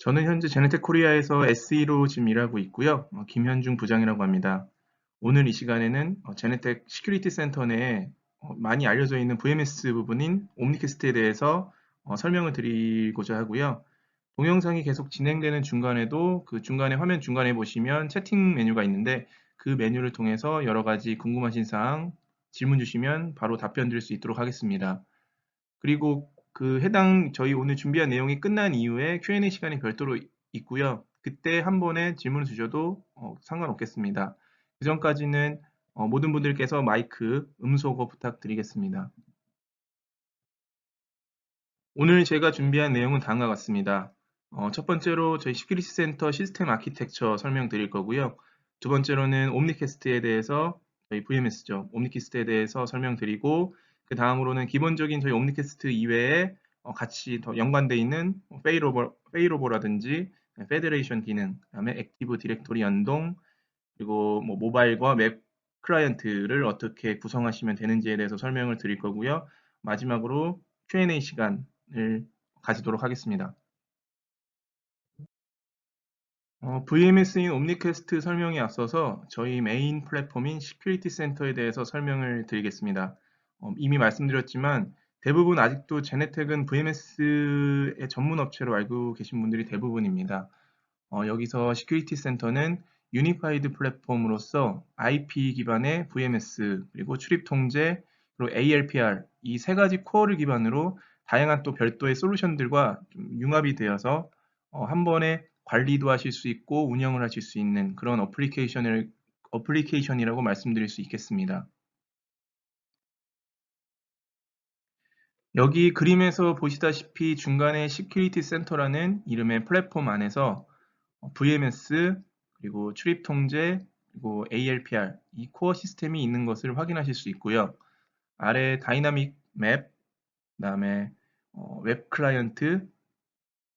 저는 현재 제네텍 코리아에서 SE로 지금 일하고 있고요. 김현중 부장이라고 합니다. 오늘 이 시간에는 제네텍 시큐리티 센터 내에 많이 알려져 있는 VMS 부분인 옴니캐스트에 대해서 설명을 드리고자 하고요. 동영상이 계속 진행되는 중간에도 그 중간에 화면 중간에 보시면 채팅 메뉴가 있는데 그 메뉴를 통해서 여러 가지 궁금하신 사항 질문 주시면 바로 답변 드릴 수 있도록 하겠습니다. 그리고 그 해당 저희 오늘 준비한 내용이 끝난 이후에 Q&A 시간이 별도로 있고요. 그때 한 번에 질문을 주셔도 상관없겠습니다. 그 전까지는 모든 분들께서 마이크 음소거 부탁드리겠습니다. 오늘 제가 준비한 내용은 다음과 같습니다. 첫 번째로 저희 시큐리티 센터 시스템 아키텍처 설명드릴 거고요. 두 번째로는 옴니캐스트에 대해서 저희 VMS죠. 옴니캐스트에 대해서 설명드리고 그 다음으로는 기본적인 저희 옴니캐스트 이외에 같이 더 연관되어 있는 페이로버라든지 페더레이션 기능, 그다음에 액티브 디렉토리 연동, 그리고 뭐 모바일과 웹 클라이언트를 어떻게 구성하시면 되는지에 대해서 설명을 드릴 거고요. 마지막으로 Q&A 시간을 가지도록 하겠습니다. VMS인 옴니캐스트 설명에 앞서서 저희 메인 플랫폼인 시큐리티 센터에 대해서 설명을 드리겠습니다. 이미 말씀드렸지만 대부분 아직도 제네텍은 VMS의 전문 업체로 알고 계신 분들이 대부분입니다. 여기서 시큐리티 센터는 유니파이드 플랫폼으로서 IP 기반의 VMS, 그리고 출입 통제, 그리고 ALPR 이 세 가지 코어를 기반으로 다양한 또 별도의 솔루션들과 좀 융합이 되어서 한 번에 관리도 하실 수 있고 운영을 하실 수 있는 그런 어플리케이션이라고 말씀드릴 수 있겠습니다. 여기 그림에서 보시다시피 중간에 시큐리티 센터라는 이름의 플랫폼 안에서 VMS, 그리고 출입 통제, 그리고 ALPR 이 코어 시스템이 있는 것을 확인하실 수 있고요. 아래 다이나믹 맵, 그다음에 웹 클라이언트,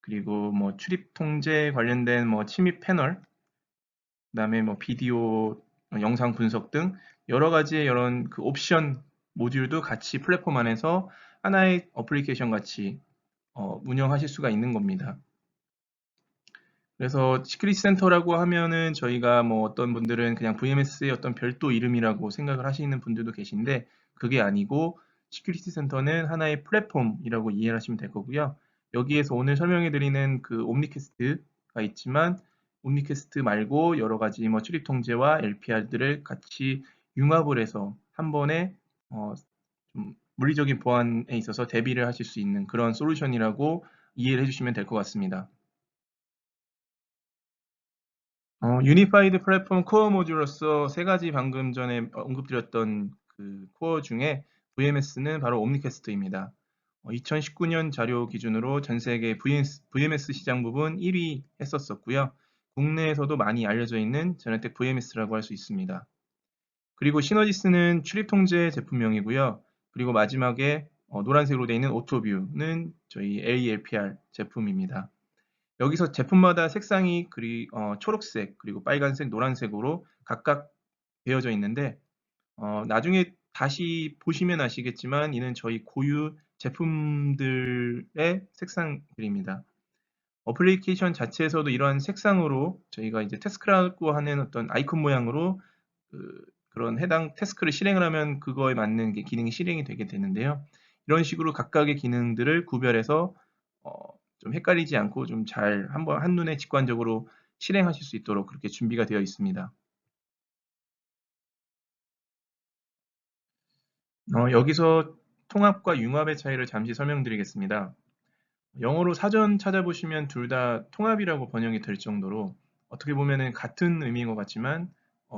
그리고 뭐 출입 통제 관련된 뭐 침입 패널, 그다음에 뭐 비디오, 영상 분석 등 여러 가지의 이런 그 옵션 모듈도 같이 플랫폼 안에서 하나의 어플리케이션 같이 운영하실 수가 있는 겁니다. 그래서 시큐리티 센터라고 하면은 저희가 뭐 어떤 분들은 그냥 VMS의 어떤 별도 이름이라고 생각을 하시는 분들도 계신데 그게 아니고 시큐리티 센터는 하나의 플랫폼이라고 이해를 하시면 될 거고요. 여기에서 오늘 설명해 드리는 그 옴니캐스트가 있지만 옴니캐스트 말고 여러 가지 뭐 출입 통제와 LPR들을 같이 융합을 해서 한 번에 좀 물리적인 보안에 있어서 대비를 하실 수 있는 그런 솔루션이라고 이해를 해주시면 될 것 같습니다. 유니파이드 플랫폼 코어 모듈로서 세 가지 방금 전에 언급드렸던 그 코어 중에 VMS는 바로 옴니캐스트입니다. 2019년 자료 기준으로 전 세계 VMS 시장 부분 1위 했었었고요. 국내에서도 많이 알려져 있는 제네텍 VMS라고 할 수 있습니다. 그리고 시너지스는 출입 통제 제품명이고요. 그리고 마지막에 노란색으로 되어 있는 오토뷰는 저희 ALPR 제품입니다. 여기서 제품마다 색상이 초록색, 그리고 빨간색, 노란색으로 각각 되어져 있는데 나중에 다시 보시면 아시겠지만 이는 저희 고유 제품들의 색상들입니다. 어플리케이션 자체에서도 이러한 색상으로 저희가 이제 태스크라고 하는 어떤 아이콘 모양으로 그런 해당 태스크를 실행을 하면 그거에 맞는 기능이 실행이 되게 되는데요. 이런 식으로 각각의 기능들을 구별해서 어, 좀 헷갈리지 않고 좀 잘 한번 한눈에 직관적으로 실행하실 수 있도록 그렇게 준비가 되어 있습니다. 여기서 통합과 융합의 차이를 잠시 설명드리겠습니다. 영어로 사전 찾아보시면 둘 다 통합이라고 번역이 될 정도로 어떻게 보면 같은 의미인 것 같지만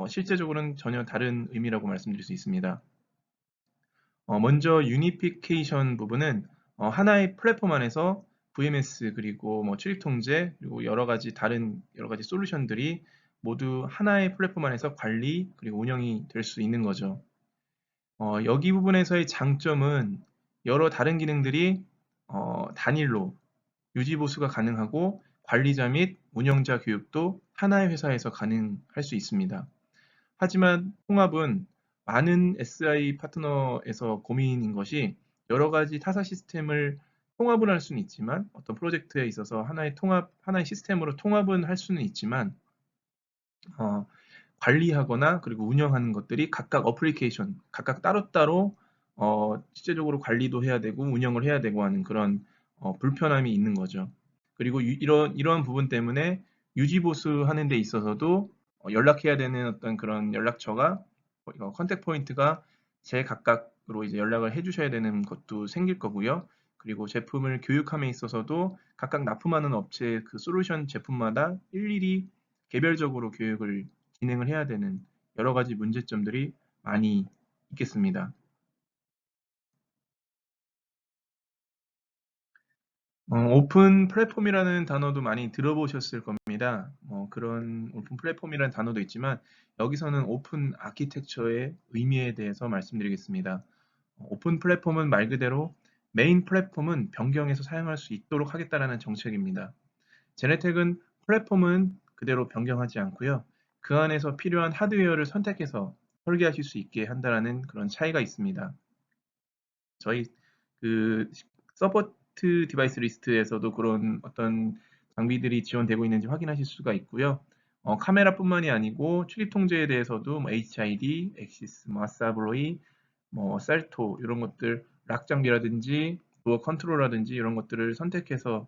실제적으로는 전혀 다른 의미라고 말씀드릴 수 있습니다. 먼저 유니피케이션 부분은 하나의 플랫폼 안에서 VMS 그리고 뭐 출입 통제 그리고 여러 가지 솔루션들이 모두 하나의 플랫폼 안에서 관리 그리고 운영이 될 수 있는 거죠. 여기 부분에서의 장점은 여러 다른 기능들이 단일로 유지 보수가 가능하고 관리자 및 운영자 교육도 하나의 회사에서 가능할 수 있습니다. 하지만 통합은 많은 SI 파트너에서 고민인 것이 여러 가지 타사 시스템을 통합을 할 수는 있지만 어떤 프로젝트에 있어서 하나의 시스템으로 통합은 할 수는 있지만 어, 관리하거나 그리고 운영하는 것들이 각각 어플리케이션, 각각 따로따로 실제적으로 관리도 해야 되고 운영을 해야 되고 하는 그런 불편함이 있는 거죠. 그리고 이러한 부분 때문에 유지보수 하는 데 있어서도 연락해야 되는 어떤 그런 연락처가 컨택 포인트가 제각각으로 이제 연락을 해주셔야 되는 것도 생길 거고요. 그리고 제품을 교육함에 있어서도 각각 납품하는 업체 그 솔루션 제품마다 일일이 개별적으로 교육을 진행을 해야 되는 여러 가지 문제점들이 많이 있겠습니다. 오픈 플랫폼이라는 단어도 많이 들어보셨을 겁니다. 그런 오픈 플랫폼이라는 단어도 있지만 여기서는 오픈 아키텍처의 의미에 대해서 말씀드리겠습니다. 오픈 플랫폼은 말 그대로 메인 플랫폼은 변경해서 사용할 수 있도록 하겠다라는 정책입니다. 제네텍은 플랫폼은 그대로 변경하지 않고요. 그 안에서 필요한 하드웨어를 선택해서 설계하실 수 있게 한다라는 그런 차이가 있습니다. 저희 그 서포트 디바이스 리스트에서도 그런 어떤 장비들이 지원되고 있는지 확인하실 수가 있고요. 카메라뿐만이 아니고 출입 통제에 대해서도 뭐 HID, 엑시스, 뭐 아사브로이, 뭐 셀토 이런 것들 락 장비라든지 도어 컨트롤라든지 이런 것들을 선택해서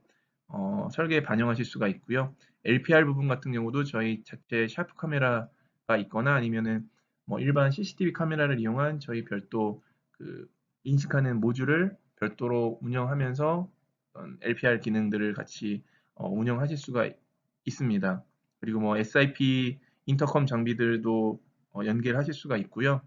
설계에 반영하실 수가 있고요. LPR 부분 같은 경우도 저희 자체 샤프 카메라가 있거나 아니면은 뭐 일반 CCTV 카메라를 이용한 저희 별도 그 인식하는 모듈을 별도로 운영하면서 LPR 기능들을 같이 운영하실 수가 있습니다. 그리고 뭐 SIP 인터컴 장비들도 연결하실 수가 있고요.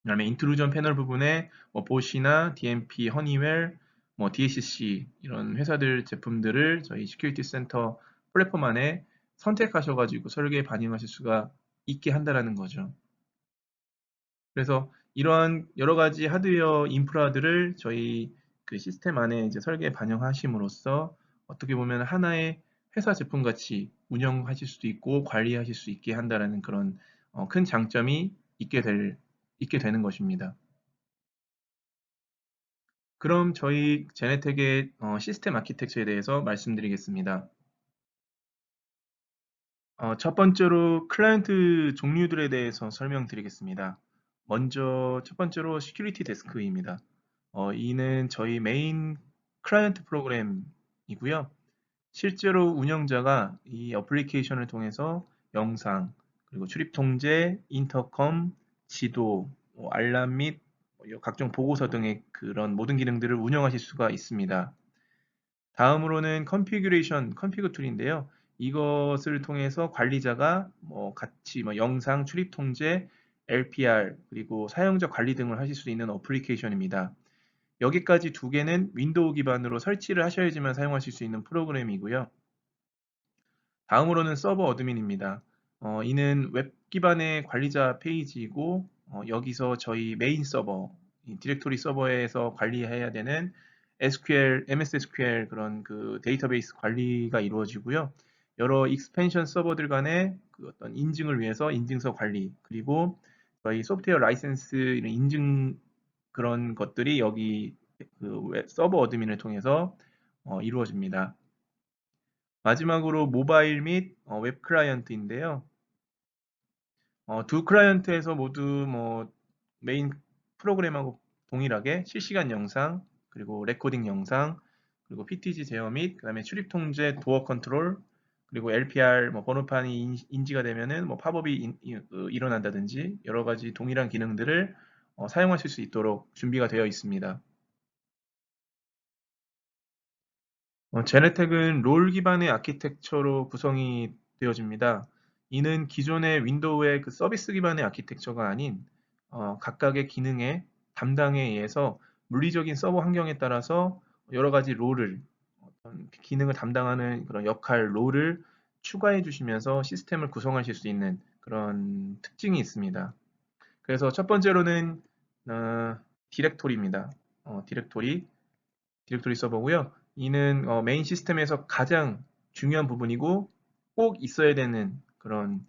그다음에 인트루전 패널 부분에 뭐 보시나 DMP, 허니웰, 뭐 DSC 이런 회사들 제품들을 저희 시큐리티 센터 플랫폼 안에 선택하셔가지고 설계에 반영하실 수가 있게 한다라는 거죠. 그래서 이러한 여러 가지 하드웨어 인프라들을 저희 그 시스템 안에 이제 설계에 반영하심으로써 어떻게 보면 하나의 회사 제품 같이 운영하실 수도 있고 관리하실 수 있게 한다라는 그런 큰 장점이 있게 되는 것입니다. 그럼 저희 제네텍의 시스템 아키텍처에 대해서 말씀드리겠습니다. 첫 번째로 클라이언트 종류들에 대해서 설명드리겠습니다. 먼저 첫 번째로 시큐리티 데스크입니다. 이는 저희 메인 클라이언트 프로그램이고요. 실제로 운영자가 이 어플리케이션을 통해서 영상, 그리고 출입 통제, 인터컴, 지도, 알람 및 각종 보고서 등의 그런 모든 기능들을 운영하실 수가 있습니다. 다음으로는 컨피그 툴인데요. 이것을 통해서 관리자가 같이 영상 출입 통제, LPR, 그리고 사용자 관리 등을 하실 수 있는 어플리케이션입니다. 여기까지 두 개는 윈도우 기반으로 설치를 하셔야지만 사용하실 수 있는 프로그램이고요. 다음으로는 서버 어드민입니다. 이는 웹 기반의 관리자 페이지이고 여기서 저희 메인 서버, 디렉토리 서버에서 관리해야 되는 SQL, MS SQL 그런 그 데이터베이스 관리가 이루어지고요. 여러 익스펜션 서버들 간의 그 어떤 인증을 위해서 인증서 관리, 그리고 저희 소프트웨어 라이센스 이런 인증 그런 것들이 여기 그 서버 어드민을 통해서 이루어집니다. 마지막으로 모바일 및 웹 클라이언트인데요. 두 클라이언트에서 모두 뭐 메인 프로그램하고 동일하게 실시간 영상, 그리고 레코딩 영상, 그리고 PTG 제어 및 그다음에 출입 통제, 도어 컨트롤, 그리고 LPR 번호판이 인지가 되면은 팝업이 일어난다든지 여러 가지 동일한 기능들을 사용하실 수 있도록 준비가 되어 있습니다. 제네텍은 롤 기반의 아키텍처로 구성이 되어집니다. 이는 기존의 윈도우의 그 서비스 기반의 아키텍처가 아닌 각각의 기능의 담당에 의해서 물리적인 서버 환경에 따라서 여러 가지 롤을 어떤 기능을 담당하는 그런 역할 롤을 추가해 주시면서 시스템을 구성하실 수 있는 그런 특징이 있습니다. 그래서 첫 번째로는 디렉토리입니다. 디렉토리 서버고요. 이는 메인 시스템에서 가장 중요한 부분이고 꼭 있어야 되는 그런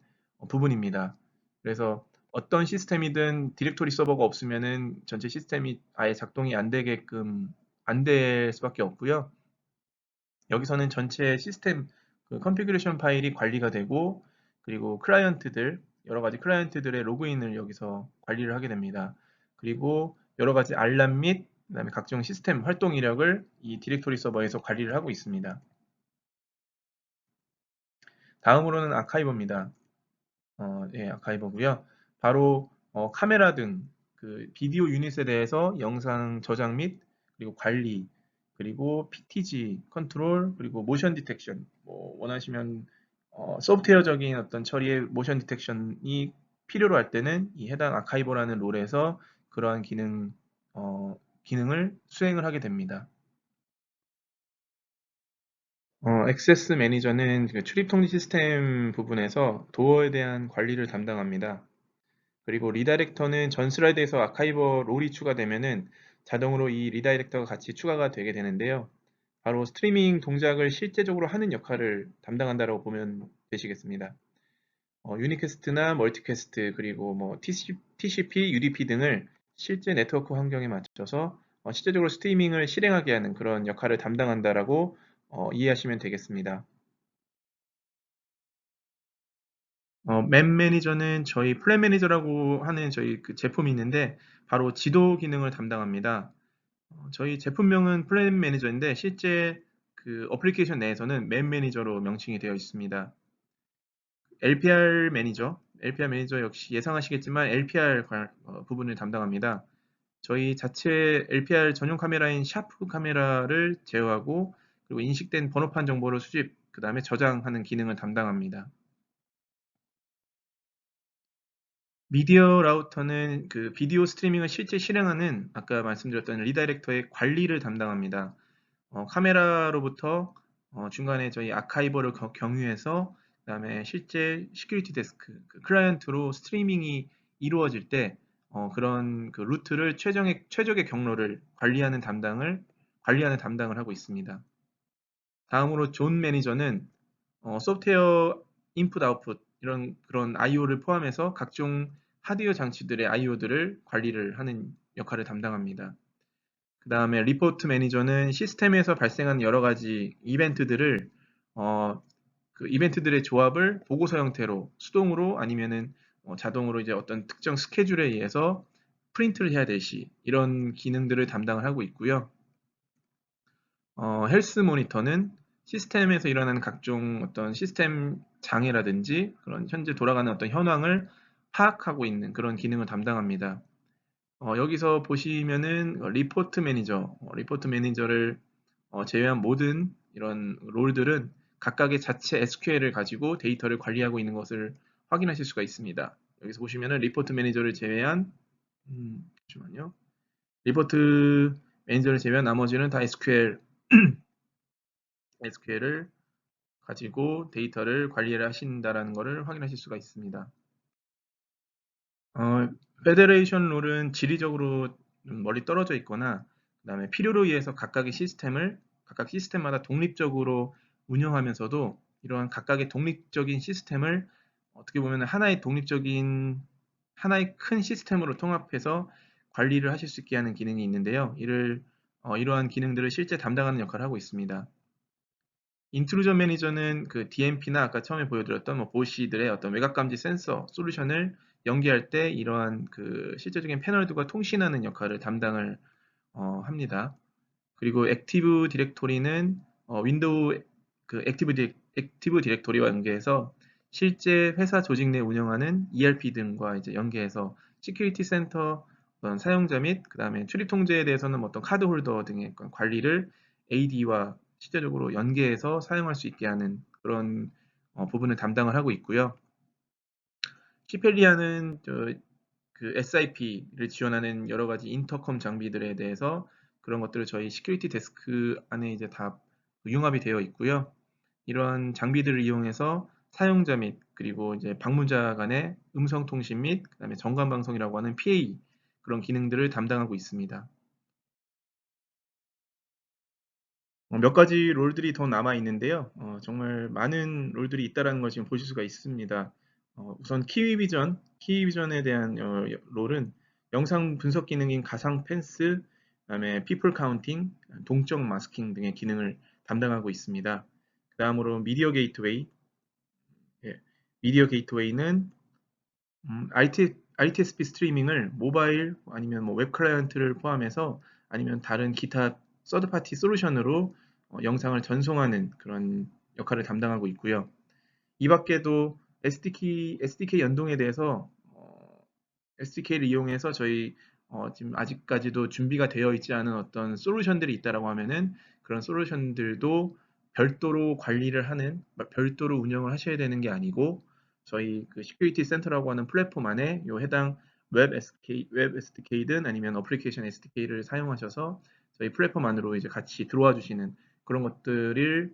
부분입니다. 그래서 어떤 시스템이든 디렉토리 서버가 없으면은 전체 시스템이 아예 작동이 안 되게끔 안 될 수밖에 없고요. 여기서는 전체 시스템 컨피그레이션 파일이 관리가 되고, 그리고 클라이언트들, 여러 가지 클라이언트들의 로그인을 여기서 관리를 하게 됩니다. 그리고 여러 가지 알람 및 그다음에 각종 시스템 활동 이력을 이 디렉토리 서버에서 관리를 하고 있습니다. 다음으로는 아카이버입니다. 예, 아카이버고요. 바로 카메라 등 비디오 유닛에 대해서 영상 저장 및 그리고 관리, 그리고 PTG 컨트롤, 그리고 모션 디텍션, 뭐 원하시면 소프트웨어적인 어떤 처리의 모션 디텍션이 필요로 할 때는 이 해당 아카이버라는 롤에서 그러한 기능을 수행을 하게 됩니다. 액세스 매니저는 그 출입 통지 시스템 부분에서 도어에 대한 관리를 담당합니다. 그리고 리다이렉터는 전 슬라이드에서 아카이버 롤이 추가되면은 자동으로 이 리다이렉터가 같이 추가가 되게 되는데요. 바로 스트리밍 동작을 실제적으로 하는 역할을 담당한다고 보면 되시겠습니다. 유니캐스트나 멀티캐스트, 그리고 뭐 TCP, UDP 등을 실제 네트워크 환경에 맞춰서 실제적으로 스트리밍을 실행하게 하는 그런 역할을 담당한다라고 이해하시면 되겠습니다. 맵 매니저는 저희 플랜 매니저라고 하는 저희 그 제품이 있는데, 바로 지도 기능을 담당합니다. 저희 제품명은 플랜 매니저인데 실제 그 어플리케이션 내에서는 맵 매니저로 명칭이 되어 있습니다. LPR 매니저 역시 예상하시겠지만 LPR 부분을 담당합니다. 저희 자체 LPR 전용 카메라인 샤프 카메라를 제어하고, 그리고 인식된 번호판 정보를 수집, 그 다음에 저장하는 기능을 담당합니다. 미디어 라우터는 그 비디오 스트리밍을 실제 실행하는 아까 말씀드렸던 리다이렉터의 관리를 담당합니다. 카메라로부터 중간에 저희 아카이버를 경유해서, 그다음에 실제 시큐리티 데스크, 그 클라이언트로 스트리밍이 이루어질 때 그런 그 루트를 최적의 경로를 관리하는 담당을 하고 있습니다. 다음으로 존 매니저는 소프트웨어 인풋 아웃풋 이런 그런 IO를 포함해서 각종 하드웨어 장치들의 IO들을 관리를 하는 역할을 담당합니다. 그 다음에 리포트 매니저는 시스템에서 발생한 여러 가지 이벤트들을 그 이벤트들의 조합을 보고서 형태로 수동으로 아니면은 자동으로 이제 어떤 특정 스케줄에 의해서 프린트를 해야 될 시, 이런 기능들을 담당을 하고 있고요. 헬스 모니터는 시스템에서 일어나는 각종 어떤 시스템 장애라든지 그런 현재 돌아가는 어떤 현황을 파악하고 있는 그런 기능을 담당합니다. 여기서 보시면은 리포트 매니저를 제외한 모든 이런 롤들은 각각의 자체 SQL을 가지고 데이터를 관리하고 있는 것을 확인하실 수가 있습니다. 여기서 보시면은 리포트 매니저를 제외한 잠시만요. 리포트 매니저를 제외한 나머지는 다 SQL을 가지고 데이터를 관리를 하신다라는 것을 확인하실 수가 있습니다. 페더레이션 롤은 지리적으로 멀리 떨어져 있거나, 그다음에 필요로 의해서 각각 시스템마다 독립적으로 운영하면서도, 이러한 각각의 독립적인 시스템을 어떻게 보면 하나의 큰 시스템으로 통합해서 관리를 하실 수 있게 하는 기능이 있는데요. 이러한 기능들을 실제 담당하는 역할을 하고 있습니다. 인트루전 매니저는 그 DMP나 아까 처음에 보여드렸던 뭐 보시들의 어떤 외곽 감지 센서 솔루션을 연계할 때 이러한 그 실제적인 패널들과 통신하는 역할을 담당을 합니다. 그리고 액티브 디렉토리는 윈도우 그 액티브 디렉토리와 연계해서 실제 회사 조직 내 운영하는 ERP 등과 이제 연계해서 시큐리티 센터 어떤 사용자 및 그다음에 출입 통제에 대해서는 어떤 카드 홀더 등의 관리를 AD와 실제적으로 연계해서 사용할 수 있게 하는 그런 부분을 담당을 하고 있고요. 시펠리아는 그 SIP를 지원하는 여러 가지 인터컴 장비들에 대해서 그런 것들을 저희 시큐리티 데스크 안에 이제 다 융합이 되어 있고요. 이러한 장비들을 이용해서 사용자 및 그리고 이제 방문자 간의 음성 통신 및 그다음에 정관 방송이라고 하는 PA 그런 기능들을 담당하고 있습니다. 몇 가지 롤들이 더 남아 있는데요. 정말 많은 롤들이 있다라는 걸 지금 보실 수가 있습니다. 우선 키위비전에 대한 롤은 영상 분석 기능인 가상 펜스, 그다음에 people counting, 동적 마스킹 등의 기능을 담당하고 있습니다. 그 다음으로 미디어 게이트웨이, 예, 미디어 게이트웨이는 ITSP 스트리밍을 모바일 아니면 뭐 웹 클라이언트를 포함해서 아니면 다른 기타 서드 파티 솔루션으로 영상을 전송하는 그런 역할을 담당하고 있고요. 이 밖에도 SDK 연동에 대해서 SDK를 이용해서 저희 지금 아직까지도 준비가 되어 있지 않은 어떤 솔루션들이 있다라고 하면은 그런 솔루션들도 별도로 관리를 하는, 별도로 운영을 하셔야 되는 게 아니고 저희 그 시큐리티 센터라고 하는 플랫폼 안에 요 해당 웹 SDK든 아니면 어플리케이션 SDK를 사용하셔서 저희 플랫폼 안으로 이제 같이 들어와 주시는 그런 것들을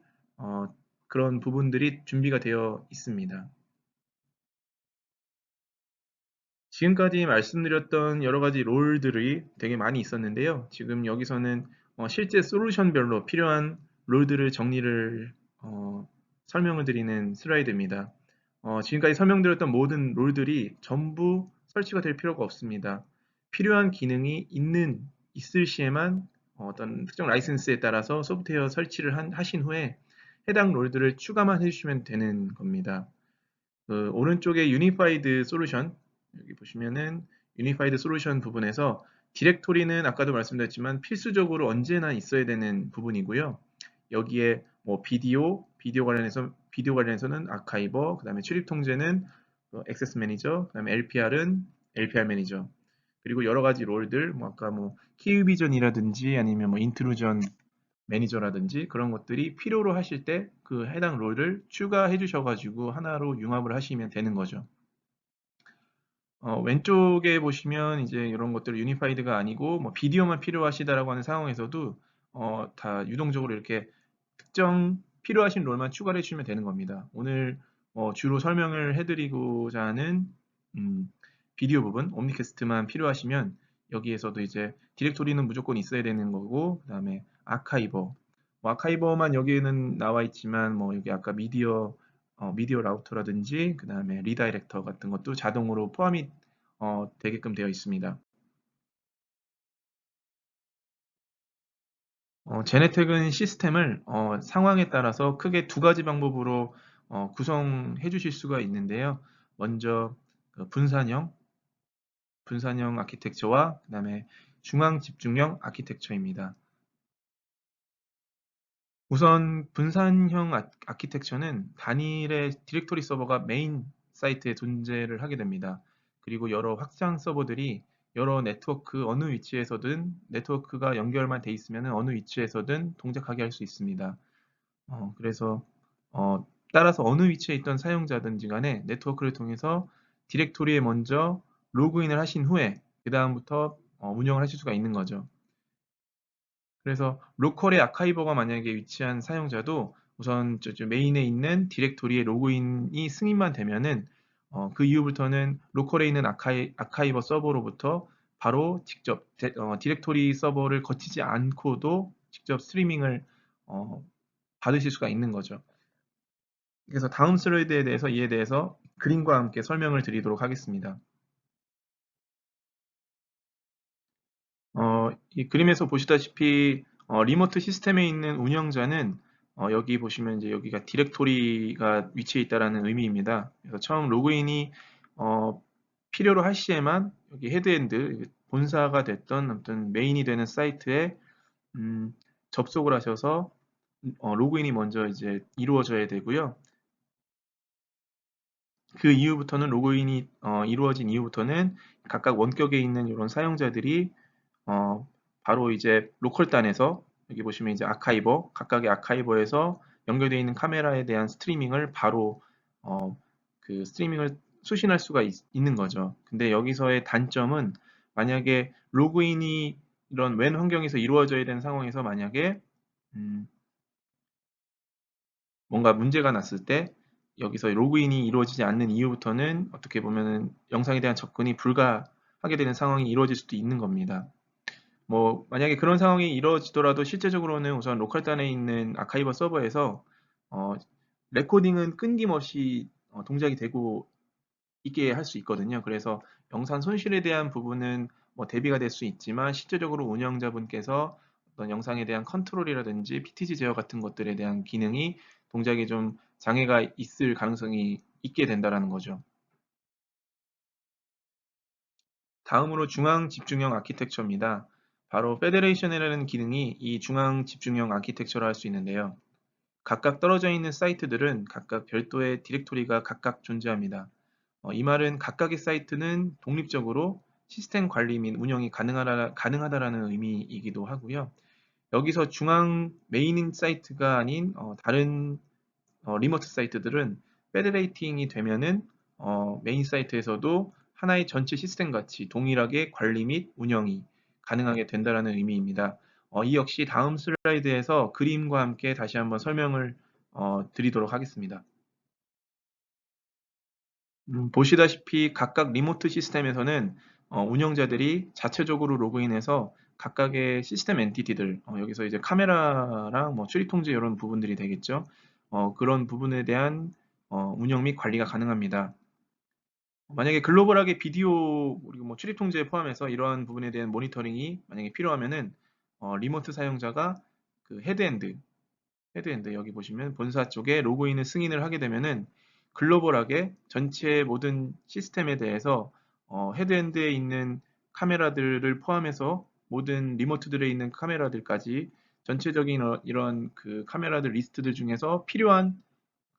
그런 부분들이 준비가 되어 있습니다. 지금까지 말씀드렸던 여러 가지 롤들이 되게 많이 있었는데요. 지금 여기서는 실제 솔루션별로 필요한 롤들을 정리를 설명을 드리는 슬라이드입니다. 지금까지 설명드렸던 모든 롤들이 전부 설치가 될 필요가 없습니다. 필요한 기능이 있을 시에만 어떤 특정 라이센스에 따라서 소프트웨어 설치를 하신 후에 해당 롤들을 추가만 해주시면 되는 겁니다. 그 오른쪽에 유니파이드 솔루션, 여기 보시면은 유니파이드 솔루션 부분에서 디렉토리는 아까도 말씀드렸지만 필수적으로 언제나 있어야 되는 부분이고요. 여기에 뭐 비디오 관련해서는 아카이버, 그다음에 출입 통제는 액세스 매니저, 그다음에 LPR은 LPR 매니저, 그리고 여러 가지 롤들, 뭐 아까 뭐 키우비전이라든지 아니면 뭐 인트루전 매니저라든지 그런 것들이 필요로 하실 때 그 해당 롤을 추가해 주셔가지고 하나로 융합을 하시면 되는 거죠. 왼쪽에 보시면 이제 이런 것들 유니파이드가 아니고 뭐 비디오만 필요하시다라고 하는 상황에서도 다 유동적으로 이렇게 특정 필요하신 롤만 추가를 해주시면 되는 겁니다. 오늘 주로 설명을 해드리고자 하는 음, 비디오 부분, 옴니캐스트만 필요하시면 여기에서도 이제 디렉토리는 무조건 있어야 되는 거고, 그 다음에 아카이버, 뭐 아카이버만 여기에는 나와 있지만 뭐 여기 아까 미디어 라우터라든지 그 다음에 리다이렉터 같은 것도 자동으로 포함이 되게끔 되어 있습니다. 제네텍은 시스템을 상황에 따라서 크게 두 가지 방법으로 구성해 주실 수가 있는데요. 먼저 그 분산형 아키텍처와 그 다음에 중앙 집중형 아키텍처입니다. 우선 분산형 아키텍처는 단일의 디렉토리 서버가 메인 사이트에 존재를 하게 됩니다. 그리고 여러 확장 서버들이 여러 네트워크 어느 위치에서든 네트워크가 연결만 돼 있으면 어느 위치에서든 동작하게 할 수 있습니다. 그래서 따라서 어느 위치에 있던 사용자든지 간에 네트워크를 통해서 디렉토리에 먼저 로그인을 하신 후에 그 다음부터 운영을 하실 수가 있는 거죠. 그래서 로컬의 아카이버가 만약에 위치한 사용자도 우선 메인에 있는 디렉토리에 로그인이 승인만 되면은 그 이후부터는 로컬에 있는 아카이버 서버로부터 바로 직접 디렉토리 서버를 거치지 않고도 직접 스트리밍을 어, 받으실 수가 있는 거죠. 그래서 다음 슬라이드에 대해서 이에 대해서 그림과 함께 설명을 드리도록 하겠습니다. 이 그림에서 보시다시피 리모트 시스템에 있는 운영자는 여기 보시면 이제 여기가 디렉토리가 위치해 있다라는 의미입니다. 그래서 처음 로그인이 필요로 할 시에만 여기 헤드엔드 본사가 됐던 아무튼 메인이 되는 사이트에 접속을 하셔서 로그인이 먼저 이제 이루어져야 되고요. 그 이후부터는 로그인이 이루어진 이후부터는 각각 원격에 있는 이런 사용자들이 어, 바로 이제 로컬단에서 여기 보시면 이제 아카이버, 각각의 아카이버에서 연결되어 있는 카메라에 대한 스트리밍을 바로 그 스트리밍을 수신할 수가 있는 거죠. 근데 여기서의 단점은 만약에 로그인이 이런 웬 환경에서 이루어져야 되는 상황에서 만약에 음, 뭔가 문제가 났을 때 여기서 로그인이 이루어지지 않는 이후부터는 어떻게 보면은 영상에 대한 접근이 불가하게 되는 상황이 이루어질 수도 있는 겁니다. 뭐 만약에 그런 상황이 이루어지더라도 실제적으로는 우선 로컬단에 있는 아카이버 서버에서 어, 레코딩은 끊김없이 동작이 되고 있게 할 수 있거든요. 그래서 영상 손실에 대한 부분은 뭐 대비가 될 수 있지만 실제적으로 운영자분께서 어떤 영상에 대한 컨트롤이라든지 PTG 제어 같은 것들에 대한 기능이 동작에 좀 장애가 있을 가능성이 있게 된다라는 거죠. 다음으로 중앙 집중형 아키텍처입니다. 바로 페더레이션이라는 기능이 이 중앙 집중형 아키텍처를 할 수 있는데요. 각각 떨어져 있는 사이트들은 각각 별도의 디렉토리가 각각 존재합니다. 이 말은 각각의 사이트는 독립적으로 시스템 관리 및 운영이 가능하다라는 의미이기도 하고요. 여기서 중앙 메인 사이트가 아닌 다른 리모트 사이트들은 페더레이팅이 되면은 메인 사이트에서도 하나의 전체 시스템 같이 동일하게 관리 및 운영이 가능하게 된다는 의미입니다. 이 역시 다음 슬라이드에서 그림과 함께 다시 한번 설명을 드리도록 하겠습니다. 보시다시피 각각 리모트 시스템에서는 운영자들이 자체적으로 로그인해서 각각의 시스템 엔티티들, 여기서 이제 카메라랑 뭐 출입 통제 이런 부분들이 되겠죠. 그런 부분에 대한 운영 및 관리가 가능합니다. 만약에 글로벌하게 비디오 그리고 뭐 출입 통제에 포함해서 이러한 부분에 대한 모니터링이 만약에 필요하면은 리모트 사용자가 그 헤드엔드 여기 보시면 본사 쪽에 로그인을 승인을 하게 되면은 글로벌하게 전체 모든 시스템에 대해서 헤드엔드에 있는 카메라들을 포함해서 모든 리모트들에 있는 카메라들까지 전체적인 이런 그 카메라들 리스트들 중에서 필요한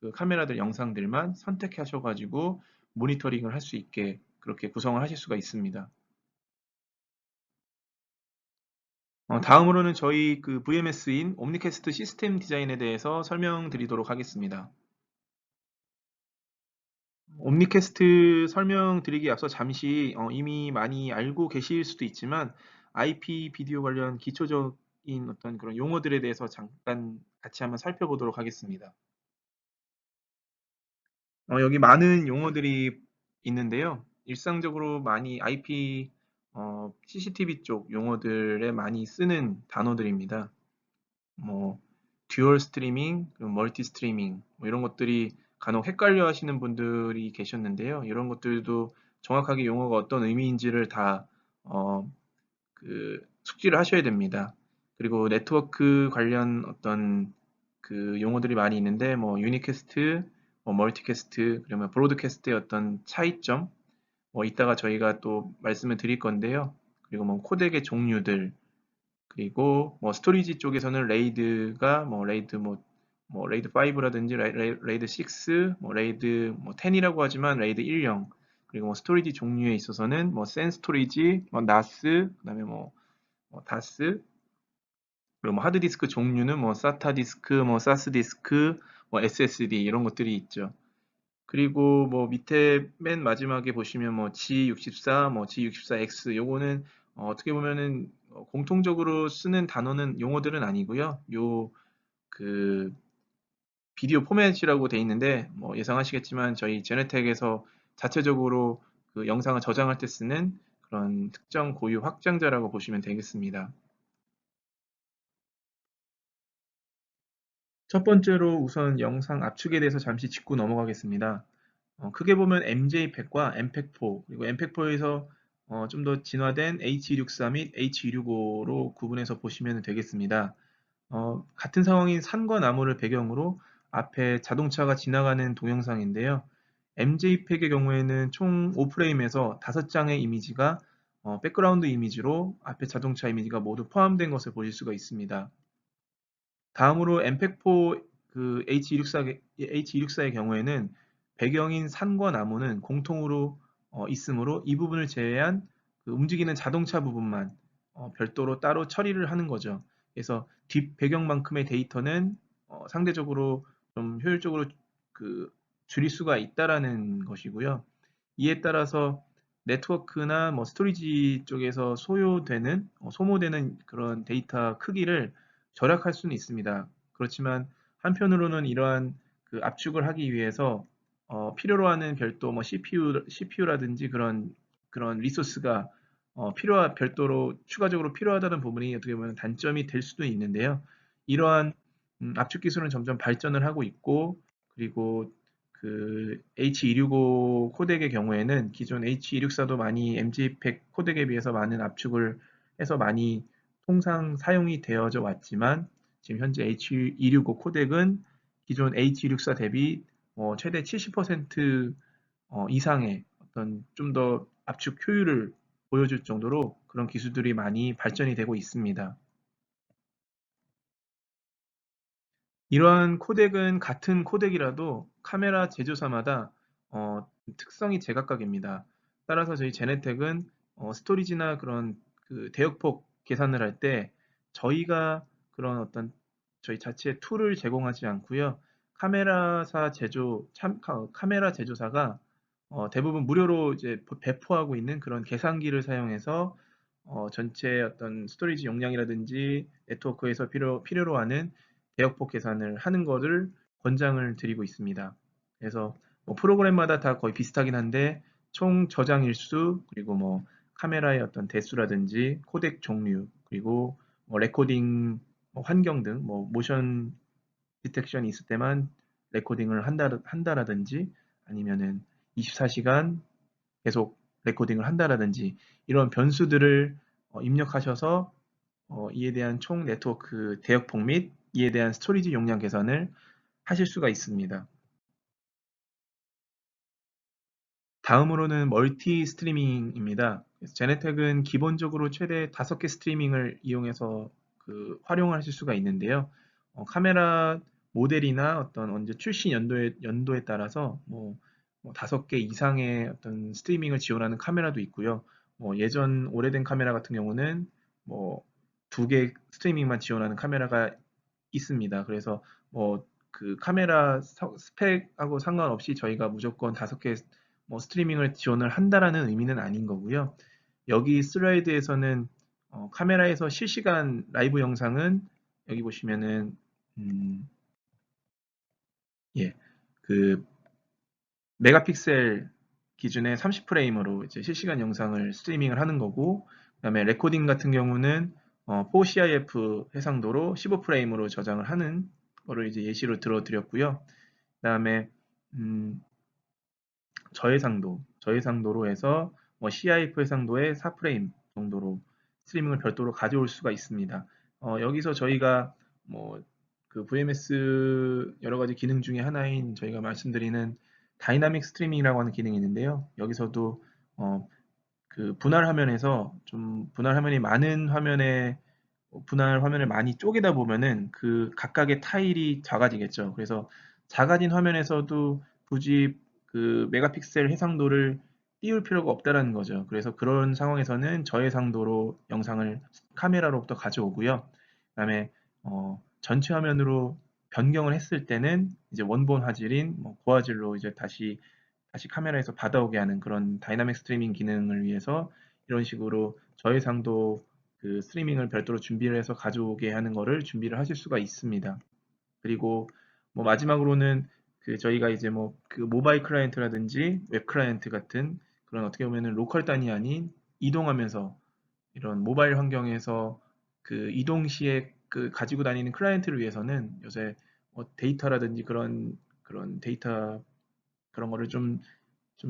그 카메라들 영상들만 선택하셔가지고 모니터링을 할 수 있게 그렇게 구성을 하실 수가 있습니다. 다음으로는 저희 그 VMS인 옴니캐스트 시스템 디자인에 대해서 설명드리도록 하겠습니다. 옴니캐스트 설명드리기 앞서 잠시 이미 많이 알고 계실 수도 있지만 IP 비디오 관련 기초적인 어떤 그런 용어들에 대해서 잠깐 같이 한번 살펴보도록 하겠습니다. 여기 많은 용어들이 있는데요. 일상적으로 많이 IP CCTV 쪽 용어들에 많이 쓰는 단어들입니다. 뭐 듀얼 스트리밍, 멀티 스트리밍 뭐 이런 것들이 간혹 헷갈려 하시는 분들이 계셨는데요. 이런 것들도 정확하게 용어가 어떤 의미인지를 다 숙지를 하셔야 됩니다. 그리고 네트워크 관련 어떤 그 용어들이 많이 있는데 뭐 유니캐스트, 뭐 멀티캐스트, 그러면 브로드캐스트의 어떤 차이점 이따가 저희가 또 말씀을 드릴 건데요. 그리고 뭐 코덱의 종류들, 그리고 뭐 스토리지 쪽에서는 레이드가 뭐 레이드 뭐 레이드 5라든지 레이드 6, 뭐 레이드 뭐 10이라고 하지만 레이드 10, 그리고 뭐 스토리지 종류에 있어서는 뭐 센 스토리지, 뭐 나스, 그다음에 뭐 다스, 그리고 뭐 하드디스크 종류는 뭐 사타 디스크, 뭐 사스 디스크, 뭐 SSD 이런 것들이 있죠. 그리고 뭐 밑에 맨 마지막에 보시면 뭐 G64, 뭐 G64X 요거는 어떻게 보면은 공통적으로 쓰는 단어는 용어들은 아니고요. 요 그 비디오 포맷이라고 돼 있는데 뭐 예상하시겠지만 저희 제네텍에서 자체적으로 그 영상을 저장할 때 쓰는 그런 특정 고유 확장자라고 보시면 되겠습니다. 첫 번째로 우선 영상 압축에 대해서 잠시 짚고 넘어가겠습니다. 크게 보면 MJPEG과 MPEG-4 그리고 MPEG-4에서 좀 더 진화된 H264 및 H265로 구분해서 보시면 되겠습니다. 같은 상황인 산과 나무를 배경으로 앞에 자동차가 지나가는 동영상인데요. MJPEG의 경우에는 총 5프레임에서 5장의 이미지가 백그라운드 이미지로 앞에 자동차 이미지가 모두 포함된 것을 보실 수가 있습니다. 다음으로 엠팩4 그 H264의 경우에는 배경인 산과 나무는 공통으로 있으므로 이 부분을 제외한 그 움직이는 자동차 부분만 별도로 따로 처리를 하는 거죠. 그래서 뒷 배경만큼의 데이터는 상대적으로 좀 효율적으로 그 줄일 수가 있다라는 것이고요. 이에 따라서 네트워크나 뭐 스토리지 쪽에서 소모되는 그런 데이터 크기를 절약할 수는 있습니다. 그렇지만 한편으로는 이러한 그 압축을 하기 위해서 필요로 하는 별도 뭐 CPU라든지 그런 리소스가 별도로 추가적으로 필요하다는 부분이 어떻게 보면 단점이 될 수도 있는데요. 이러한 압축 기술은 점점 발전을 하고 있고, 그리고 그 H265 코덱의 경우에는 기존 H264도 많이 MG100 코덱에 비해서 많은 압축을 해서 많이 통상 사용이 되어져 왔지만 지금 현재 H265 코덱은 기존 H264 대비 최대 70% 이상의 어떤 좀 더 압축 효율을 보여줄 정도로 그런 기술들이 많이 발전이 되고 있습니다. 이러한 코덱은 같은 코덱이라도 카메라 제조사마다 특성이 제각각입니다. 따라서 저희 제네텍은 스토리지나 그런 그 대역폭 계산을 할 때 저희가 그런 어떤 저희 자체 툴을 제공하지 않고요. 카메라 제조사가 대부분 무료로 이제 배포하고 있는 그런 계산기를 사용해서 전체 어떤 스토리지 용량이라든지 네트워크에서 필요로 하는 대역폭 계산을 하는 것을 권장을 드리고 있습니다. 그래서 뭐 프로그램마다 다 거의 비슷하긴 한데 총 저장 일수 그리고 뭐 카메라의 어떤 대수라든지 코덱 종류 그리고 뭐 레코딩 환경 등 뭐 모션 디텍션이 있을 때만 레코딩을 한다라든지 아니면은 24시간 계속 레코딩을 한다라든지 이런 변수들을 입력하셔서 이에 대한 총 네트워크 대역폭 및 이에 대한 스토리지 용량 계산을 하실 수가 있습니다. 다음으로는 멀티 스트리밍입니다. 제네텍은 기본적으로 최대 5개 스트리밍을 이용해서 활용하실 수가 있는데요. 카메라 모델이나 어떤 언제 출시 연도에 따라서 뭐 5개 이상의 어떤 스트리밍을 지원하는 카메라도 있고요. 예전 오래된 카메라 같은 경우는 뭐 2개 스트리밍만 지원하는 카메라가 있습니다. 그래서 그 카메라 스펙하고 상관없이 저희가 무조건 5개 스트리밍을 지원을 한다라는 의미는 아닌 거고요. 여기 슬라이드에서는 카메라에서 실시간 라이브 영상은 여기 보시면은 예, 그 메가픽셀 기준의 30프레임으로 이제 실시간 영상을 스트리밍을 하는 거고, 그다음에 레코딩 같은 경우는 4CIF 해상도로 15프레임으로 저장을 하는 거를 이제 예시로 들어드렸고요. 그다음에 저해상도로 해서 CIF 해상도의 4프레임 정도로 스트리밍을 별도로 가져올 수가 있습니다. 여기서 저희가 그 VMS 여러 가지 기능 중에 하나인 저희가 말씀드리는 다이나믹 스트리밍이라고 하는 기능이 있는데요. 여기서도 그 분할 화면이 많은 화면에 분할 화면을 많이 쪼개다 보면은 그 각각의 타일이 작아지겠죠. 그래서 작아진 화면에서도 굳이 그 메가픽셀 해상도를 띄울 필요가 없다라는 거죠. 그래서 그런 상황에서는 저해상도로 영상을 카메라로부터 가져오고요. 그다음에 전체 화면으로 변경을 했을 때는 이제 원본 화질인 고화질로 이제 다시 카메라에서 받아오게 하는 그런 다이나믹 스트리밍 기능을 위해서 이런 식으로 저해상도 그 스트리밍을 별도로 준비를 해서 가져오게 하는 거를 준비를 하실 수가 있습니다. 그리고 마지막으로는 그 저희가 이제 그 모바일 클라이언트라든지 웹 클라이언트 같은 그런 어떻게 보면은 로컬 단위 아닌 이동하면서 이런 모바일 환경에서 그 이동 시에 그 가지고 다니는 클라이언트를 위해서는 요새 데이터라든지 그런 데이터 그런 거를 좀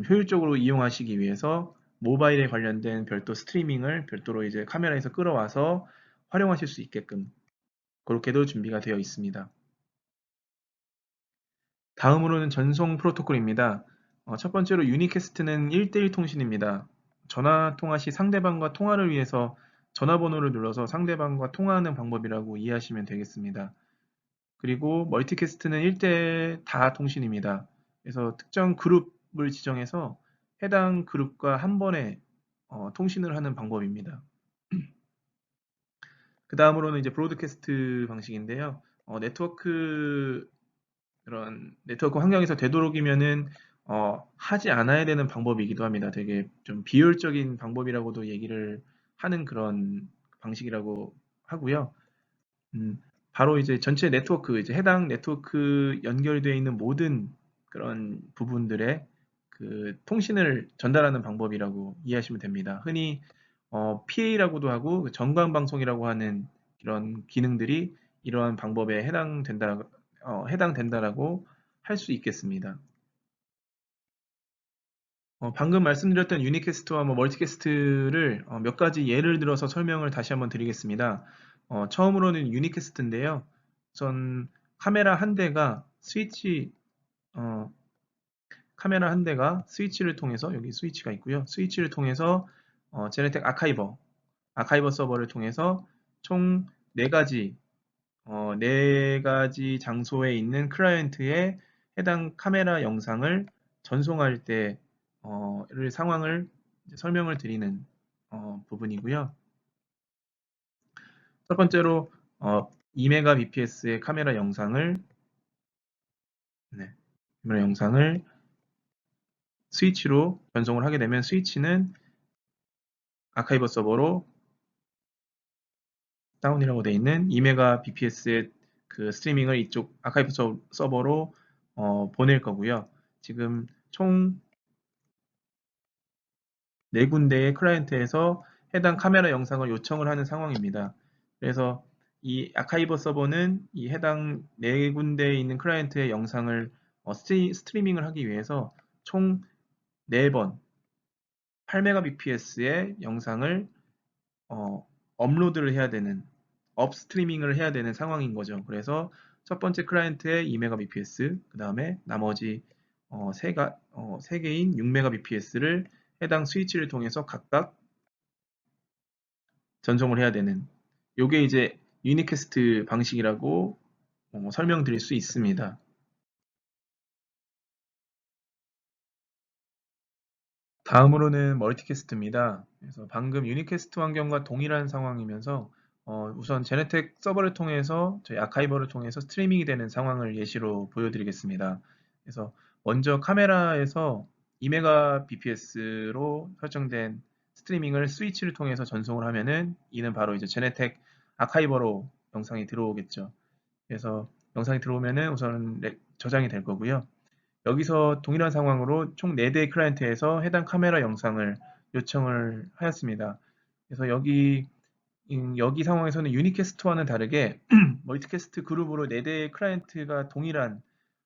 효율적으로 이용하시기 위해서 모바일에 관련된 별도 스트리밍을 별도로 이제 카메라에서 끌어와서 활용하실 수 있게끔 그렇게도 준비가 되어 있습니다. 다음으로는 전송 프로토콜입니다. 첫 번째로 유니캐스트는 1대1 통신입니다. 전화 통화 시 상대방과 통화를 위해서 전화번호를 눌러서 상대방과 통화하는 방법이라고 이해하시면 되겠습니다. 그리고 멀티캐스트는 1대 다 통신입니다. 그래서 특정 그룹을 지정해서 해당 그룹과 한 번에 통신을 하는 방법입니다. 그 다음으로는 이제 브로드캐스트 방식인데요. 그런 네트워크 환경에서 되도록이면은 하지 않아야 되는 방법이기도 합니다. 되게 좀 비효율적인 방법이라고도 얘기를 하는 그런 방식이라고 하고요. 음, 바로 이제 전체 네트워크, 이제 해당 네트워크 연결되어 있는 모든 그런 부분들의 그 통신을 전달하는 방법이라고 이해하시면 됩니다. 흔히 PA라고도 하고 그 전광방송이라고 하는 이런 기능들이 이러한 방법에 해당된다라고 할 수 있겠습니다. 방금 말씀드렸던 유니캐스트와 멀티캐스트를 몇 가지 예를 들어서 설명을 다시 한번 드리겠습니다. 처음으로는 유니캐스트인데요. 우선 카메라 한 대가 스위치, 어, 카메라 한 대가 스위치를 통해서, 여기 스위치가 있고요. 스위치를 통해서 제네텍 아카이버 서버를 통해서 총 4가지, 4가지 장소에 있는 클라이언트의 해당 카메라 영상을 전송할 때를 상황을 설명을 드리는 부분이고요. 첫 번째로 2Mbps의 카메라 영상을 네, 카메라 영상을 스위치로 전송을 하게 되면 스위치는 아카이버 서버로 다운이라고 되어 있는 2Mbps의 그 스트리밍을 이쪽 아카이브 서버로 보낼 거고요. 지금 총 4군데의 클라이언트에서 해당 카메라 영상을 요청을 하는 상황입니다. 그래서 이 아카이버 서버는 이 해당 4군데에 있는 클라이언트의 영상을 스트리밍을 하기 위해서 총 4번 8Mbps의 영상을 업로드를 해야 되는, 업스트리밍을 해야 되는 상황인 거죠. 그래서 첫 번째 클라이언트의 2Mbps, 그 다음에 나머지 3개인 6Mbps를 해당 스위치를 통해서 각각 전송을 해야 되는, 요게 이제 유니캐스트 방식이라고 설명드릴 수 있습니다. 다음으로는 멀티캐스트입니다. 그래서 방금 유니캐스트 환경과 동일한 상황이면서 우선 제네텍 서버를 통해서 저희 아카이버를 통해서 스트리밍이 되는 상황을 예시로 보여드리겠습니다. 그래서 먼저 카메라에서 2Mbps로 설정된 스트리밍을 스위치를 통해서 전송을 하면은 이는 바로 이제 제네텍 아카이버로 영상이 들어오겠죠. 그래서 영상이 들어오면은 우선 저장이 될 거고요. 여기서 동일한 상황으로 총 4대의 클라이언트에서 해당 카메라 영상을 요청을 하였습니다. 그래서 여기 상황에서는 유니캐스트와는 다르게 멀티캐스트 그룹으로 4대의 클라이언트가 동일한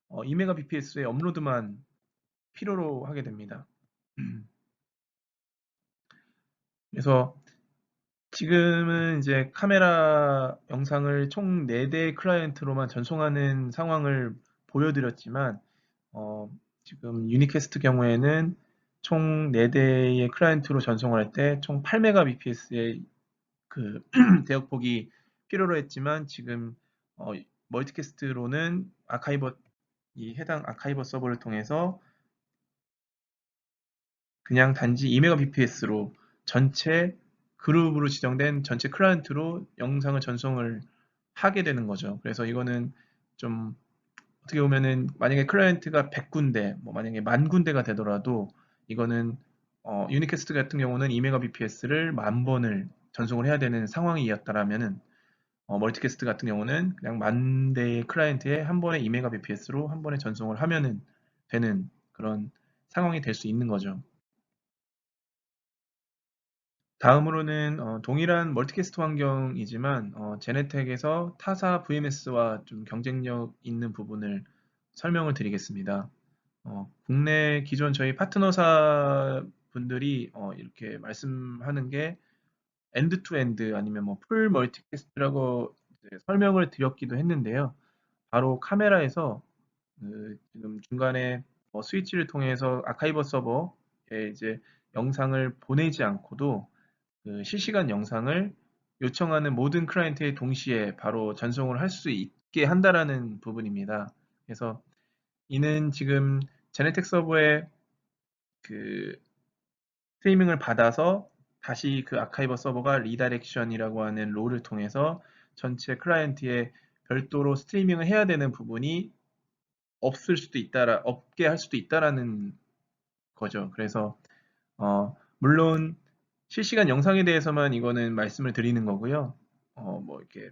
2Mbps의 업로드만 필요로 하게 됩니다. 그래서 지금은 이제 카메라 영상을 총 4대의 클라이언트로만 전송하는 상황을 보여드렸지만 지금 유니캐스트 경우에는 총 4대의 클라이언트로 전송할 때 총 8Mbps의 그 대역폭이 필요로 했지만 지금 멀티캐스트로는 이 해당 아카이버 서버를 통해서 그냥 단지 2Mbps로 전체 그룹으로 지정된 전체 클라이언트로 영상을 전송을 하게 되는 거죠. 그래서 이거는 좀 어떻게 보면은 만약에 클라이언트가 100군데, 뭐 만약에 10,000군데가 되더라도 이거는 유니캐스트 같은 경우는 2Mbps를 10,000번을 전송을 해야 되는 상황이었다라면은 멀티캐스트 같은 경우는 그냥 10,000대의 클라이언트에 한 번에 2Mbps로 한 번에 전송을 하면은 되는 그런 상황이 될 수 있는 거죠. 다음으로는 동일한 멀티캐스트 환경이지만 제네텍에서 타사 VMS와 좀 경쟁력 있는 부분을 설명을 드리겠습니다. 국내 기존 저희 파트너사 분들이 이렇게 말씀하는 게 엔드 투 엔드 아니면 뭐 풀 멀티캐스트라고 설명을 드렸기도 했는데요. 바로 카메라에서 지금 중간에 스위치를 통해서 아카이버 서버에 이제 영상을 보내지 않고도 그 실시간 영상을 요청하는 모든 클라이언트에 동시에 바로 전송을 할 수 있게 한다라는 부분입니다. 그래서 이는 지금 제네텍 서버에 그 스트리밍을 받아서 다시 그 아카이버 서버가 리다이렉션이라고 하는 롤을 통해서 전체 클라이언트에 별도로 스트리밍을 해야 되는 부분이 없게 할 수도 있다라는 거죠. 그래서 물론 실시간 영상에 대해서만 이거는 말씀을 드리는 거고요. 뭐 이렇게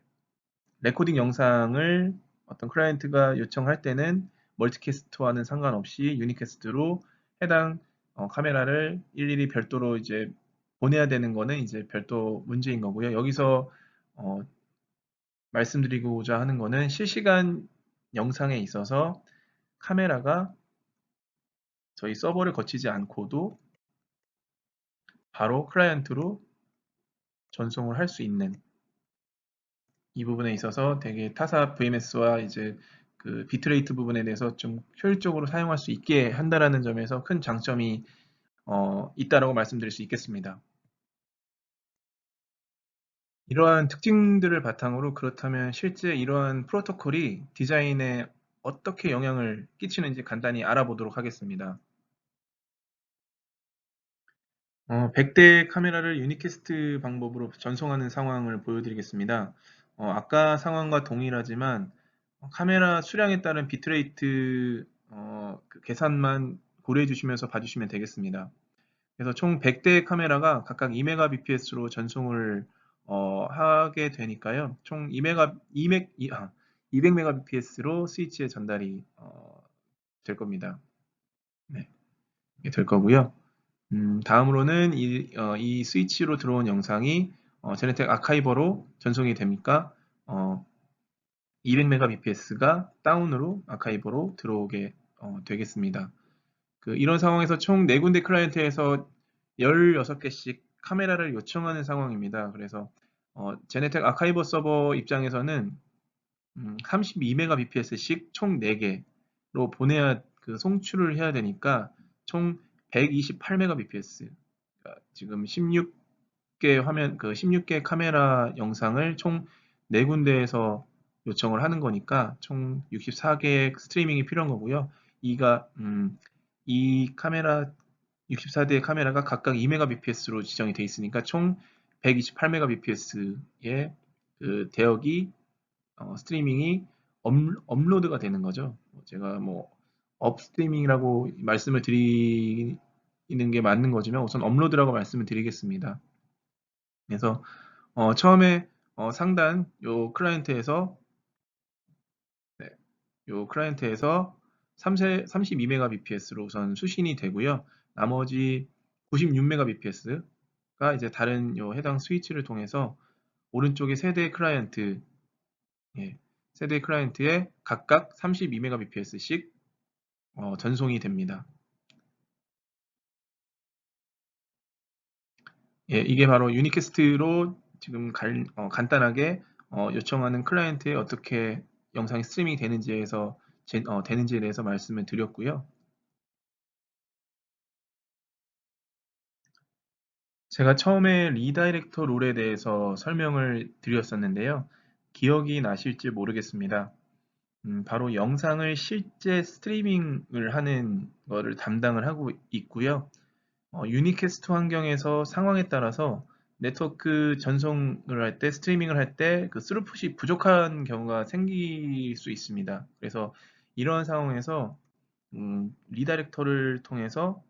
레코딩 영상을 어떤 클라이언트가 요청할 때는 멀티캐스트와는 상관없이 유니캐스트로 해당 카메라를 일일이 별도로 이제 보내야 되는 거는 이제 별도 문제인 거고요. 여기서 어, 말씀드리고자 하는 거는 실시간 영상에 있어서 카메라가 저희 서버를 거치지 않고도 바로 클라이언트로 전송을 할 수 있는 이 부분에 있어서 되게 타사 VMS와 이제 그 비트레이트 부분에 대해서 좀 효율적으로 사용할 수 있게 한다라는 점에서 큰 장점이 있다라고 말씀드릴 수 있겠습니다. 이러한 특징들을 바탕으로 그렇다면 실제 이러한 프로토콜이 디자인에 어떻게 영향을 끼치는지 간단히 알아보도록 하겠습니다. 100대 카메라를 유니캐스트 방법으로 전송하는 상황을 보여드리겠습니다. 아까 상황과 동일하지만 카메라 수량에 따른 비트레이트 그 계산만 고려해 주시면서 봐주시면 되겠습니다. 그래서 총 100대의 카메라가 각각 2mbps로 전송을 하게 되니까요. 총 200mbps로 스위치에 전달이 될 겁니다. 네, 이게 될 거고요. 다음으로는 이 스위치로 들어온 영상이 제네텍 아카이버로 전송이 됩니까? 200mbps가 다운으로 아카이버로 들어오게 되겠습니다. 이런 상황에서 총 4군데 클라이언트에서 16개씩 카메라를 요청하는 상황입니다. 그래서 제네텍 아카이버 서버 입장에서는 32mbps씩 총 4개로 보내야 송출을 해야 되니까 총 128mbps, 그러니까 지금 16개 화면 16개 카메라 영상을 총 4군데에서 요청을 하는 거니까 총 64개의 스트리밍이 필요한 거고요. 이 카메라 64대의 카메라가 각각 2mbps로 지정이 되어 있으니까 총 128mbps의 그 대역이 스트리밍이 업로드가 되는 거죠. 제가 뭐 업스트리밍이라고 말씀을 드리는 게 맞는 거지만 우선 업로드라고 말씀을 드리겠습니다. 그래서 처음에 상단 요 클라이언트에서 네, 요 클라이언트에서 32mbps로 우선 수신이 되고요. 나머지 96mbps가 이제 다른 요 해당 스위치를 통해서 오른쪽에 세대 클라이언트, 예, 세대 클라이언트에 각각 32mbps씩 전송이 됩니다. 예, 이게 바로 유니캐스트로 지금 간단하게 요청하는 클라이언트에 어떻게 영상이 스트리밍이 되는지에 대해서 말씀을 드렸고요. 제가 처음에 리다이렉터 룰에 대해서 설명을 드렸었는데요. 기억이 나실지 모르겠습니다. 바로 영상을 실제 스트리밍을 하는 거를 담당을 하고 있고요. 유니캐스트 환경에서 상황에 따라서 네트워크 전송을 할 때, 스트리밍을 할 때 그 스루풋이 부족한 경우가 생길 수 있습니다. 그래서 이러한 상황에서 리다이렉터를 통해서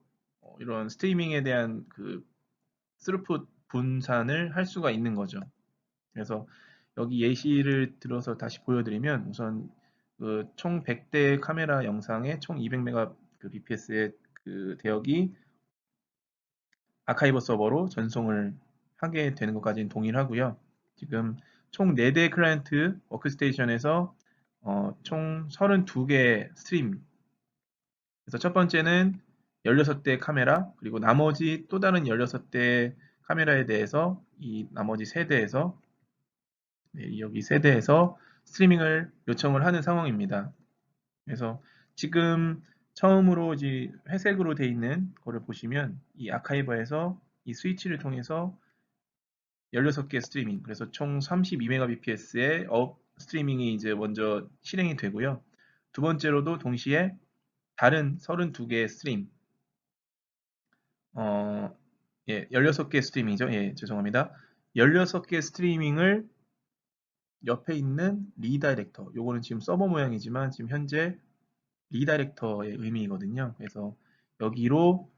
이런 스트리밍에 대한 그 스루풋 분산을 할 수가 있는 거죠. 그래서 여기 예시를 들어서 다시 보여드리면 우선 총 100대 카메라 영상에 총 200mbps의 그 대역이 아카이버 서버로 전송을 하게 되는 것까지는 동일하고요. 지금 총 4대 클라이언트 워크스테이션에서 총 32개 스트림, 그래서 첫 번째는 16대 카메라, 그리고 나머지 또 다른 16대 카메라에 대해서 이 나머지 세대에서 여기 세대에서 스트리밍을 요청을 하는 상황입니다. 그래서 지금 처음으로 이제 회색으로 되어 있는 거를 보시면 이 아카이버에서 이 스위치를 통해서 16개 스트리밍, 그래서 총 32mbps의 업 스트리밍이 이제 먼저 실행이 되고요. 두 번째로도 동시에 다른 32개의 스트림, 예, 16개 스트리밍이죠. 예, 죄송합니다. 16개 스트리밍을 옆에 있는 리다이렉터, 요거는 지금 서버 모양이지만 지금 현재 리다이렉터의 의미거든요. 그래서 여기로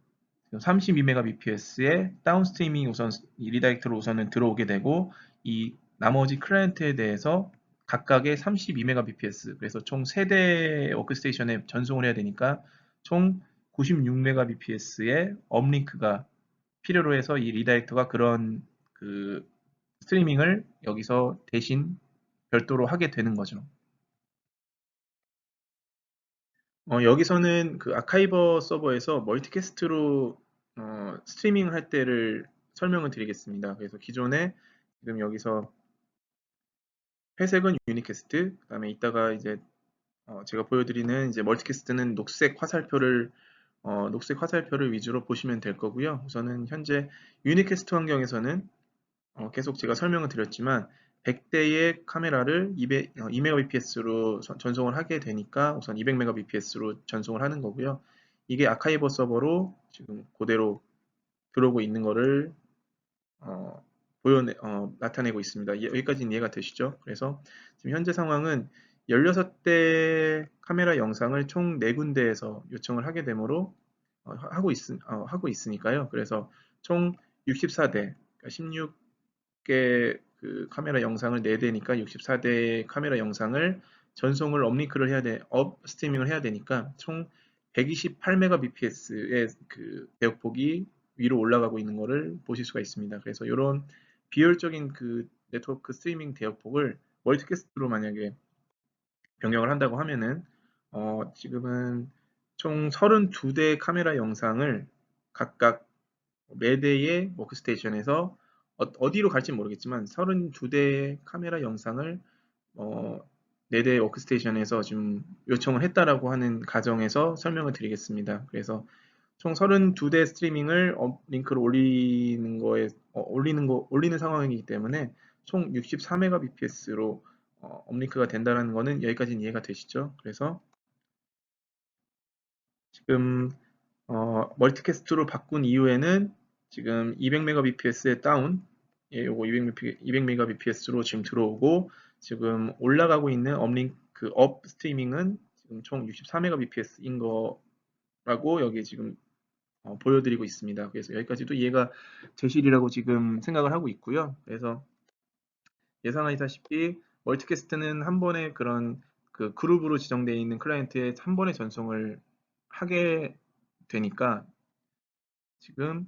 32mbps의 다운스트리밍이 우선 이 리다이렉터로 우선은 들어오게 되고 이 나머지 클라이언트에 대해서 각각의 32mbps, 그래서 총 3대 워크스테이션에 전송을 해야 되니까 총 96mbps의 업링크가 필요로 해서 이 리다이렉터가 그런 그 스트리밍을 여기서 대신 별도로 하게 되는 거죠. 여기서는 그 아카이버 서버에서 멀티캐스트로 스트리밍 할 때를 설명을 드리겠습니다. 그래서 기존에 지금 여기서 회색은 유니캐스트, 그다음에 이따가 이제 제가 보여드리는 이제 멀티캐스트는 녹색 화살표를 위주로 보시면 될 거고요. 우선은 현재 유니캐스트 환경에서는 계속 제가 설명을 드렸지만 100대의 카메라를 2mbps로 전송을 하게 되니까 우선 200mbps로 전송을 하는 거고요. 이게 아카이버 서버로 지금 그대로 들어오고 있는 거를 어, 나타내고 있습니다. 여기까지는 이해가 되시죠? 그래서 지금 현재 상황은 16대 카메라 영상을 총 4군데에서 요청을 하게 되므로 하고 있으니까요. 그래서 총 64대, 그러니까 16개 그 카메라 영상을 4대니까 64대 카메라 영상을 전송을 업 스트리밍을 해야 되니까 총 128mbps의 그 대역폭이 위로 올라가고 있는 것을 보실 수가 있습니다. 그래서 이런 비효율적인 그 네트워크 스트리밍 대역폭을 멀티캐스트로 만약에 변경을 한다고 하면은 지금은 총 32대 카메라 영상을 각각 매대의 워크스테이션에서 어디로 갈지 모르겠지만 32대 카메라 영상을 어, 4대 워크스테이션에서 지금 요청을 했다라고 하는 가정에서 설명을 드리겠습니다. 그래서 총 32대 스트리밍을 링크를 올리는 상황이기 때문에 총 64mbps로 업링크가 된다는 거는 여기까지는 이해가 되시죠? 그래서 지금 멀티캐스트로 바꾼 이후에는 지금 200mbps의 다운, 요거 200mbps로 지금 들어오고 지금 올라가고 있는 업 스트리밍은 지금 총 64mbps인 거라고 여기 지금 보여드리고 있습니다. 그래서 여기까지도 이해가 되시리라고 지금 생각을 하고 있고요. 그래서 예상하시다시피 멀티캐스트는 한 번에 그런 그 그룹으로 지정되어 있는 클라이언트에 한 번에 전송을 하게 되니까 지금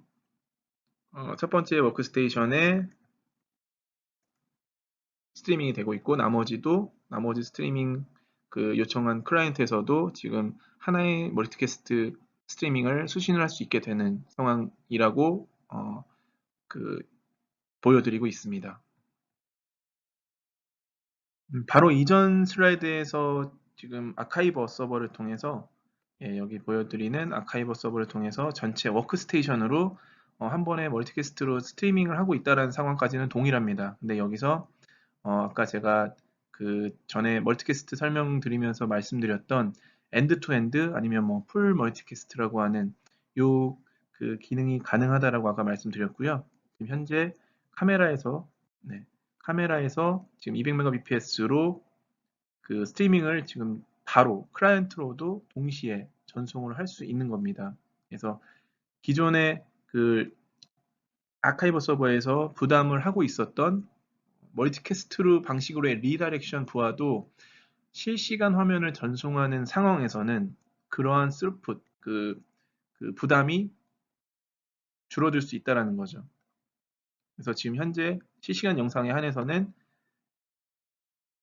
첫 번째 워크스테이션에 스트리밍이 되고 있고 나머지 스트리밍 그 요청한 클라이언트에서도 지금 하나의 멀티캐스트 스트리밍을 수신을 할 수 있게 되는 상황이라고 그 보여드리고 있습니다. 바로 이전 슬라이드에서 지금 아카이버 서버를 통해서 여기 보여드리는 아카이버 서버를 통해서 전체 워크스테이션으로 한 번에 멀티캐스트로 스트리밍을 하고 있다는 상황까지는 동일합니다. 근데 여기서 아까 제가 그 전에 멀티캐스트 설명드리면서 말씀드렸던 엔드 투 엔드 아니면 뭐 풀 멀티캐스트라고 하는 요 그 기능이 가능하다라고 아까 말씀드렸고요. 지금 현재 카메라에서 네, 카메라에서 지금 200mbps로 그 스트리밍을 지금 바로 클라이언트로도 동시에 전송을 할 수 있는 겁니다. 그래서 기존에 그 아카이버 서버에서 부담을 하고 있었던 멀티캐스트 방식으로의 리다렉션 부하도 실시간 화면을 전송하는 상황에서는 그러한 스루풋, 그 부담이 줄어들 수 있다는 거죠. 그래서 지금 현재 실시간 영상에 한해서는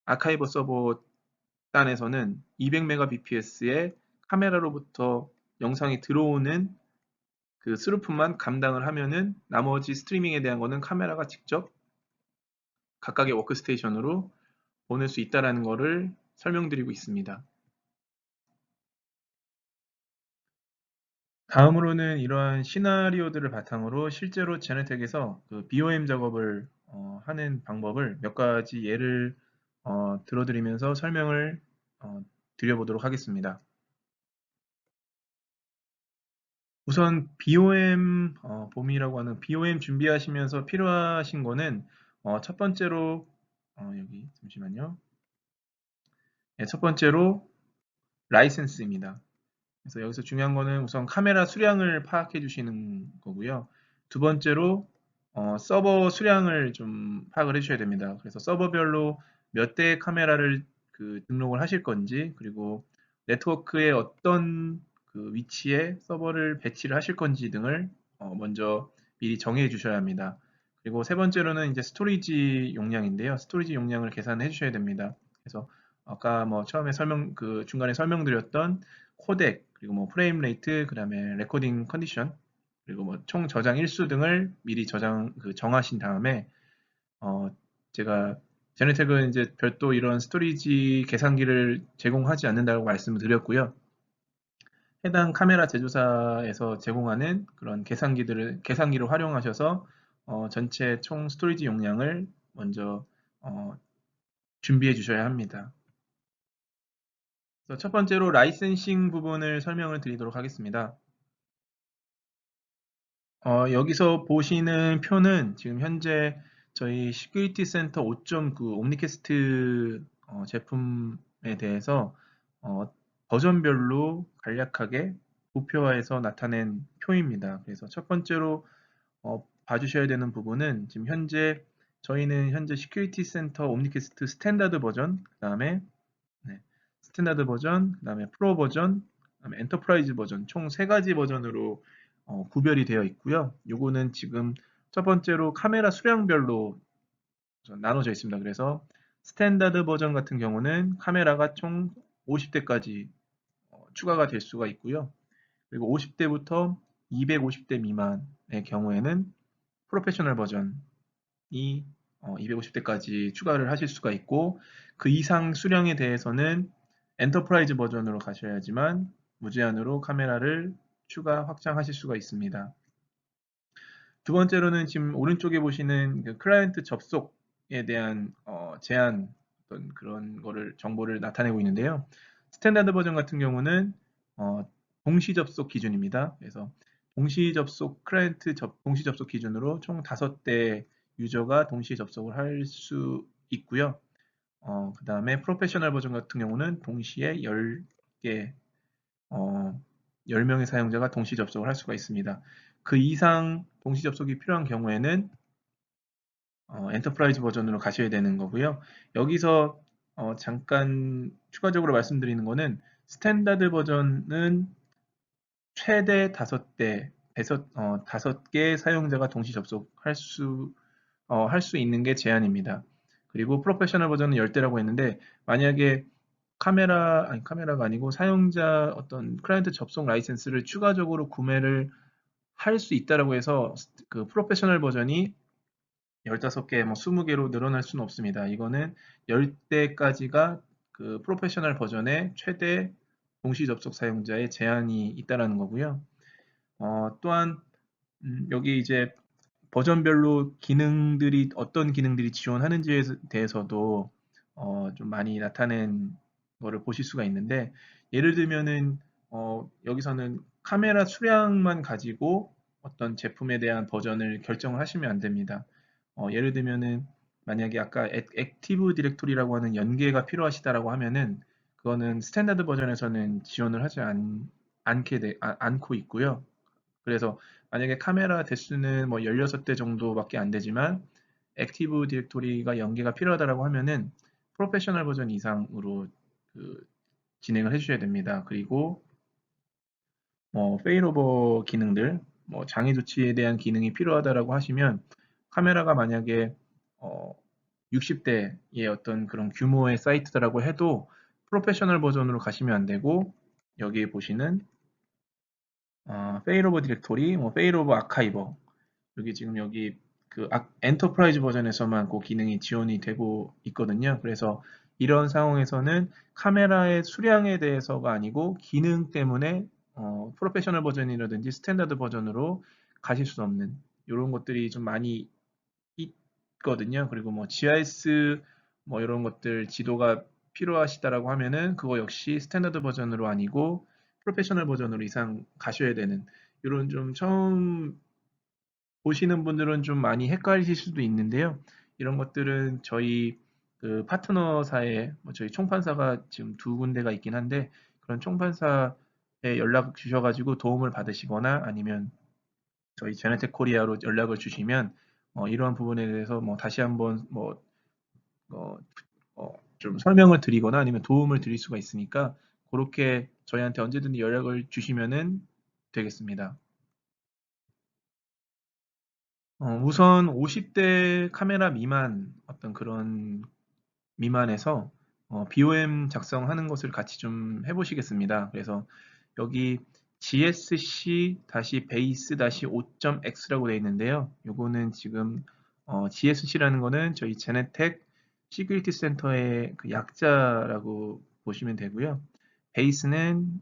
아카이버 서버 단에서는 200mbps의 카메라로부터 영상이 들어오는 그 스루풋만 감당을 하면은 나머지 스트리밍에 대한 거는 카메라가 직접 각각의 워크스테이션으로 보낼 수 있다는 것을 설명드리고 있습니다. 다음으로는 이러한 시나리오들을 바탕으로 실제로 제네텍에서 그 BOM 작업을 하는 방법을 몇 가지 예를 들어드리면서 설명을 드려보도록 하겠습니다. 우선 BOM 봄이라고 하는 BOM 준비하시면서 필요하신 거는 첫 번째로 여기 잠시만요. 네, 첫 번째로 라이센스입니다. 그래서 여기서 중요한 거는 우선 카메라 수량을 파악해 주시는 거고요. 두 번째로 서버 수량을 좀 파악을 해 주셔야 됩니다. 그래서 서버별로 몇 대의 카메라를 그 등록을 하실 건지 그리고 네트워크의 어떤 그 위치에 서버를 배치를 하실 건지 등을 먼저 미리 정해 주셔야 합니다. 그리고 세 번째로는 이제 스토리지 용량인데요. 스토리지 용량을 계산해 주셔야 됩니다. 그래서 아까 뭐 처음에 중간에 설명드렸던 코덱, 그리고 뭐 프레임 레이트, 그 다음에 레코딩 컨디션, 그리고 뭐 총 저장 일수 등을 미리 정하신 다음에 어, 제가 제네텍은 이제 별도 이런 스토리지 계산기를 제공하지 않는다고 말씀을 드렸고요. 해당 카메라 제조사에서 제공하는 그런 계산기를 활용하셔서 전체 총 스토리지 용량을 먼저 어, 준비해 주셔야 합니다. 그래서 첫 번째로 라이센싱 부분을 설명을 드리도록 하겠습니다. 여기서 보시는 표는 지금 현재 저희 시큐리티 센터 5.9 옴니캐스트 제품에 대해서 버전별로 간략하게 부표화해서 나타낸 표입니다. 그래서 첫 번째로 봐주셔야 되는 부분은 지금 저희는 현재 시큐리티 센터 옴니캐스트 스탠다드 버전, 그 다음에 스탠다드 버전, 그 다음에 프로 버전, 그 다음에 엔터프라이즈 버전 총 세 가지 버전으로 구별이 되어 있고요. 요거는 지금 첫 번째로 카메라 수량별로 나눠져 있습니다. 그래서 스탠다드 버전 같은 경우는 카메라가 총 50대까지 추가가 될 수가 있고요. 그리고 50대부터 250대 미만의 경우에는 프로페셔널 버전이 250대까지 추가를 하실 수가 있고, 그 이상 수량에 대해서는 엔터프라이즈 버전으로 가셔야지만 무제한으로 카메라를 추가 확장하실 수가 있습니다. 두 번째로는 지금 오른쪽에 보시는 그 클라이언트 접속에 대한 제한, 어떤 그런 정보를 나타내고 있는데요. 스탠다드 버전 같은 경우는 동시 접속 기준입니다. 그래서 동시 접속 기준으로 총 5대 유저가 동시 접속을 할 수 있고요. 그 다음에 프로페셔널 버전 같은 경우는 동시에 10개 10명의 사용자가 동시 접속을 할 수가 있습니다. 그 이상 동시 접속이 필요한 경우에는 엔터프라이즈 버전으로 가셔야 되는 거고요. 여기서 잠깐 추가적으로 말씀드리는 거는 스탠다드 버전은 최대 5개 사용자가 동시 접속할 할 수 있는 게 제한입니다. 그리고 프로페셔널 버전은 10대라고 했는데, 만약에 카메라가 아니고 사용자 어떤 클라이언트 접속 라이센스를 추가적으로 구매를 할 수 있다라고 해서 그 프로페셔널 버전이 15개, 뭐 20개로 늘어날 수는 없습니다. 이거는 10대까지가 그 프로페셔널 버전의 최대 동시 접속 사용자의 제한이 있다라는 거고요. 또한 여기 이제 버전별로 어떤 기능들이 지원하는지에 대해서도 좀 많이 나타낸 거를 보실 수가 있는데, 예를 들면은 여기서는 카메라 수량만 가지고 어떤 제품에 대한 버전을 결정을 하시면 안 됩니다. 예를 들면은 만약에 아까 액티브 디렉토리라고 하는 연계가 필요하시다라고 하면은 그거는 스탠다드 버전에서는 지원을 하지 않고 있고요. 그래서 만약에 카메라 대수는 뭐 16대 정도밖에 안 되지만 액티브 디렉토리가 연계가 필요하다라고 하면은 프로페셔널 버전 이상으로 그 진행을 해주셔야 됩니다. 그리고 페일오버 기능들, 장애 조치에 대한 기능이 필요하다라고 하시면 카메라가 만약에 60대의 어떤 그런 규모의 사이트라고 해도 프로페셔널 버전으로 가시면 안 되고, 여기에 보시는 페일오버 디렉토리, 페일오버 아카이버, 여기 그 엔터프라이즈 버전에서만 그 기능이 지원이 되고 있거든요. 그래서 이런 상황에서는 카메라의 수량에 대해서가 아니고 기능 때문에 프로페셔널 버전이라든지 스탠다드 버전으로 가실 수 없는 이런 것들이 좀 많이 있거든요. 그리고 뭐 GIS 뭐 이런 것들 지도가 필요하시다라고 하면은 그거 역시 스탠다드 버전으로 아니고 프로페셔널 버전으로 이상 가셔야 되는, 이런 좀 처음 보시는 분들은 좀 많이 헷갈리실 수도 있는데요. 이런 것들은 저희 그 파트너사에 저희 총판사가 지금 두 군데가 있긴 한데, 그런 총판사에 연락 주셔가지고 도움을 받으시거나 아니면 저희 제네텍 코리아로 연락을 주시면 이러한 부분에 대해서 다시 한번 어, 좀 설명을 드리거나 아니면 도움을 드릴 수가 있으니까 그렇게 저희한테 언제든지 연락을 주시면 되겠습니다. 우선 50대 카메라 미만, 어떤 그런 미만에서 BOM 작성하는 것을 같이 좀 해보시겠습니다. 그래서 여기 gsc-base-5.x라고 되어 있는데요. 요거는 지금 GSC라는 거는 저희 제네텍 시큐리티 센터의 그 약자라고 보시면 되고요. 베이스는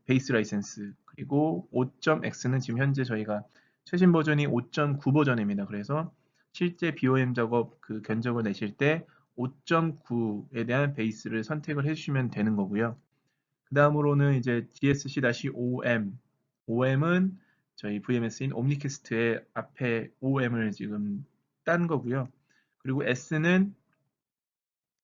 베이스 라이센스, 그리고 5.x는 지금 현재 저희가 최신 버전이 5.9 버전입니다. 그래서 실제 BOM 작업 그 견적을 내실 때 5.9에 대한 베이스를 선택을 해주시면 되는 거고요. 그 다음으로는 이제 DSC-OM, OM은 저희 VMS인 옴니캐스트의 앞에 OM을 지금 딴 거고요. 그리고 S는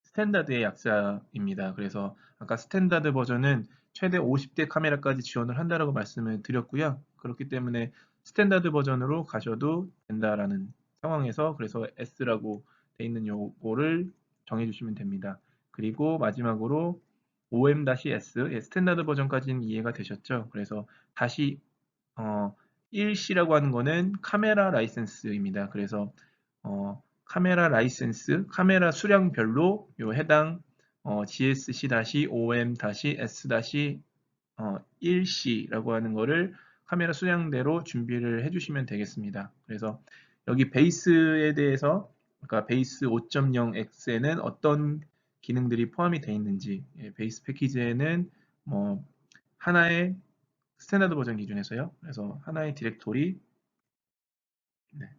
스탠다드의 약자입니다. 그래서 아까 스탠다드 버전은 최대 50대 카메라까지 지원을 한다라고 말씀을 드렸고요. 그렇기 때문에 스탠다드 버전으로 가셔도 된다라는 상황에서 그래서 S라고 돼 있는 요거를 정해주시면 됩니다. 그리고 마지막으로 OM-S, 스탠다드 버전까지는 이해가 되셨죠? 그래서 다시 1C라고 하는 거는 카메라 라이센스입니다. 그래서 카메라 라이센스, 카메라 수량별로 요 해당 GSC-OM-S-1C라고 하는 거를 카메라 수량대로 준비를 해주시면 되겠습니다. 그래서 여기 베이스에 대해서 그러니까 베이스 5.0X에는 어떤 기능들이 포함이 되어 있는지, 베이스 패키지에는 뭐 하나의 스탠다드 버전 기준에서요. 그래서 하나의 디렉토리, 네.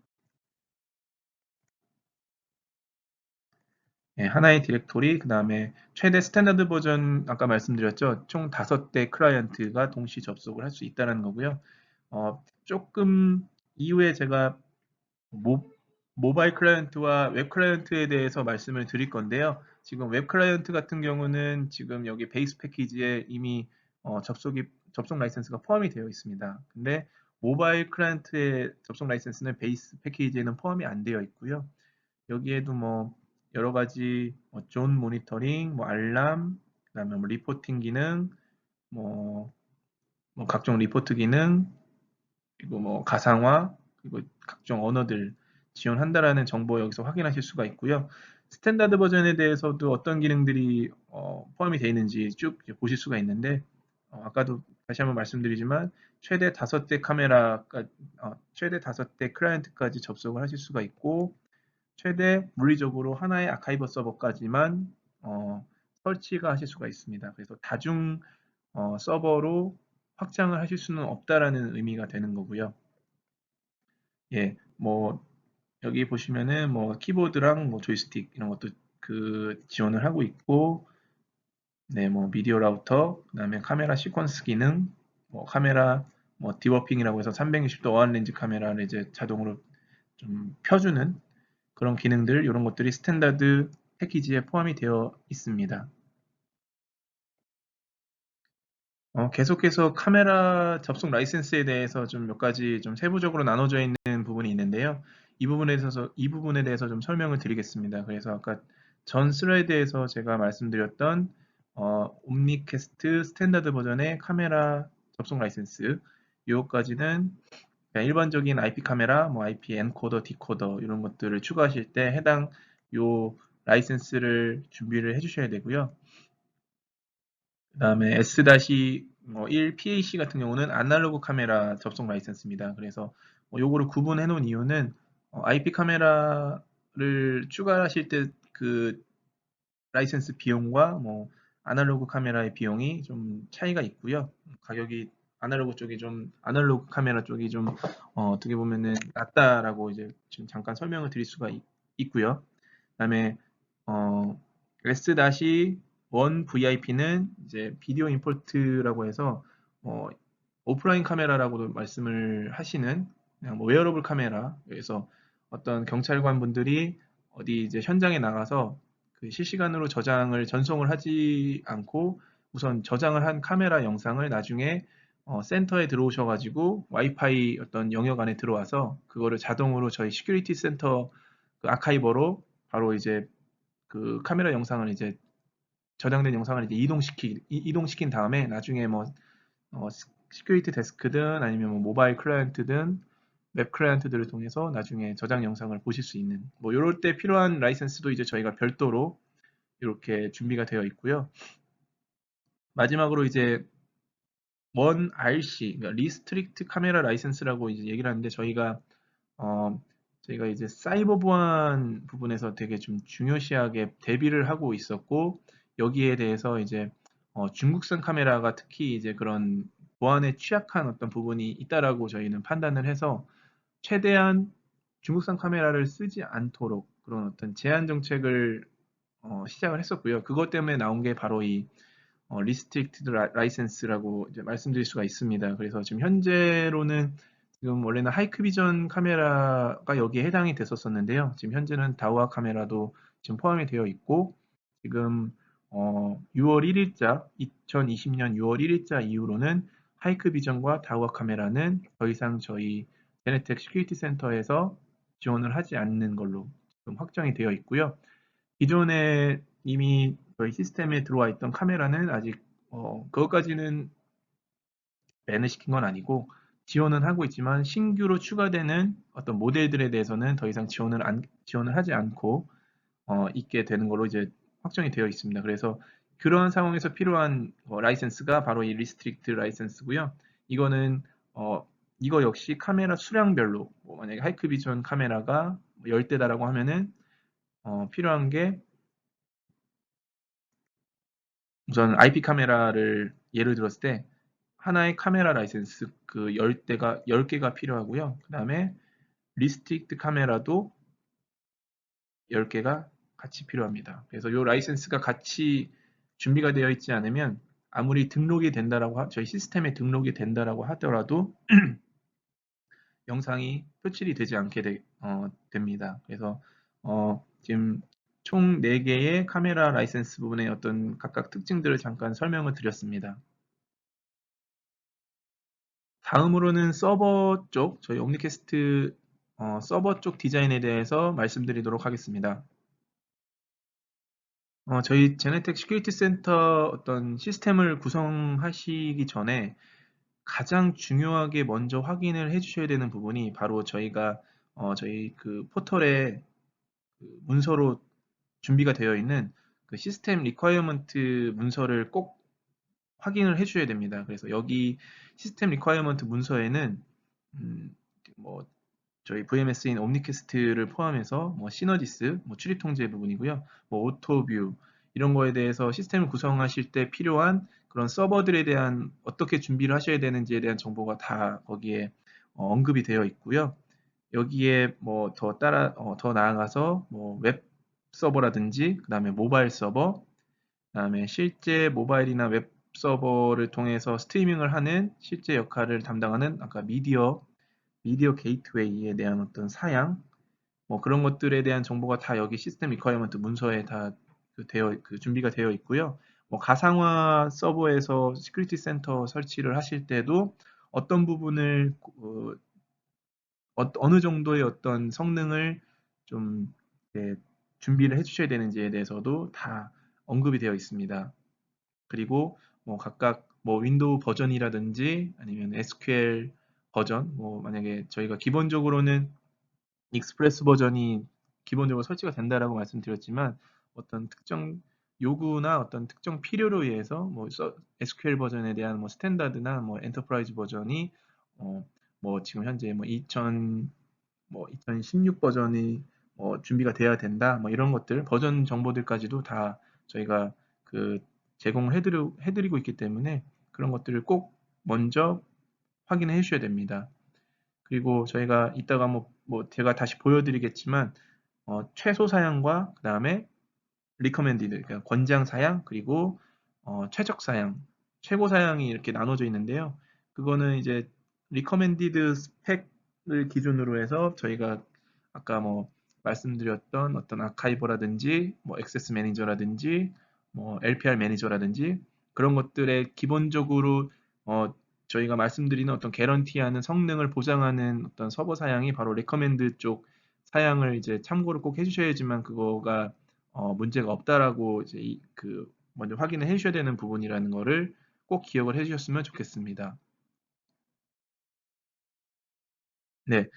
하나의 디렉토리, 그 다음에 최대 스탠다드 버전, 아까 말씀드렸죠. 총 5대 클라이언트가 동시 접속을 할 수 있다는 거고요. 조금 이후에 제가 모바일 클라이언트와 웹 클라이언트에 대해서 말씀을 드릴 건데요. 지금 웹 클라이언트 같은 경우는 지금 여기 베이스 패키지에 이미 접속 라이센스가 포함이 되어 있습니다. 근데 모바일 클라이언트의 접속 라이센스는 베이스 패키지에는 포함이 안 되어 있고요. 여기에도 뭐 여러 가지 존 모니터링, 뭐 알람, 그다음에 뭐 리포팅 기능, 뭐, 뭐 각종 리포트 기능, 그리고 뭐 가상화, 그리고 각종 언어들 지원한다라는 정보 여기서 확인하실 수가 있고요. 스탠다드 버전에 대해서도 어떤 기능들이 포함이 되어 있는지 쭉 보실 수가 있는데 아까도 다시 한번 말씀드리지만 최대 5대 카메라가 최대 5대 클라이언트까지 접속을 하실 수가 있고 최대 물리적으로 하나의 아카이버 서버까지만 설치가 하실 수가 있습니다. 그래서 다중 서버로 확장을 하실 수는 없다라는 의미가 되는 거고요. 예, 뭐 여기 보시면은 뭐 키보드랑 뭐 조이스틱 이런 것도 그 지원을 하고 있고, 네, 뭐 미디어 라우터, 그다음에 카메라 시퀀스 기능, 뭐 카메라 뭐 디워핑이라고 해서 360도 어안 렌즈 카메라를 이제 자동으로 좀 펴주는 그런 기능들 이런 것들이 스탠다드 패키지에 포함이 되어 있습니다. 계속해서 카메라 접속 라이센스에 대해서 좀 몇 가지 좀 세부적으로 나눠져 있는 부분이 있는데요. 이 부분에 대해서 좀 설명을 드리겠습니다. 그래서 아까 전 슬라이드에서 제가 말씀드렸던 옴니캐스트 스탠다드 버전의 카메라 접속 라이센스 이것까지는 그냥 일반적인 IP 카메라, 뭐 IP 엔코더, 디코더 이런 것들을 추가하실 때 해당 요 라이센스를 준비를 해주셔야 되고요. 그 다음에 S-1 PAC 같은 경우는 아날로그 카메라 접속 라이센스입니다. 그래서 요거를 구분해 놓은 이유는 IP 카메라를 추가하실 때 그 라이센스 비용과 뭐 아날로그 카메라의 비용이 좀 차이가 있고요. 가격이 아날로그 카메라 쪽이 좀 어떻게 보면은 낫다라고 이제 지금 잠깐 설명을 드릴 수가 있고요. 그다음에 S-1 VIP는 이제 비디오 임포트라고 해서 오프라인 카메라라고도 말씀을 하시는 그냥 뭐 웨어러블 카메라. 그래서 어떤 경찰관 분들이 어디 이제 현장에 나가서 그 실시간으로 전송을 하지 않고 우선 저장을 한 카메라 영상을 나중에 센터에 들어오셔가지고 와이파이 어떤 영역 안에 들어와서 그거를 자동으로 저희 시큐리티 센터 그 아카이버로 바로 이제 그 카메라 영상을 이제 저장된 영상을 이제 이동시킨 다음에 나중에 뭐 시큐리티 데스크든 아니면 뭐 모바일 클라이언트든 웹 클라이언트들을 통해서 나중에 저장 영상을 보실 수 있는 뭐 이럴 때 필요한 라이센스도 이제 저희가 별도로 이렇게 준비가 되어 있고요. 마지막으로 이제 원 RC, 그러니까 리스트릭트 카메라 라이센스라고 이제 얘기를 하는데 어, 저희가 이제 사이버 보안 부분에서 되게 좀 중요시하게 대비를 하고 있었고 여기에 대해서 이제 중국산 카메라가 특히 이제 그런 보안에 취약한 어떤 부분이 있다라고 저희는 판단을 해서 최대한 중국산 카메라를 쓰지 않도록 그런 어떤 제한 정책을 시작을 했었고요. 그것 때문에 나온 게 바로 이 리스트릭티드 라이센스라고 이제 말씀드릴 수가 있습니다. 그래서 지금 현재로는 지금 원래는 하이크비전 카메라가 여기에 해당이 됐었었는데요. 지금 현재는 다우아 카메라도 지금 포함이 되어 있고 지금 6월 1일자 2020년 6월 1일자 이후로는 하이크비전과 다우아 카메라는 더 이상 저희 제네텍 시큐리티 센터에서 지원을 하지 않는 걸로 지금 확정이 되어 있고요. 기존에 이미 저희 시스템에 들어와 있던 카메라는 아직 그것까지는 밴을 시킨 건 아니고 지원은 하고 있지만 신규로 추가되는 어떤 모델들에 대해서는 더 이상 지원을 하지 않고 있게 되는 걸로 이제 확정이 되어 있습니다. 그래서 그러한 상황에서 필요한 라이센스가 바로 이 리스트릭트 라이센스고요. 이거는 이거 역시 카메라 수량별로 만약에 하이크비전 카메라가 10대다라고 하면은 필요한 게 우선 IP 카메라를 예를 들었을 때 하나의 카메라 라이센스 그 10개가 필요하고요. 그 다음에 리스트릭트 카메라도 10개가 같이 필요합니다. 그래서 이 라이센스가 같이 준비가 되어 있지 않으면 아무리 저희 시스템에 등록이 된다라고 하더라도 영상이 표출이 되지 않게 됩니다. 그래서 지금 총 4개의 카메라 라이센스 부분의 어떤 각각 특징들을 잠깐 설명을 드렸습니다. 다음으로는 서버 쪽, 저희 옴니캐스트 서버 쪽 디자인에 대해서 말씀드리도록 하겠습니다. 저희 제네텍 시큐리티 센터 어떤 시스템을 구성하시기 전에 가장 중요하게 먼저 확인을 해주셔야 되는 부분이 바로 저희 그 포털에 그 문서로 준비가 되어 있는 그 시스템 리퀘어먼트 문서를 꼭 확인을 해주셔야 됩니다. 그래서 여기 시스템 리퀘어먼트 문서에는 음, 뭐 저희 VMS인 옴니캐스트를 포함해서 뭐 시너지스, 뭐 출입 통제 부분이고요. 뭐 오토뷰 이런 거에 대해서 시스템을 구성하실 때 필요한 그런 서버들에 대한 어떻게 준비를 하셔야 되는지에 대한 정보가 다 거기에 언급이 되어 있고요. 여기에 뭐 더 나아가서 뭐 웹 서버라든지 그다음에 모바일 서버, 그다음에 실제 모바일이나 웹 서버를 통해서 스트리밍을 하는 실제 역할을 담당하는 아까 미디어 게이트웨이에 대한 어떤 사양, 뭐 그런 것들에 대한 정보가 다 여기 시스템 리퀘어먼트 문서에 다 준비가 되어 있고요. 뭐 가상화 서버에서 시큐리티 센터 설치를 하실 때도 어떤 부분을 어느 정도의 어떤 성능을 좀 이렇게 준비를 해주셔야 되는지에 대해서도 다 언급이 되어 있습니다. 그리고 뭐 각각 뭐 윈도우 버전이라든지 아니면 SQL 버전, 뭐 만약에 저희가 기본적으로는 익스프레스 버전이 기본적으로 설치가 된다라고 말씀드렸지만 어떤 특정 요구나 어떤 특정 필요로 의해서 뭐 SQL 버전에 대한 뭐 스탠다드나 뭐 엔터프라이즈 버전이 뭐 지금 현재 뭐 2016 버전이 준비가 돼야 된다 뭐 이런 것들 버전 정보들까지도 다 저희가 그 제공을 해드리고 있기 때문에 그런 것들을 꼭 먼저 확인해 주셔야 됩니다. 그리고 저희가 이따가 뭐 제가 다시 보여드리겠지만 최소 사양과 그 다음에 recommended 그러니까 권장 사양 그리고 최적 사양, 최고 사양이 이렇게 나눠져 있는데요. 그거는 이제 recommended 스펙을 기준으로 해서 저희가 아까 뭐 말씀드렸던 어떤 아카이버라든지 뭐 액세스 매니저라든지 뭐 LPR 매니저라든지 그런 것들에 기본적으로 저희가 말씀드리는 어떤 개런티하는 성능을 보장하는 어떤 서버 사양이 바로 레커멘드 쪽 사양을 이제 참고를 꼭 해주셔야지만 그거가 문제가 없다라고 이제 먼저 확인을 해주셔야 되는 부분이라는 거를 꼭 기억을 해주셨으면 좋겠습니다. 네,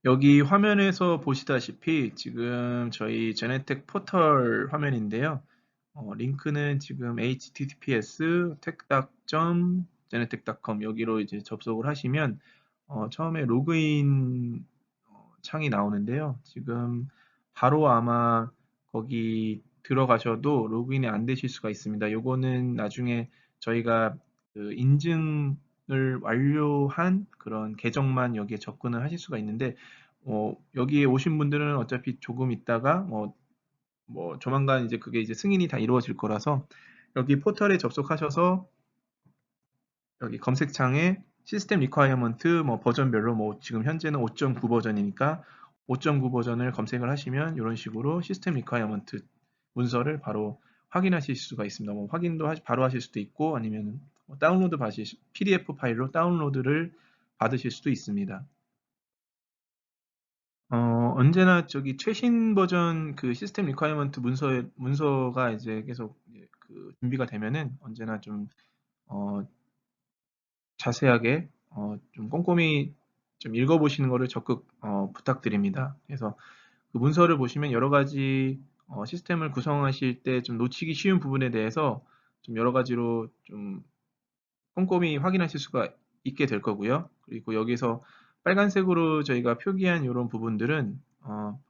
여기 화면에서 보시다시피 지금 저희 제네텍 포털 화면인데요. 링크는 지금 https tech.genetech.com 여기로 이제 접속을 하시면 처음에 로그인 창이 나오는데요. 지금 바로 아마 거기 들어가셔도 로그인이 안 되실 수가 있습니다. 요거는 나중에 저희가 그 인증을 완료한 그런 계정만 여기에 접근을 하실 수가 있는데 여기에 오신 분들은 어차피 조금 있다가 조만간 이제 그게 이제 승인이 다 이루어질 거라서 여기 포털에 접속하셔서 여기 검색창에 시스템 리ኳ이어먼트 버전별로 지금 현재는 5.9 버전이니까 5.9 버전을 검색을 하시면 이런 식으로 시스템 리ኳ이어먼트 문서를 바로 확인하실 수가 있습니다. 확인도 바로 하실 수도 있고 아니면 다운로드 받으실 PDF 파일로 다운로드를 받으실 수도 있습니다. 언제나 저기 최신 버전 그 시스템 리ኳ이어먼트 문서가 이제 계속 그 준비가 되면은 언제나 좀 어, 자세하게 좀 꼼꼼히 좀 읽어보시는 거를 적극 부탁드립니다. 그래서 그 문서를 보시면 여러 가지 시스템을 구성하실 때 좀 놓치기 쉬운 부분에 대해서 좀 여러 가지로 좀 꼼꼼히 확인하실 수가 있게 될 거고요. 그리고 여기서 빨간색으로 저희가 표기한 이런 부분들은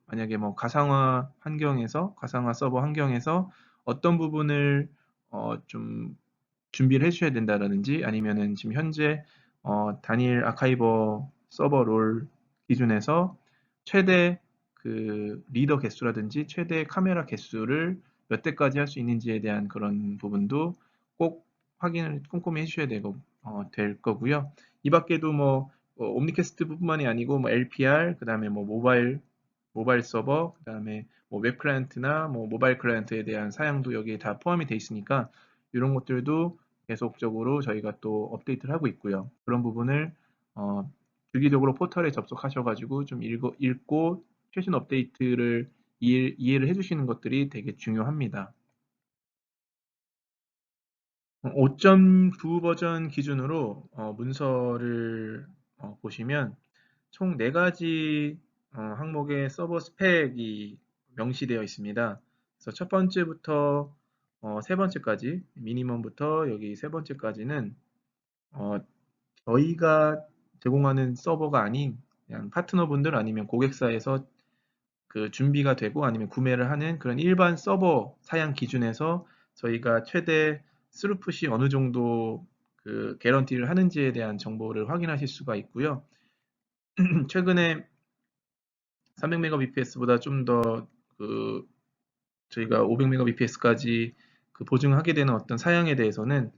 만약에 가상화 서버 환경에서 어떤 부분을 좀 준비를 해주셔야 된다라든지 아니면은 지금 현재 다니엘 아카이버 서버 롤 기준에서 최대 그 리더 개수라든지 최대 카메라 개수를 몇 대까지 할 수 있는지에 대한 그런 부분도 꼭 확인을 꼼꼼히 해주셔야 될 거고요. 이 밖에도 옴니캐스트 뿐만이 아니고 LPR, 그 다음에 모바일 서버, 그 다음에 웹 클라이언트나 모바일 클라이언트에 대한 사양도 여기에 다 포함이 되어 있으니까 이런 것들도 계속적으로 저희가 또 업데이트를 하고 있고요. 그런 부분을 어, 주기적으로 포털에 접속하셔가지고 좀 읽고 최신 업데이트를 이해를 해주시는 것들이 되게 중요합니다. 5.9 버전 기준으로 문서를 보시면 총 4가지 항목의 서버 스펙이 명시되어 있습니다. 그래서 첫 번째부터 세 번째까지, 미니멈부터 여기 세 번째까지는 어, 저희가 제공하는 서버가 아닌 그냥 파트너분들 아니면 고객사에서 그 준비가 되고 아니면 구매를 하는 그런 일반 서버 사양 기준에서 저희가 최대 스루풋이 어느 정도 그 개런티를 하는지에 대한 정보를 확인하실 수가 있고요. 최근에 300mbps보다 좀 더 그 저희가 500mbps까지 그 보증하게 되는 어떤 사양에 대해서는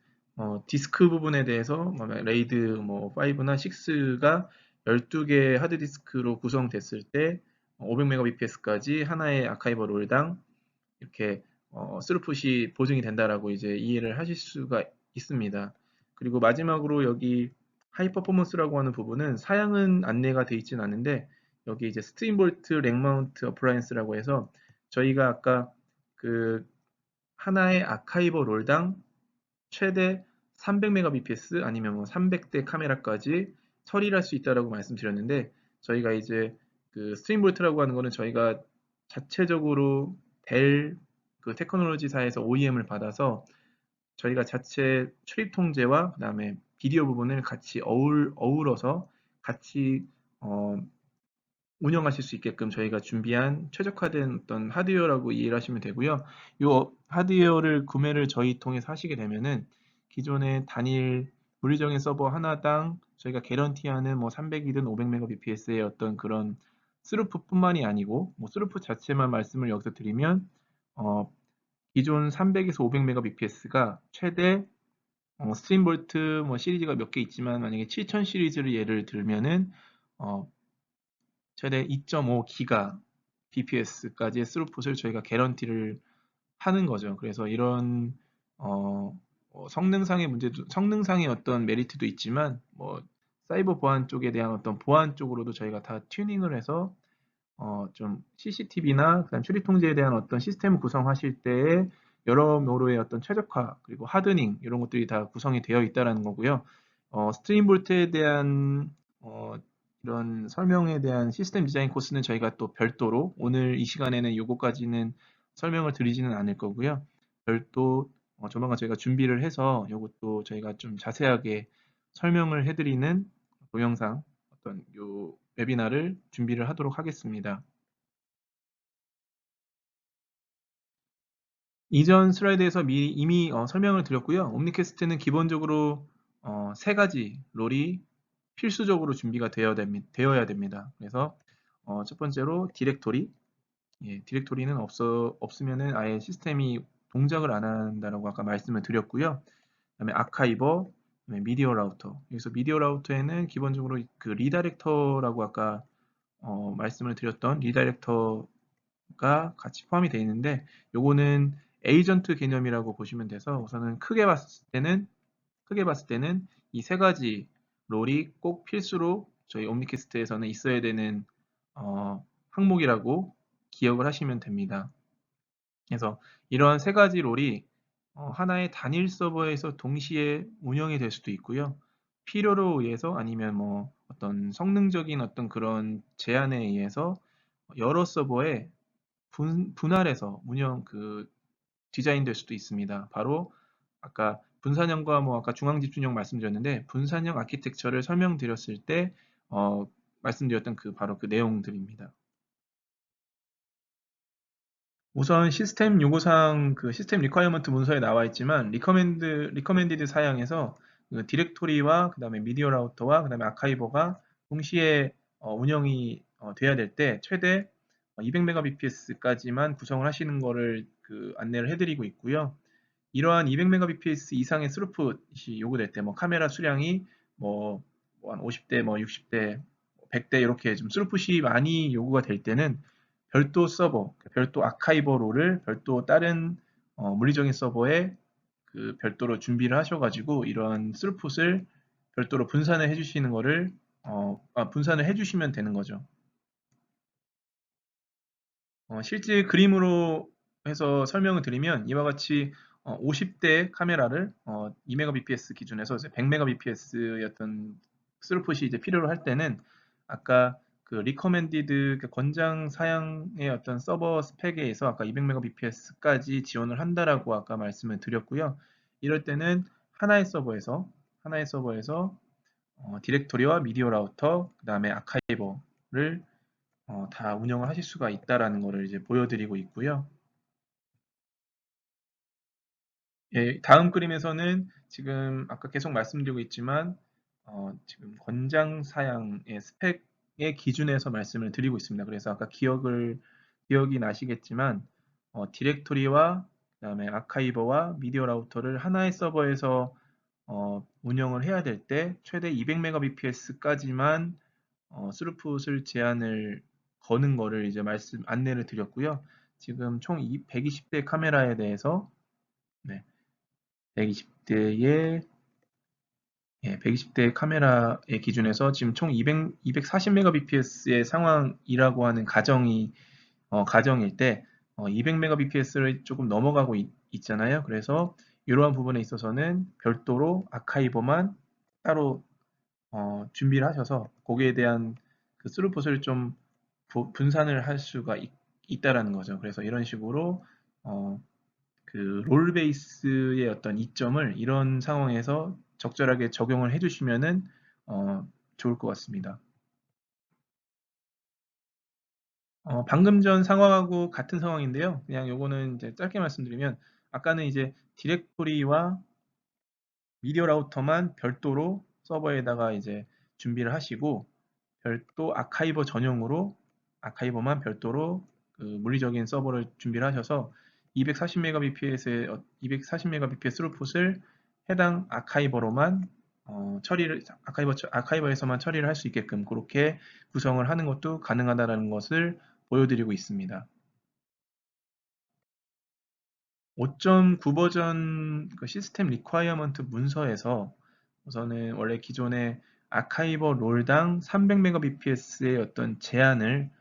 디스크 부분에 대해서 레이드 5나 6가 12개 하드디스크로 구성됐을 때 500mbps까지 하나의 아카이버 롤당 이렇게 스루풋이 보증이 된다라고 이제 이해를 하실 수가 있습니다. 그리고 마지막으로 여기 하이 퍼포먼스라고 하는 부분은 사양은 안내가 되어 있지는 않은데 여기 이제 스트림볼트 렉 마운트 어플라이언스라고 해서 저희가 아까 그 하나의 아카이버 롤당 최대 300mbps 아니면 300대 카메라까지 처리할 수 있다라고 말씀드렸는데 저희가 이제 그 스트림볼트라고 하는 거는 저희가 자체적으로 델 그 테크놀로지사에서 OEM을 받아서 저희가 자체 출입 통제와 그다음에 비디오 부분을 같이 어우러서 같이 어, 운영하실 수 있게끔 저희가 준비한 최적화된 어떤 하드웨어라고 이해를 하시면 되고요. 이 하드웨어를 구매를 저희 통해서 하시게 되면은 기존의 단일 물리적인 서버 하나당 저희가 개런티하는 300이든 500mbps의 어떤 그런 스루풋뿐만이 아니고 스루풋 자체만 말씀을 여기서 드리면 어, 기존 300에서 500mbps가 최대 스트림볼트 시리즈가 몇 개 있지만 만약에 7000 시리즈를 예를 들면은 어, 최대 2.5기가 bps까지의 스루풋을 저희가 개런티를 하는 거죠. 그래서 이런 성능상의 문제도 성능상의 어떤 메리트도 있지만 사이버 보안 쪽에 대한 어떤 보안 쪽으로도 저희가 다 튜닝을 해서 좀 CCTV나 그다음 출입 통제에 대한 어떤 시스템을 구성하실 때에 여러모로의 어떤 최적화 그리고 하드닝 이런 것들이 다 구성이 되어 있다라는 거고요. 스트림볼트에 대한 이런 설명에 대한 시스템 디자인 코스는 저희가 또 별도로 오늘 이 시간에는 요거까지는 설명을 드리지는 않을 거고요. 별도 조만간 저희가 준비를 해서 이것도 저희가 좀 자세하게 설명을 해드리는 동영상 어떤 요 웨비나를 준비를 하도록 하겠습니다. 이전 슬라이드에서 이미 설명을 드렸고요. 옴니캐스트는 기본적으로 세 가지 롤이 필수적으로 준비가 되어야 됩니다. 그래서 첫 번째로 디렉토리, 디렉토리는 없으면은 아예 시스템이 동작을 안 한다라고 아까 말씀을 드렸고요. 그다음에 아카이버, 그다음에 미디어 라우터. 여기서 미디어 라우터에는 기본적으로 그 리다이렉터라고 아까 말씀을 드렸던 리다이렉터가 같이 포함이 되어 있는데 요거는 에이전트 개념이라고 보시면 돼서 우선은 크게 봤을 때는 이 세 가지 롤이 꼭 필수로 저희 옴니캐스트에서는 있어야 되는 항목이라고 기억을 하시면 됩니다. 그래서 이러한 세 가지 롤이 하나의 단일 서버에서 동시에 운영이 될 수도 있고요. 필요로 의해서 아니면 뭐 어떤 성능적인 어떤 그런 제한에 의해서 여러 서버에 분할해서 디자인될 수도 있습니다. 바로 아까 분산형과 뭐 아까 중앙집중형 말씀드렸는데 분산형 아키텍처를 설명드렸을 때 말씀드렸던 바로 그 내용들입니다. 우선 시스템 요구사항 그 시스템 리퀘어먼트 문서에 나와 있지만 리커멘디드 사양에서 그 디렉토리와 그다음에 미디어 라우터와 그다음에 아카이버가 동시에 운영이 돼야 될 때 최대 200Mbps까지만 구성을 하시는 거를 그 안내를 해드리고 있고요. 이러한 200Mbps 이상의 스루풋이 요구될 때 뭐 카메라 수량이 한 50대, 60대, 100대 이렇게 좀 스루풋이 많이 요구가 될 때는 별도 서버, 별도 아카이버로를 별도 다른 물리적인 서버에 그 별도로 준비를 하셔가지고 이러한 스루풋을 별도로 분산을 해주시는 거를 분산을 해주시면 되는 거죠. 실제 그림으로 해서 설명을 드리면 이와 같이 50대 카메라를 2Mbps 기준에서 100Mbps였던 스루풋이 이제 필요로 할 때는 아까 그 recommended 권장 사양의 어떤 서버 스펙에 의해서 아까 200Mbps까지 지원을 한다라고 아까 말씀을 드렸고요. 이럴 때는 하나의 서버에서 디렉토리와 미디어 라우터, 그 다음에 아카이버를 다 운영을 하실 수가 있다라는 것을 이제 보여드리고 있고요. 예, 다음 그림에서는 지금 아까 계속 말씀드리고 있지만 지금 권장 사양의 스펙의 기준에서 말씀을 드리고 있습니다. 그래서 아까 기억이 나시겠지만 디렉토리와 그다음에 아카이버와 미디어 라우터를 하나의 서버에서 운영을 해야 될 때 최대 200Mbps까지만 스루풋을 제한을 거는 거를 이제 안내를 드렸고요. 지금 총 120대 카메라에 대해서 120대의 120대 카메라의 기준에서 지금 총 240Mbps의 상황이라고 하는 가정일 때 200Mbps를 조금 넘어가고 있잖아요. 그래서 이러한 부분에 있어서는 별도로 아카이버만 따로 준비를 하셔서 거기에 대한 그 스루풋을 좀 분산을 할 수가 있다라는 거죠. 그래서 이런 식으로 그 롤 베이스의 어떤 이점을 이런 상황에서 적절하게 적용을 해주시면은 좋을 것 같습니다. 방금 전 상황하고 같은 상황인데요. 그냥 요거는 이제 짧게 말씀드리면 아까는 이제 디렉토리와 미디어 라우터만 별도로 서버에다가 이제 준비를 하시고 별도 아카이버 전용으로 아카이버만 별도로 그 물리적인 서버를 준비를 하셔서 240Mbps 스루풋을 해당 아카이버로만 아카이버에서만 처리를 할 수 있게끔 그렇게 구성을 하는 것도 가능하다는 것을 보여드리고 있습니다. 5.9 버전 그 시스템 리퀘어먼트 문서에서 우선은 원래 기존의 아카이버 롤당 300Mbps의 어떤 제한을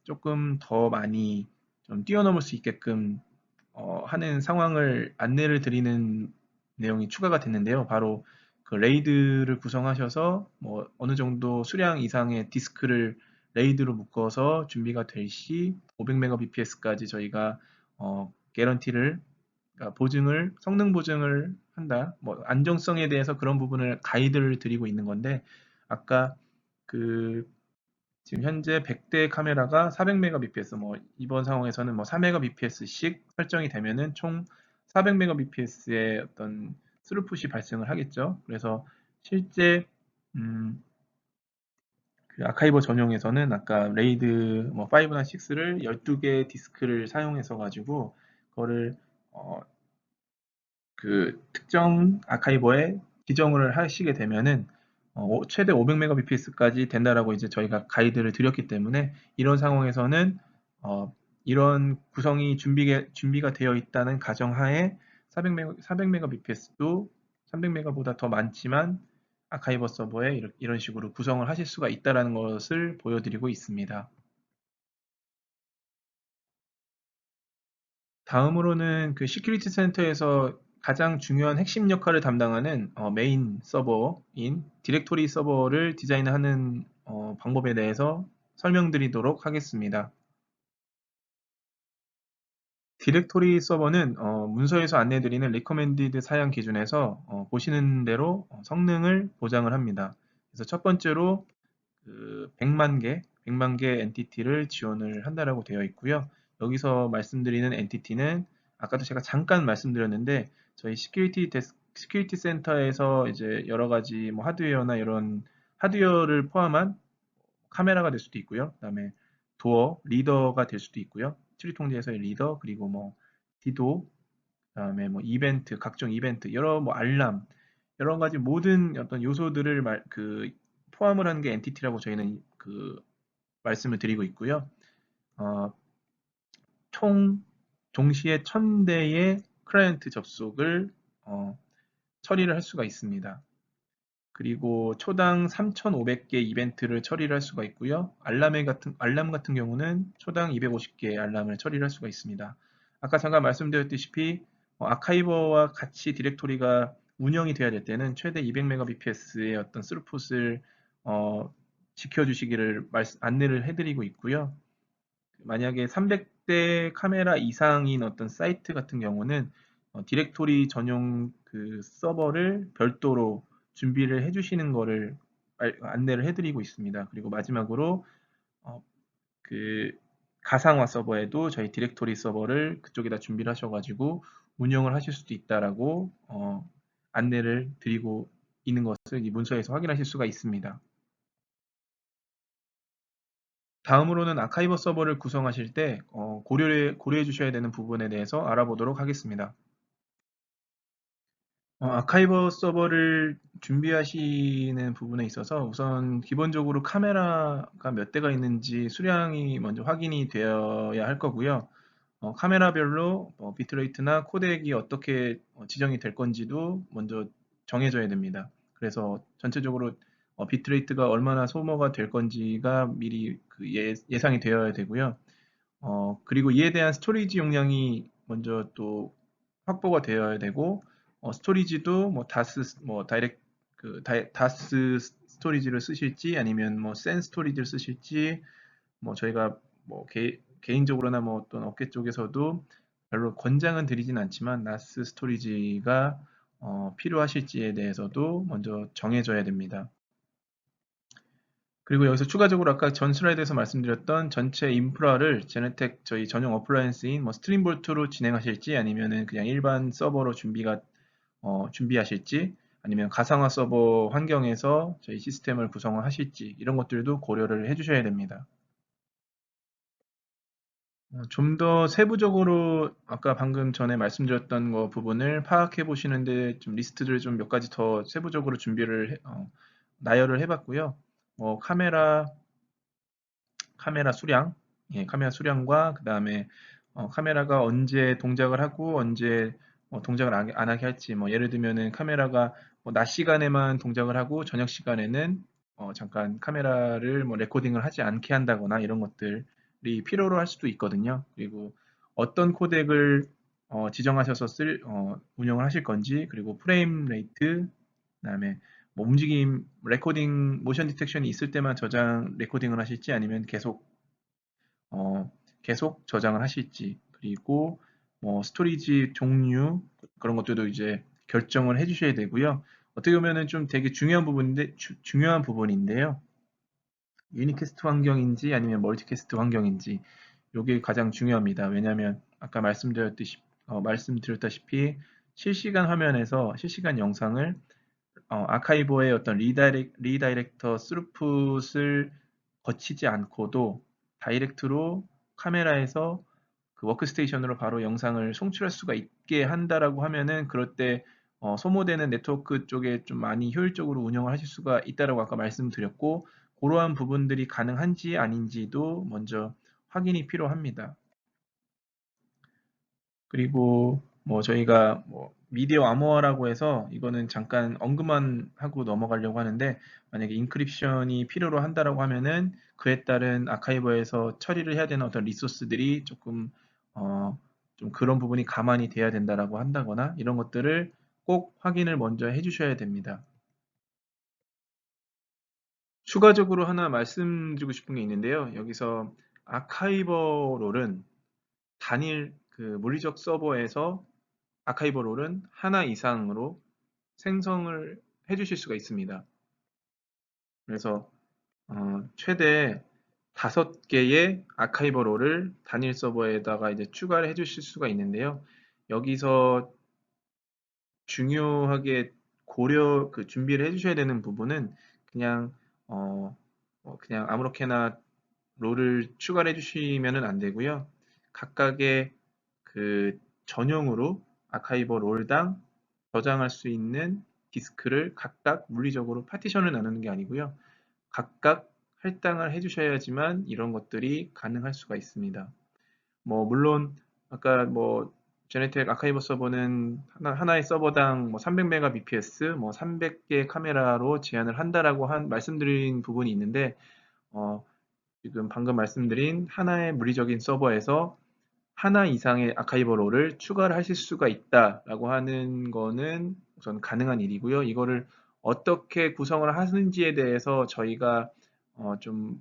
조금 더 많이 좀 뛰어넘을 수 있게끔 하는 상황을 안내를 드리는 내용이 추가가 됐는데요. 바로 그 레이드를 구성하셔서 뭐 어느 정도 수량 이상의 디스크를 레이드로 묶어서 준비가 될 시 500Mbps까지 저희가 개런티를 그러니까 성능 보증을 한다. 뭐 안정성에 대해서 그런 부분을 가이드를 드리고 있는 건데 아까 그 지금 현재 100대 카메라가 400mbps, 뭐 이번 상황에서는 뭐 4mbps씩 설정이 되면은 총 400mbps의 어떤 스루풋이 발생을 하겠죠. 그래서 실제 음, 그 아카이버 전용에서는 아까 레이드 뭐 5나 6를 12개 디스크를 사용해서 가지고 그거를 어, 그 특정 아카이버에 지정을 하시게 되면은 최대 500mbps까지 된다라고 이제 저희가 가이드를 드렸기 때문에 이런 상황에서는 어, 이런 구성이 준비가 되어 있다는 가정하에 400mbps도 300mbo보다 더 많지만 아카이버 서버에 이런 식으로 구성을 하실 수가 있다라는 것을 보여드리고 있습니다. 다음으로는 그 시큐리티 센터에서 가장 중요한 핵심 역할을 담당하는 메인 서버인 디렉토리 서버를 디자인하는 방법에 대해서 설명드리도록 하겠습니다. 디렉토리 서버는 문서에서 안내드리는 recommended 사양 기준에서 보시는 대로 성능을 보장을 합니다. 그래서 첫 번째로 그 100만 개 엔티티를 지원을 한다라고 되어 있고요. 여기서 말씀드리는 엔티티는 아까도 제가 잠깐 말씀드렸는데 저희 시큐리티 센터에서 이제 여러 가지 뭐 하드웨어나 이런 하드웨어를 포함한 카메라가 될 수도 있고요. 그다음에 도어, 리더가 될 수도 있고요. 추리 통제에서의 리더, 그리고 뭐 디도, 그다음에 뭐 이벤트, 각종 이벤트, 여러 뭐 알람, 여러 가지 모든 어떤 요소들을 포함을 하는 게 엔티티라고 저희는 그 말씀을 드리고 있고요. 어, 총 동시에 1000대의 클라이언트 접속을 어, 처리를 할 수가 있습니다. 그리고 초당 3,500개 이벤트를 처리를 할 수가 있고요. 알람 같은 경우는 초당 250개 알람을 처리를 할 수가 있습니다. 아까 잠깐 말씀드렸다시피 아카이버와 같이 디렉토리가 운영이 돼야 될 때는 최대 200mbps의 어떤 스루풋을 지켜주시기를 안내를 해드리고 있고요. 만약에 300대 카메라 이상인 어떤 사이트 같은 경우는 디렉토리 전용 그 서버를 별도로 준비를 해주시는 거를 안내를 해드리고 있습니다. 그리고 마지막으로 어, 그 가상화 서버에도 저희 디렉토리 서버를 그쪽에다 준비를 하셔가지고 운영을 하실 수도 있다라고 안내를 드리고 있는 것을 이 문서에서 확인하실 수가 있습니다. 다음으로는 아카이버 서버를 구성하실 때 고려해 주셔야 되는 부분에 대해서 알아보도록 하겠습니다. 아카이버 서버를 준비하시는 부분에 있어서 우선 기본적으로 카메라가 몇 대가 있는지 수량이 먼저 확인이 되어야 할 거고요. 카메라별로 비트레이트나 코덱이 어떻게 지정이 될 건지도 먼저 정해져야 됩니다. 그래서 전체적으로 비트레이트가 얼마나 소모가 될 건지가 미리 예상이 되어야 되고요. 그리고 이에 대한 스토리지 용량이 먼저 또 확보가 되어야 되고, 스토리지도 뭐 다스 스토리지를 쓰실지 아니면 뭐 센 스토리지를 쓰실지, 뭐 저희가 뭐 개인적으로나 뭐 어떤 업계 쪽에서도 별로 권장은 드리진 않지만 나스 스토리지가 필요하실지에 대해서도 먼저 정해져야 됩니다. 그리고 여기서 추가적으로 아까 전 슬라이드에서 말씀드렸던 전체 인프라를 제네텍 저희 전용 어플라이언스인 뭐 스트림볼트로 진행하실지 아니면은 그냥 일반 서버로 준비하실지 아니면 가상화 서버 환경에서 저희 시스템을 구성을 하실지 이런 것들도 고려를 해주셔야 됩니다. 좀 더 세부적으로 아까 방금 전에 말씀드렸던 거 부분을 파악해 보시는데 좀 리스트를 좀 몇 가지 더 세부적으로 나열을 해봤고요. 뭐 카메라 수량, 카메라 수량과 그 다음에 카메라가 언제 동작을 하고 언제 동작을 안 하게 할지, 뭐 예를 들면은 카메라가 뭐낮 시간에만 동작을 하고 저녁 시간에는 잠깐 카메라를 뭐 레코딩을 하지 않게 한다거나 이런 것들이 필요로 할 수도 있거든요. 그리고 어떤 코덱을 지정하셔서 운영을 하실 건지, 그리고 프레임 레이트, 그다음에 뭐 움직임, 레코딩, 모션 디텍션이 있을 때만 레코딩을 하실지 아니면 어, 계속 저장을 하실지, 그리고 뭐 스토리지 종류 그런 것들도 이제 결정을 해주셔야 되고요. 어떻게 보면은 좀 되게 중요한 부분인데요. 유니캐스트 환경인지 아니면 멀티캐스트 환경인지 이게 가장 중요합니다. 왜냐하면 아까 말씀드렸다시피 실시간 화면에서 실시간 영상을 아카이버의 어떤 리다이렉터 스루풋을 거치지 않고도 다이렉트로 카메라에서 그 워크스테이션으로 바로 영상을 송출할 수가 있게 한다라고 하면은 그럴 때 소모되는 네트워크 쪽에 좀 많이 효율적으로 운영을 하실 수가 있다라고 아까 말씀드렸고 그러한 부분들이 가능한지 아닌지도 먼저 확인이 필요합니다. 그리고 뭐 저희가 뭐 미디어 암호화라고 해서 이거는 잠깐 언급만 하고 넘어가려고 하는데 만약에 인크립션이 필요로 한다라고 하면은 그에 따른 아카이버에서 처리를 해야 되는 어떤 리소스들이 조금 어, 좀 그런 부분이 가만히 돼야 된다라고 한다거나 이런 것들을 꼭 확인을 먼저 해주셔야 됩니다. 추가적으로 하나 말씀드리고 싶은 게 있는데요. 여기서 아카이버 롤은 단일 그 물리적 서버에서 아카이버 롤은 하나 이상으로 생성을 해주실 수가 있습니다. 그래서 최대 5개의 아카이버 롤을 단일 서버에다가 이제 추가를 해주실 수가 있는데요. 여기서 중요하게 준비를 해주셔야 되는 부분은 그냥 그냥 아무렇게나 롤을 추가를 해주시면은 안 되고요. 각각의 그 전용으로 아카이버 롤당 저장할 수 있는 디스크를 각각 물리적으로 파티션을 나누는 게 아니고요. 각각 할당을 해주셔야지만 이런 것들이 가능할 수가 있습니다. 뭐 물론 아까 뭐 제네텍 아카이버 서버는 하나의 서버당 뭐 300mbps, 뭐 300개 카메라로 제한을 한다라고 말씀드린 부분이 있는데 어, 지금 방금 말씀드린 하나의 물리적인 서버에서 하나 이상의 아카이버 롤을 추가를 하실 수가 있다라고 하는 거는 우선 가능한 일이고요. 이거를 어떻게 구성을 하는지에 대해서 저희가 좀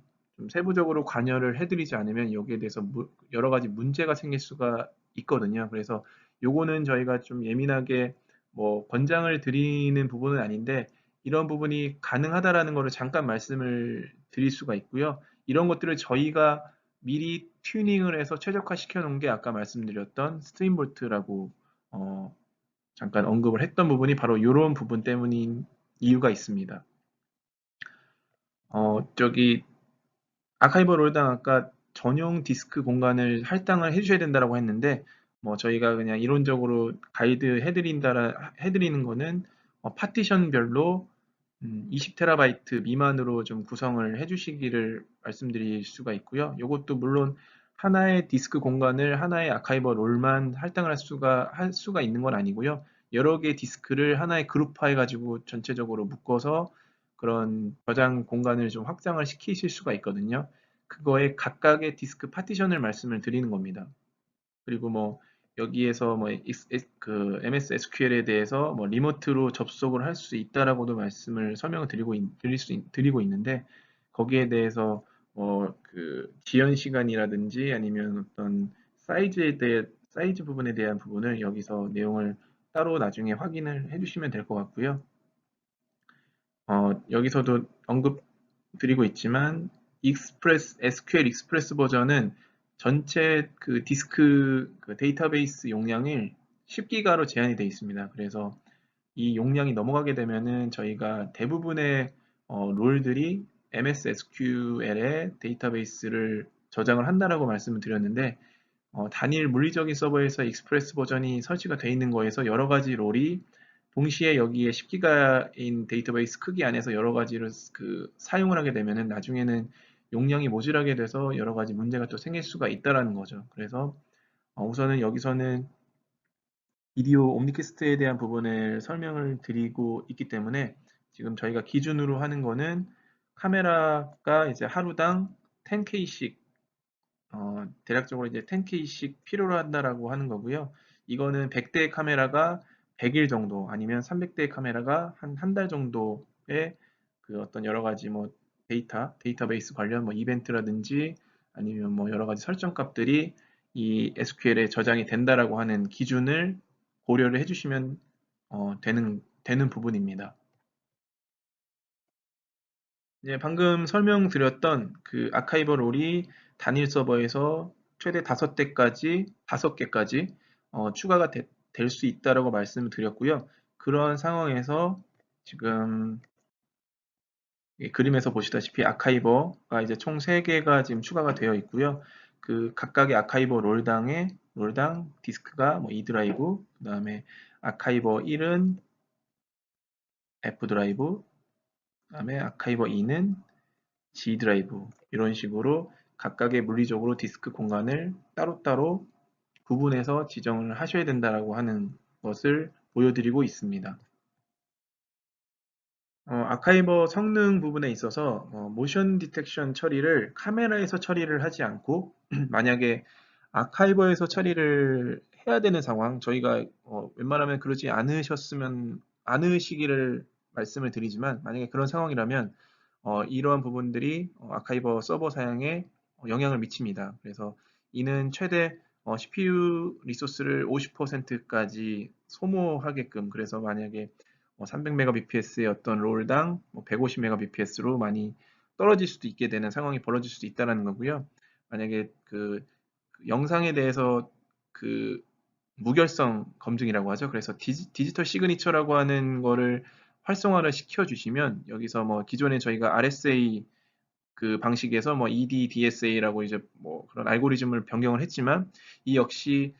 세부적으로 관여를 해드리지 않으면 여기에 대해서 여러 가지 문제가 생길 수가 있거든요. 그래서 요거는 저희가 좀 예민하게 뭐 권장을 드리는 부분은 아닌데 이런 부분이 가능하다라는 거를 잠깐 말씀을 드릴 수가 있고요. 이런 것들을 저희가 미리 튜닝을 해서 최적화 시켜 놓은 게 아까 말씀드렸던 스트림볼트라고 잠깐 언급을 했던 부분이 바로 이런 부분 때문인 이유가 있습니다. 저기 아카이버 롤당 아까 전용 디스크 공간을 할당을 해주셔야 된다라고 했는데 뭐 저희가 그냥 이론적으로 해드리는 거는 파티션별로 20TB 미만으로 좀 구성을 해주시기를 말씀드릴 수가 있고요. 이것도 물론 하나의 디스크 공간을 하나의 아카이버 롤만 할당을 할 수가 있는 건 아니고요. 여러 개의 디스크를 하나의 그룹화해 가지고 전체적으로 묶어서 그런 저장 공간을 좀 확장을 시키실 수가 있거든요. 그거에 각각의 디스크 파티션을 말씀을 드리는 겁니다. 그리고 뭐 여기에서 뭐 그 MS SQL에 대해서 뭐 리모트로 접속을 할 수 있다라고도 말씀을 설명을 드리고 있는데 거기에 대해서 그 지연 시간이라든지 아니면 어떤 사이즈 부분에 대한 부분을 여기서 내용을 따로 나중에 확인을 해주시면 될 것 같고요. 여기서도 언급 드리고 있지만 SQL 익스프레스 버전은 전체 그 디스크 그 데이터베이스 용량을 10기가로 제한이 되어 있습니다. 그래서 이 용량이 넘어가게 되면은 저희가 대부분의 롤들이 MS SQL의 데이터베이스를 저장을 한다라고 말씀을 드렸는데 단일 물리적인 서버에서 익스프레스 버전이 설치가 되어 있는 거에서 여러 가지 롤이 동시에 여기에 10기가인 데이터베이스 크기 안에서 여러 가지를 사용을 하게 되면은 나중에는 용량이 모자라게 돼서 여러 가지 문제가 또 생길 수가 있다라는 거죠. 그래서 우선은 여기서는 비디오 옴니캐스트에 대한 부분을 설명을 드리고 있기 때문에 지금 저희가 기준으로 하는 거는 카메라가 이제 하루당 10K씩 대략적으로 이제 10K씩 필요로 한다라고 하는 거고요. 이거는 100대의 카메라가 100일 정도 아니면 300대의 카메라가 한 달 정도의 그 어떤 여러 가지 뭐 데이터베이스 관련 뭐 이벤트라든지 아니면 뭐 여러 가지 설정 값들이 이 SQL에 저장이 된다라고 하는 기준을 고려를 해주시면 되는 부분입니다. 이제 방금 설명드렸던 그 아카이버 롤이 단일 서버에서 최대 5개까지 추가가 될 수 있다라고 말씀을 드렸고요. 그런 상황에서 지금 이 그림에서 보시다시피 아카이버가 이제 총 3개가 지금 추가가 되어 있고요. 그 각각의 아카이버 롤당 디스크가 뭐 E 드라이브, 그 다음에 아카이버 1은 F 드라이브, 그 다음에 아카이버 2는 G 드라이브, 이런 식으로 각각의 물리적으로 디스크 공간을 따로따로 구분해서 지정을 하셔야 된다라고 하는 것을 보여드리고 있습니다. 아카이버 성능 부분에 있어서 모션 디텍션 처리를 카메라에서 처리를 하지 않고 만약에 아카이버에서 처리를 해야 되는 상황, 저희가 웬만하면 그러지 않으시기를 말씀을 드리지만, 만약에 그런 상황이라면 이러한 부분들이 아카이버 서버 사양에 영향을 미칩니다. 그래서 이는 최대 CPU 리소스를 50%까지 소모하게끔, 그래서 만약에 300Mbps의 어떤 롤당 150Mbps로 많이 떨어질 수도 있게 되는 상황이 벌어질 수도 있다는 거고요. 만약에 그 영상에 대해서 그 무결성 검증이라고 하죠. 그래서 디지털 시그니처라고 하는 거를 활성화를 시켜주시면, 여기서 뭐 기존에 저희가 RSA 그 방식에서 뭐 EDDSA라고 이제 뭐 그런 알고리즘을 변경을 했지만, 이 역시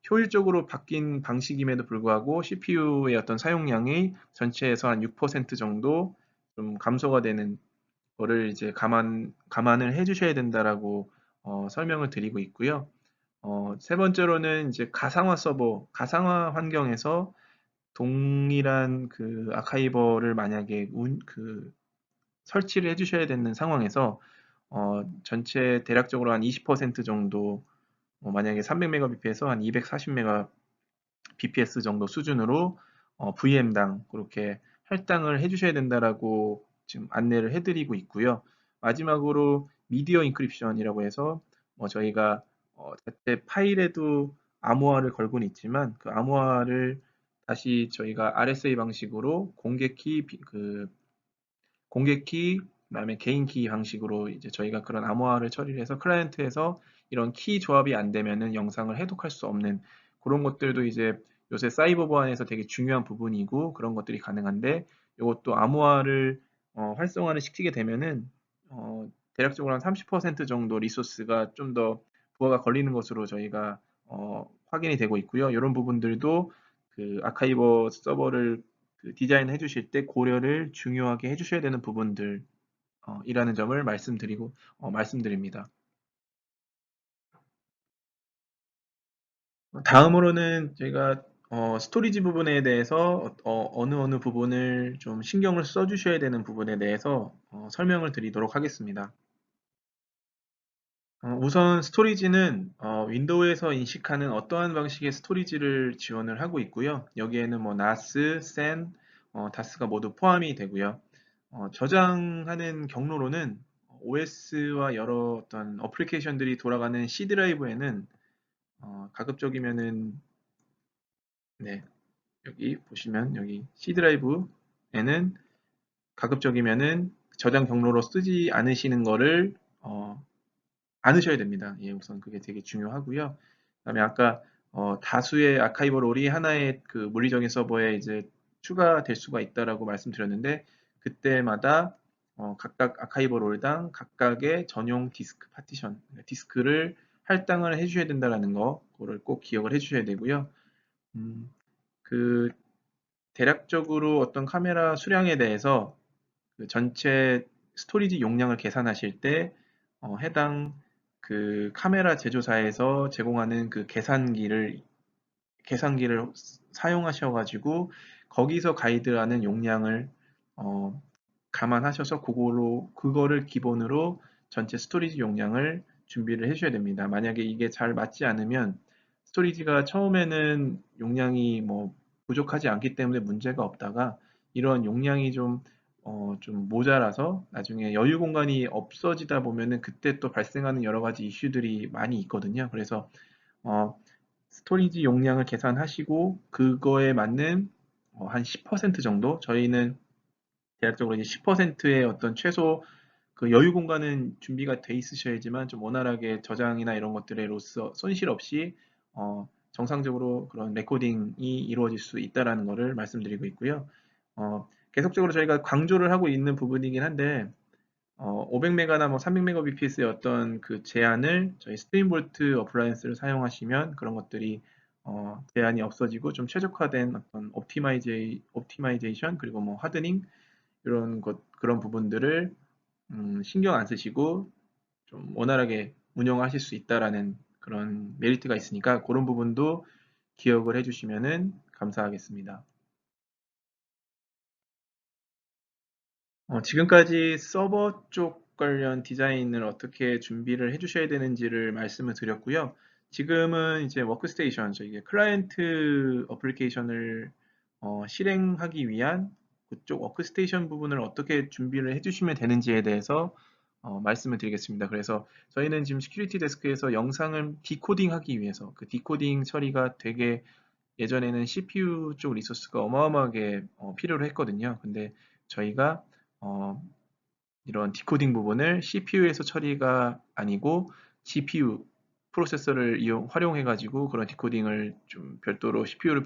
효율적으로 바뀐 방식임에도 불구하고 CPU의 어떤 사용량이 전체에서 한 6% 정도 좀 감소가 되는 거를 이제 감안을 해주셔야 된다라고 설명을 드리고 있고요. 세 번째로는 이제 가상화 환경에서 동일한 그 아카이버를 만약에 설치를 해주셔야 되는 상황에서 전체 대략적으로 한 20% 정도, 만약에 300Mbps에서 한 240Mbps 정도 수준으로 VM당 그렇게 할당을 해주셔야 된다라고 지금 안내를 해드리고 있고요. 마지막으로 미디어 인크립션이라고 해서 저희가 자체 파일에도 암호화를 걸고는 있지만, 그 암호화를 다시 저희가 RSA 방식으로 공개 키, 그다음에 개인 키 방식으로 이제 저희가 그런 암호화를 처리를 해서 클라이언트에서 이런 키 조합이 안 되면은 영상을 해독할 수 없는 그런 것들도 이제 요새 사이버 보안에서 되게 중요한 부분이고, 그런 것들이 가능한데, 이것도 암호화를 활성화를 시키게 되면은 대략적으로 한 30% 정도 리소스가 좀 더 부하가 걸리는 것으로 저희가 확인이 되고 있고요. 이런 부분들도 그 아카이버 서버를 디자인해 주실 때 고려를 중요하게 해 주셔야 되는 부분들 이라는 점을 말씀드립니다. 다음으로는 저희가 스토리지 부분에 대해서 어느 부분을 좀 신경을 써 주셔야 되는 부분에 대해서 설명을 드리도록 하겠습니다. 우선 스토리지는 윈도우에서 인식하는 어떠한 방식의 스토리지를 지원을 하고 있고요. 여기에는 뭐 NAS, SAN, DAS가 모두 포함이 되고요. 저장하는 경로로는 OS와 여러 어떤 어플리케이션들이 돌아가는 C 드라이브에는 가급적이면은, 네, 여기 보시면 여기 C 드라이브에는 가급적이면은 저장 경로로 쓰지 않으시는 거를 않으셔야 됩니다. 예, 우선 그게 되게 중요하고요. 그다음에 아까 다수의 아카이버 롤이 하나의 그 물리적인 서버에 이제 추가될 수가 있다라고 말씀드렸는데, 그때마다 각각 아카이버 롤당 각각의 전용 디스크 파티션, 디스크를 할당을 해주셔야 된다라는 거, 그거를 꼭 기억을 해주셔야 되고요. 그 대략적으로 어떤 카메라 수량에 대해서 그 전체 스토리지 용량을 계산하실 때 해당 그 카메라 제조사에서 제공하는 그 계산기를 사용하셔가지고 거기서 가이드하는 용량을 어, 감안하셔서 그거를 기본으로 전체 스토리지 용량을 준비를 해주셔야 됩니다. 만약에 이게 잘 맞지 않으면 스토리지가 처음에는 용량이 뭐 부족하지 않기 때문에 문제가 없다가 이런 용량이 좀 좀 모자라서 나중에 여유 공간이 없어지다 보면은 그때 또 발생하는 여러 가지 이슈들이 많이 있거든요. 그래서 어, 스토리지 용량을 계산하시고 그거에 맞는 한 10% 정도 저희는 대략적으로 이제 10%의 어떤 최소 그 여유 공간은 준비가 돼 있으셔야지만 좀 원활하게 저장이나 이런 것들에로서 손실 없이 정상적으로 그런 레코딩이 이루어질 수 있다라는 것을 말씀드리고 있고요. 계속적으로 저희가 강조를 하고 있는 부분이긴 한데 500메가나 뭐 300mbps의 어떤 그 제한을 저희 스트림볼트 어플라이언스를 사용하시면 그런 것들이 제한이 없어지고 좀 최적화된 어떤 옵티마이제이션 그리고 뭐 하드닝 이런 그런 부분들을 신경 안 쓰시고 좀 원활하게 운영하실 수 있다라는 그런 메리트가 있으니까 그런 부분도 기억을 해주시면은 감사하겠습니다. 지금까지 서버 쪽 관련 디자인을 어떻게 준비를 해주셔야 되는지를 말씀을 드렸고요. 지금은 이제 워크스테이션, 저희 클라이언트 어플리케이션을 실행하기 위한 그쪽 워크스테이션 부분을 어떻게 준비를 해주시면 되는지에 대해서 말씀을 드리겠습니다. 그래서 저희는 지금 시큐리티 데스크에서 영상을 디코딩하기 위해서 그 디코딩 처리가 되게 예전에는 CPU 쪽 리소스가 어마어마하게 필요로 했거든요. 근데 저희가 어, 이런 디코딩 부분을 CPU에서 처리가 아니고 GPU 프로세서를 활용해 가지고 그런 디코딩을 좀 별도로 CPU를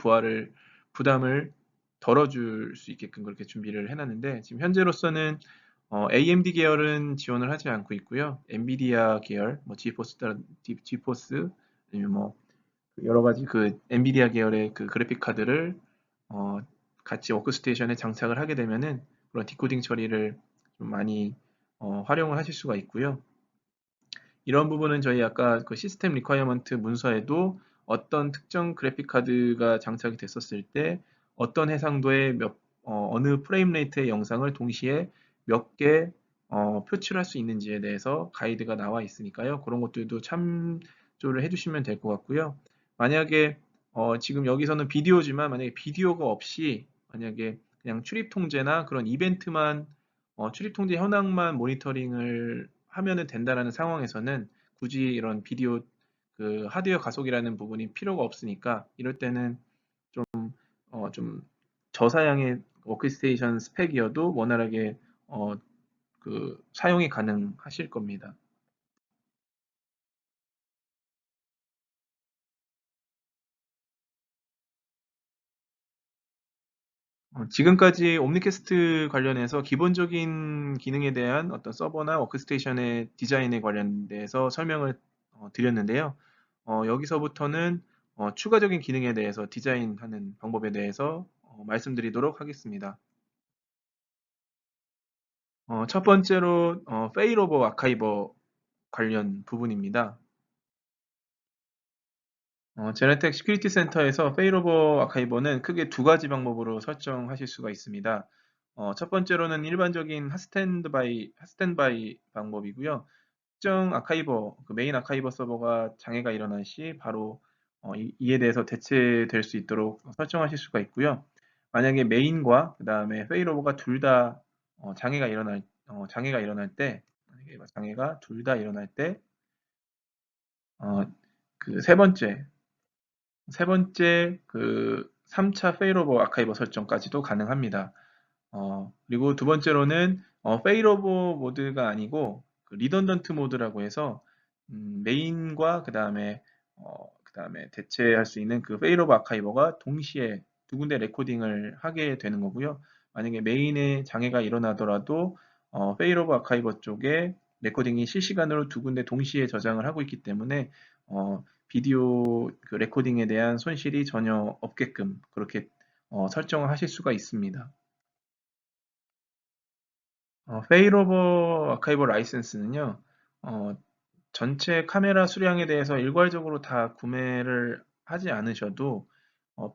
부담을 덜어줄 수 있게끔 그렇게 준비를 해놨는데 지금 현재로서는 AMD 계열은 지원을 하지 않고 있고요. 엔비디아 계열, 뭐 지포스 아니면 뭐 여러 가지 그 엔비디아 계열의 그 그래픽 카드를 어, 같이 워크스테이션에 장착을 하게 되면은 그런 디코딩 처리를 좀 많이 활용을 하실 수가 있고요. 이런 부분은 저희 아까 그 시스템 리ኳ이어먼트 문서에도 어떤 특정 그래픽 카드가 장착이 됐었을 때 어떤 해상도의 어느 프레임 레이트의 영상을 동시에 몇 개 표출할 수 있는지에 대해서 가이드가 나와 있으니까요. 그런 것들도 참조를 해주시면 될 것 같고요. 만약에 지금 여기서는 비디오지만 만약에 비디오가 없이 만약에 그냥 출입 통제나 그런 이벤트만 출입 통제 현황만 모니터링을 하면은 된다라는 상황에서는 굳이 이런 비디오 그 하드웨어 가속이라는 부분이 필요가 없으니까 이럴 때는 좀 저사양의 워크스테이션 스펙이어도 원활하게 어, 그 사용이 가능하실 겁니다. 지금까지 옴니캐스트 관련해서 기본적인 기능에 대한 어떤 서버나 워크스테이션의 디자인에 관련돼서 설명을 드렸는데요. 여기서부터는 추가적인 기능에 대해서 디자인하는 방법에 대해서 말씀드리도록 하겠습니다. 첫 번째로 페일오버 아카이버 관련 부분입니다. 제네텍 시큐리티 센터에서 페일오버 아카이버는 크게 두 가지 방법으로 설정하실 수가 있습니다. 첫 번째로는 일반적인 핫스탠바이 방법이고요. 특정 아카이버, 그 메인 아카이버 서버가 장애가 일어난 시 바로 이에 대해서 대체될 수 있도록 설정하실 수가 있고요. 만약에 메인과 그 다음에 페일오버가 둘 다 장애가 일어날 때, 만약에 장애가 둘 다 일어날 때, 어, 그 세 번째 그 3차 페일오버 아카이버 설정까지도 가능합니다. 그리고 두 번째로는 페일오버 모드가 아니고 그 리던던트 모드라고 해서 메인과 그 다음에 대체할 수 있는 그 페일오버 아카이버가 동시에 두 군데 레코딩을 하게 되는 거고요. 만약에 메인에 장애가 일어나더라도 페일오버 아카이버 쪽에 레코딩이 실시간으로 두 군데 동시에 저장을 하고 있기 때문에 비디오 그 레코딩에 대한 손실이 전혀 없게끔 그렇게 설정을 하실 수가 있습니다. 페일오버 아카이버 라이센스는요, 어, 전체 카메라 수량에 대해서 일괄적으로 다 구매를 하지 않으셔도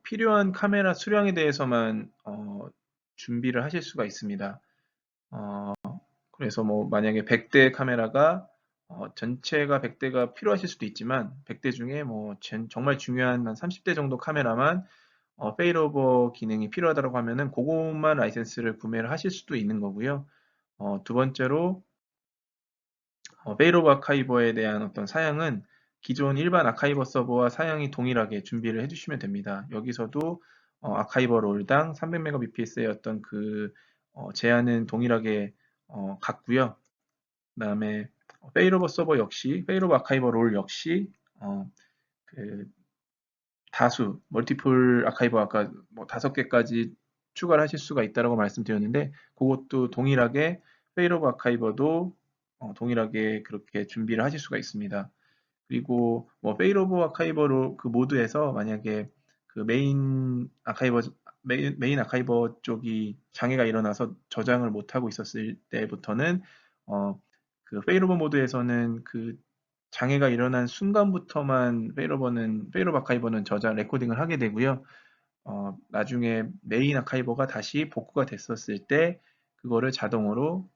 필요한 카메라 수량에 대해서만 준비를 하실 수가 있습니다. 어, 그래서 뭐 만약에 100대 카메라가 전체가 100대가 필요하실 수도 있지만 100대 중에 뭐 정말 중요한 한 30대 정도 카메라만 페일오버 기능이 필요하다고 하면은 그것만 라이센스를 구매를 하실 수도 있는 거고요. 두 번째로 페일오버 아카이버에 대한 어떤 사양은 기존 일반 아카이버 서버와 사양이 동일하게 준비를 해주시면 됩니다. 여기서도 아카이버 롤당 300mbps의 어떤 그 제한은 동일하게 같고요. 그 다음에 페일오버 서버 역시 페일오버 아카이버 롤 역시 그 다수 멀티플 아카이버 아까 뭐 5개까지 추가를 하실 수가 있다고 말씀드렸는데 그것도 동일하게 페일오버 아카이버도 동일하게 그렇게 준비를 하실 수가 있습니다. 그리고 뭐 페일오버 아카이버로 그 모드에서 만약에 그 메인 아카이버 쪽이 장애가 일어나서 저장을 못하고 있었을 때부터는 그 페일오버 모드에서는 그 장애가 일어난 순간부터만 페일오버 아카이버는 저장 레코딩을 하게 되고요. 나중에 메인 아카이버가 다시 복구가 됐었을 때 그거를 자동으로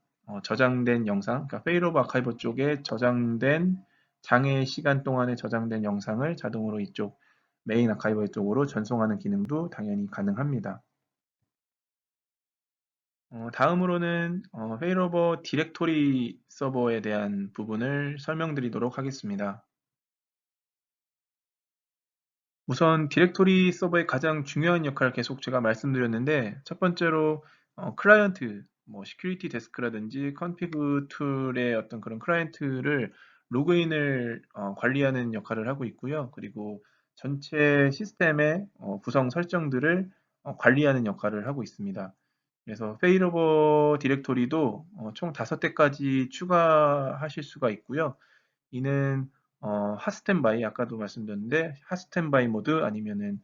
저장된 영상, 그러니까 페일오버 아카이버 쪽에 저장된 장애 시간 동안에 저장된 영상을 자동으로 이쪽 메인 아카이버 쪽으로 전송하는 기능도 당연히 가능합니다. 다음으로는 페일오버 디렉토리 서버에 대한 부분을 설명드리도록 하겠습니다. 우선 디렉토리 서버의 가장 중요한 역할을 계속 제가 말씀드렸는데 첫 번째로 클라이언트, 뭐 시큐리티 데스크라든지 컨피그 툴의 어떤 그런 클라이언트를 로그인을 관리하는 역할을 하고 있고요. 그리고 전체 시스템의 구성 설정들을 관리하는 역할을 하고 있습니다. 그래서 페일오버 디렉토리도 총 5대까지 추가하실 수가 있고요. 이는 핫스탠바이 아까도 말씀드렸는데 핫스탠바이 모드 아니면은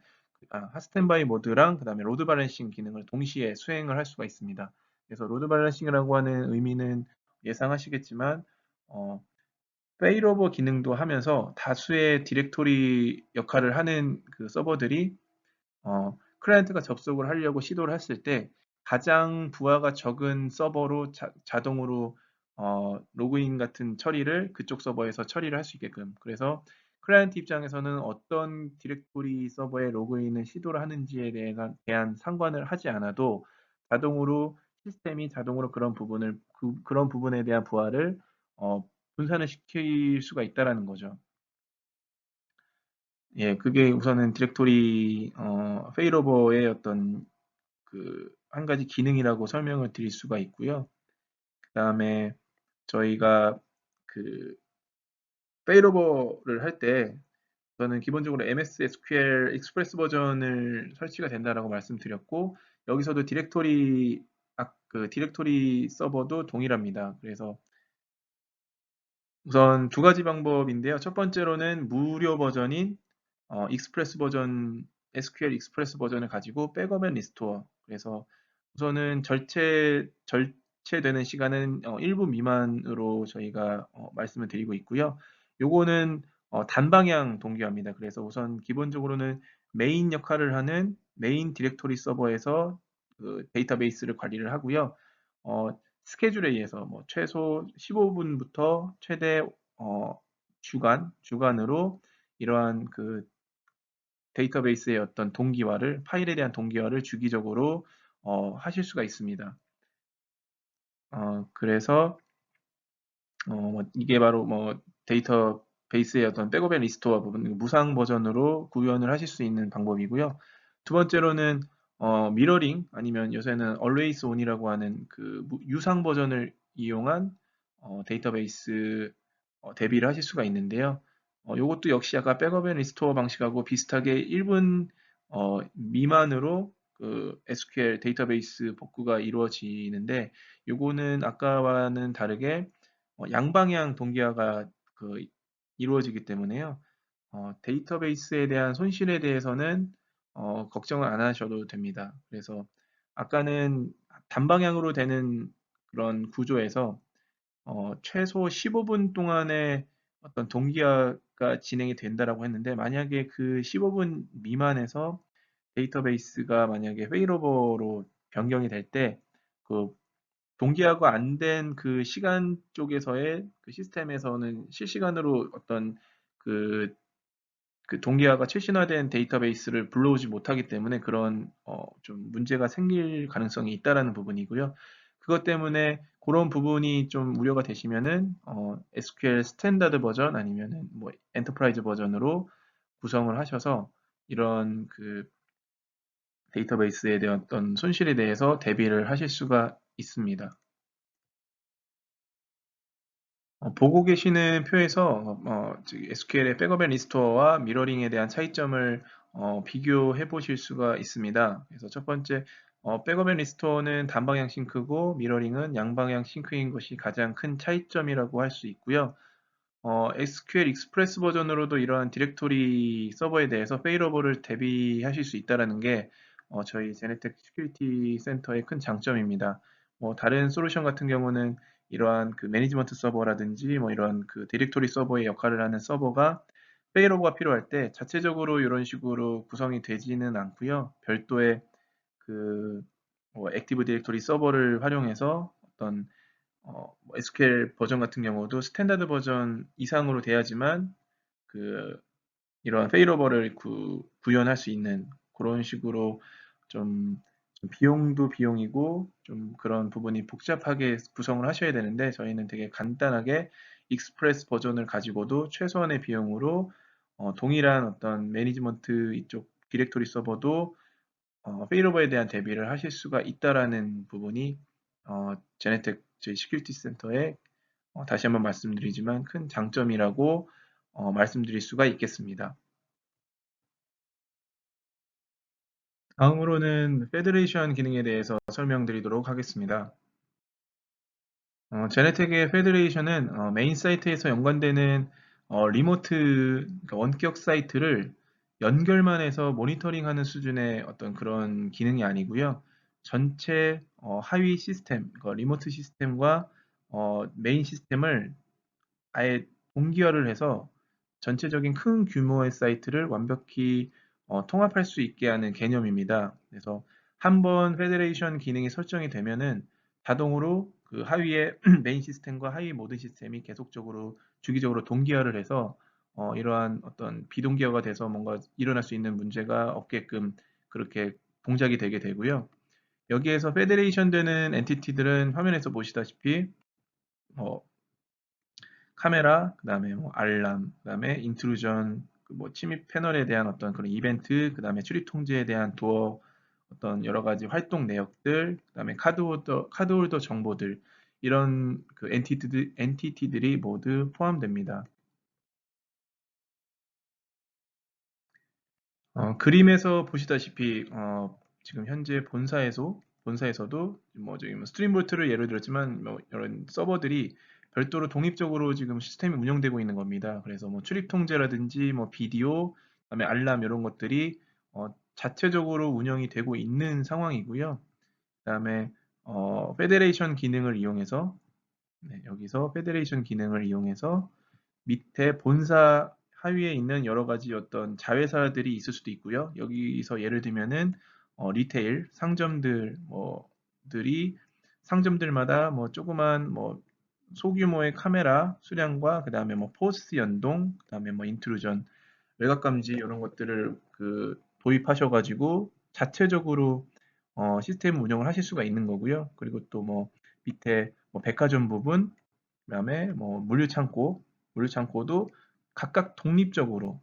핫스탠바이 모드랑 그다음에 로드 밸런싱 기능을 동시에 수행을 할 수가 있습니다. 그래서 로드 밸런싱이라고 하는 의미는 예상하시겠지만 어, 페일오버 기능도 하면서 다수의 디렉토리 역할을 하는 그 서버들이 클라이언트가 접속을 하려고 시도를 했을 때 가장 부하가 적은 서버로 자동으로 로그인 같은 처리를 그쪽 서버에서 처리를 할 수 있게끔 그래서 클라이언트 입장에서는 어떤 디렉토리 서버에 로그인을 시도를 하는지에 대한 상관을 하지 않아도 자동으로 시스템이 자동으로 그런 부분을 그런 부분에 대한 부하를 분산을 시킬 수가 있다라는 거죠. 예, 그게 우선은 디렉토리 페일오버의 어떤 그 한 가지 기능이라고 설명을 드릴 수가 있고요. 그다음에 저희가 그 페일오버를 할 때 저는 기본적으로 MS SQL 익스프레스 버전을 설치가 된다라고 말씀드렸고 여기서도 그 디렉토리 서버도 동일합니다. 그래서 우선 두 가지 방법인데요. 첫 번째로는 무료 버전인 익스프레스 버전, SQL 익스프레스 버전을 가지고 백업 앤 리스토어. 그래서 우선은 절체되는 시간은 1분 미만으로 저희가 말씀을 드리고 있고요. 요거는 단방향 동기화입니다. 그래서 우선 기본적으로는 메인 역할을 하는 메인 디렉토리 서버에서 그 데이터베이스를 관리를 하고요. 스케줄에 의해서 뭐 최소 15분부터 최대 주간으로 이러한 그 데이터베이스의 어떤 파일에 대한 동기화를 주기적으로 하실 수가 있습니다. 그래서 뭐 이게 바로 뭐 데이터베이스의 어떤 백업 앤 리스토어 부분, 무상 버전으로 구현을 하실 수 있는 방법이고요. 두 번째로는 미러링 아니면 요새는 always on이라고 하는 그 유상 버전을 이용한 데이터베이스 대비를 하실 수가 있는데요. 요것도 역시 아까 백업 앤 리스토어 방식하고 비슷하게 1분 미만으로 그 SQL 데이터베이스 복구가 이루어지는데 요거는 아까와는 다르게 양방향 동기화가 이루어지기 때문에요. 데이터베이스에 대한 손실에 대해서는 걱정을 안 하셔도 됩니다. 그래서 아까는 단방향으로 되는 그런 구조에서 최소 15분 동안의 어떤 동기화가 진행이 된다라고 했는데 만약에 그 15분 미만에서 데이터베이스가 만약에 페일오버로 변경이 될 때 그 동기화가 안 된 그 시간 쪽에서의 그 시스템에서는 실시간으로 어떤 그 그 동기화가 최신화된 데이터베이스를 불러오지 못하기 때문에 그런 좀 문제가 생길 가능성이 있다라는 부분이고요. 그것 때문에 그런 부분이 좀 우려가 되시면은 SQL 스탠다드 버전 아니면은 뭐 엔터프라이즈 버전으로 구성을 하셔서 이런 그 데이터베이스에 대한 어떤 손실에 대해서 대비를 하실 수가 있습니다. 보고 계시는 표에서 SQL의 백업 앤 리스토어와 미러링에 대한 차이점을 비교해 보실 수가 있습니다. 그래서 첫 번째, 백업 앤 리스토어는 단방향 싱크고 미러링은 양방향 싱크인 것이 가장 큰 차이점이라고 할 수 있고요. SQL 익스프레스 버전으로도 이러한 디렉토리 서버에 대해서 페일러블을 대비하실 수 있다는 게 저희 제네텍 시큐리티 센터의 큰 장점입니다. 뭐 다른 솔루션 같은 경우는 이러한 그 매니지먼트 서버라든지 뭐 이런 그 디렉토리 서버의 역할을 하는 서버가 페일러블가 필요할 때 자체적으로 이런 식으로 구성이 되지는 않고요. 별도의 그 액티브 디렉토리 서버를 활용해서 어떤 뭐 SQL 버전 같은 경우도 스탠다드 버전 이상으로 돼야지만 그 이런 페일러블을 구현할 수 있는 그런 식으로 좀, 좀 비용도 비용이고 좀 그런 부분이 복잡하게 구성을 하셔야 되는데 저희는 되게 간단하게 익스프레스 버전을 가지고도 최소한의 비용으로 동일한 어떤 매니지먼트 이쪽 디렉토리 서버도 페일러블에 대한 대비를 하실 수가 있다라는 부분이 제네텍 저희 시큐리티 센터의 다시 한번 말씀드리지만 큰 장점이라고 말씀드릴 수가 있겠습니다. 다음으로는 페더레이션 기능에 대해서 설명드리도록 하겠습니다. 제네텍의 페더레이션은 메인 사이트에서 연관되는 리모트 그러니까 원격 사이트를 연결만 해서 모니터링하는 수준의 어떤 그런 기능이 아니고요. 전체 하위 시스템, 그러니까 리모트 시스템과 메인 시스템을 아예 동기화를 해서 전체적인 큰 규모의 사이트를 완벽히 통합할 수 있게 하는 개념입니다. 그래서 한번 페더레이션 기능이 설정이 되면은 자동으로 그 하위의 메인 시스템과 하위 모든 시스템이 계속적으로 주기적으로 동기화를 해서 이러한 어떤 비동기화가 돼서 뭔가 일어날 수 있는 문제가 없게끔 그렇게 동작이 되게 되고요. 여기에서 페더레이션 되는 엔티티들은 화면에서 보시다시피 어, 카메라, 그다음에 뭐 알람, 그다음에 인트루전, 그뭐 침입 패널에 대한 어떤 그런 이벤트, 그다음에 출입 통제에 대한 도어 어떤 여러 가지 활동 내역들, 그다음에 카드홀더 정보들 이런 그 엔티티들이 모두 포함됩니다. 그림에서 보시다시피 지금 현재 본사에서도 뭐 저기 뭐 스트림볼트를 예를 들었지만 뭐 이런 서버들이 별도로 독립적으로 지금 시스템이 운영되고 있는 겁니다. 그래서 뭐 출입 통제라든지 뭐 비디오, 그다음에 알람 이런 것들이 자체적으로 운영이 되고 있는 상황이고요. 그다음에 페데레이션 기능을 이용해서 네, 여기서 페데레이션 기능을 이용해서 밑에 본사 하위에 있는 여러 가지 어떤 자회사들이 있을 수도 있고요. 여기서 예를 들면은 리테일 상점들 뭐들이 상점들마다 뭐 조그만 뭐 소규모의 카메라 수량과 그다음에 뭐 포스 연동, 그다음에 뭐 인트루전, 외곽 감지 이런 것들을 그 도입하셔가지고 자체적으로 시스템 운영을 하실 수가 있는 거고요. 그리고 또 뭐 밑에 뭐 백화점 부분, 그다음에 뭐 물류창고도 각각 독립적으로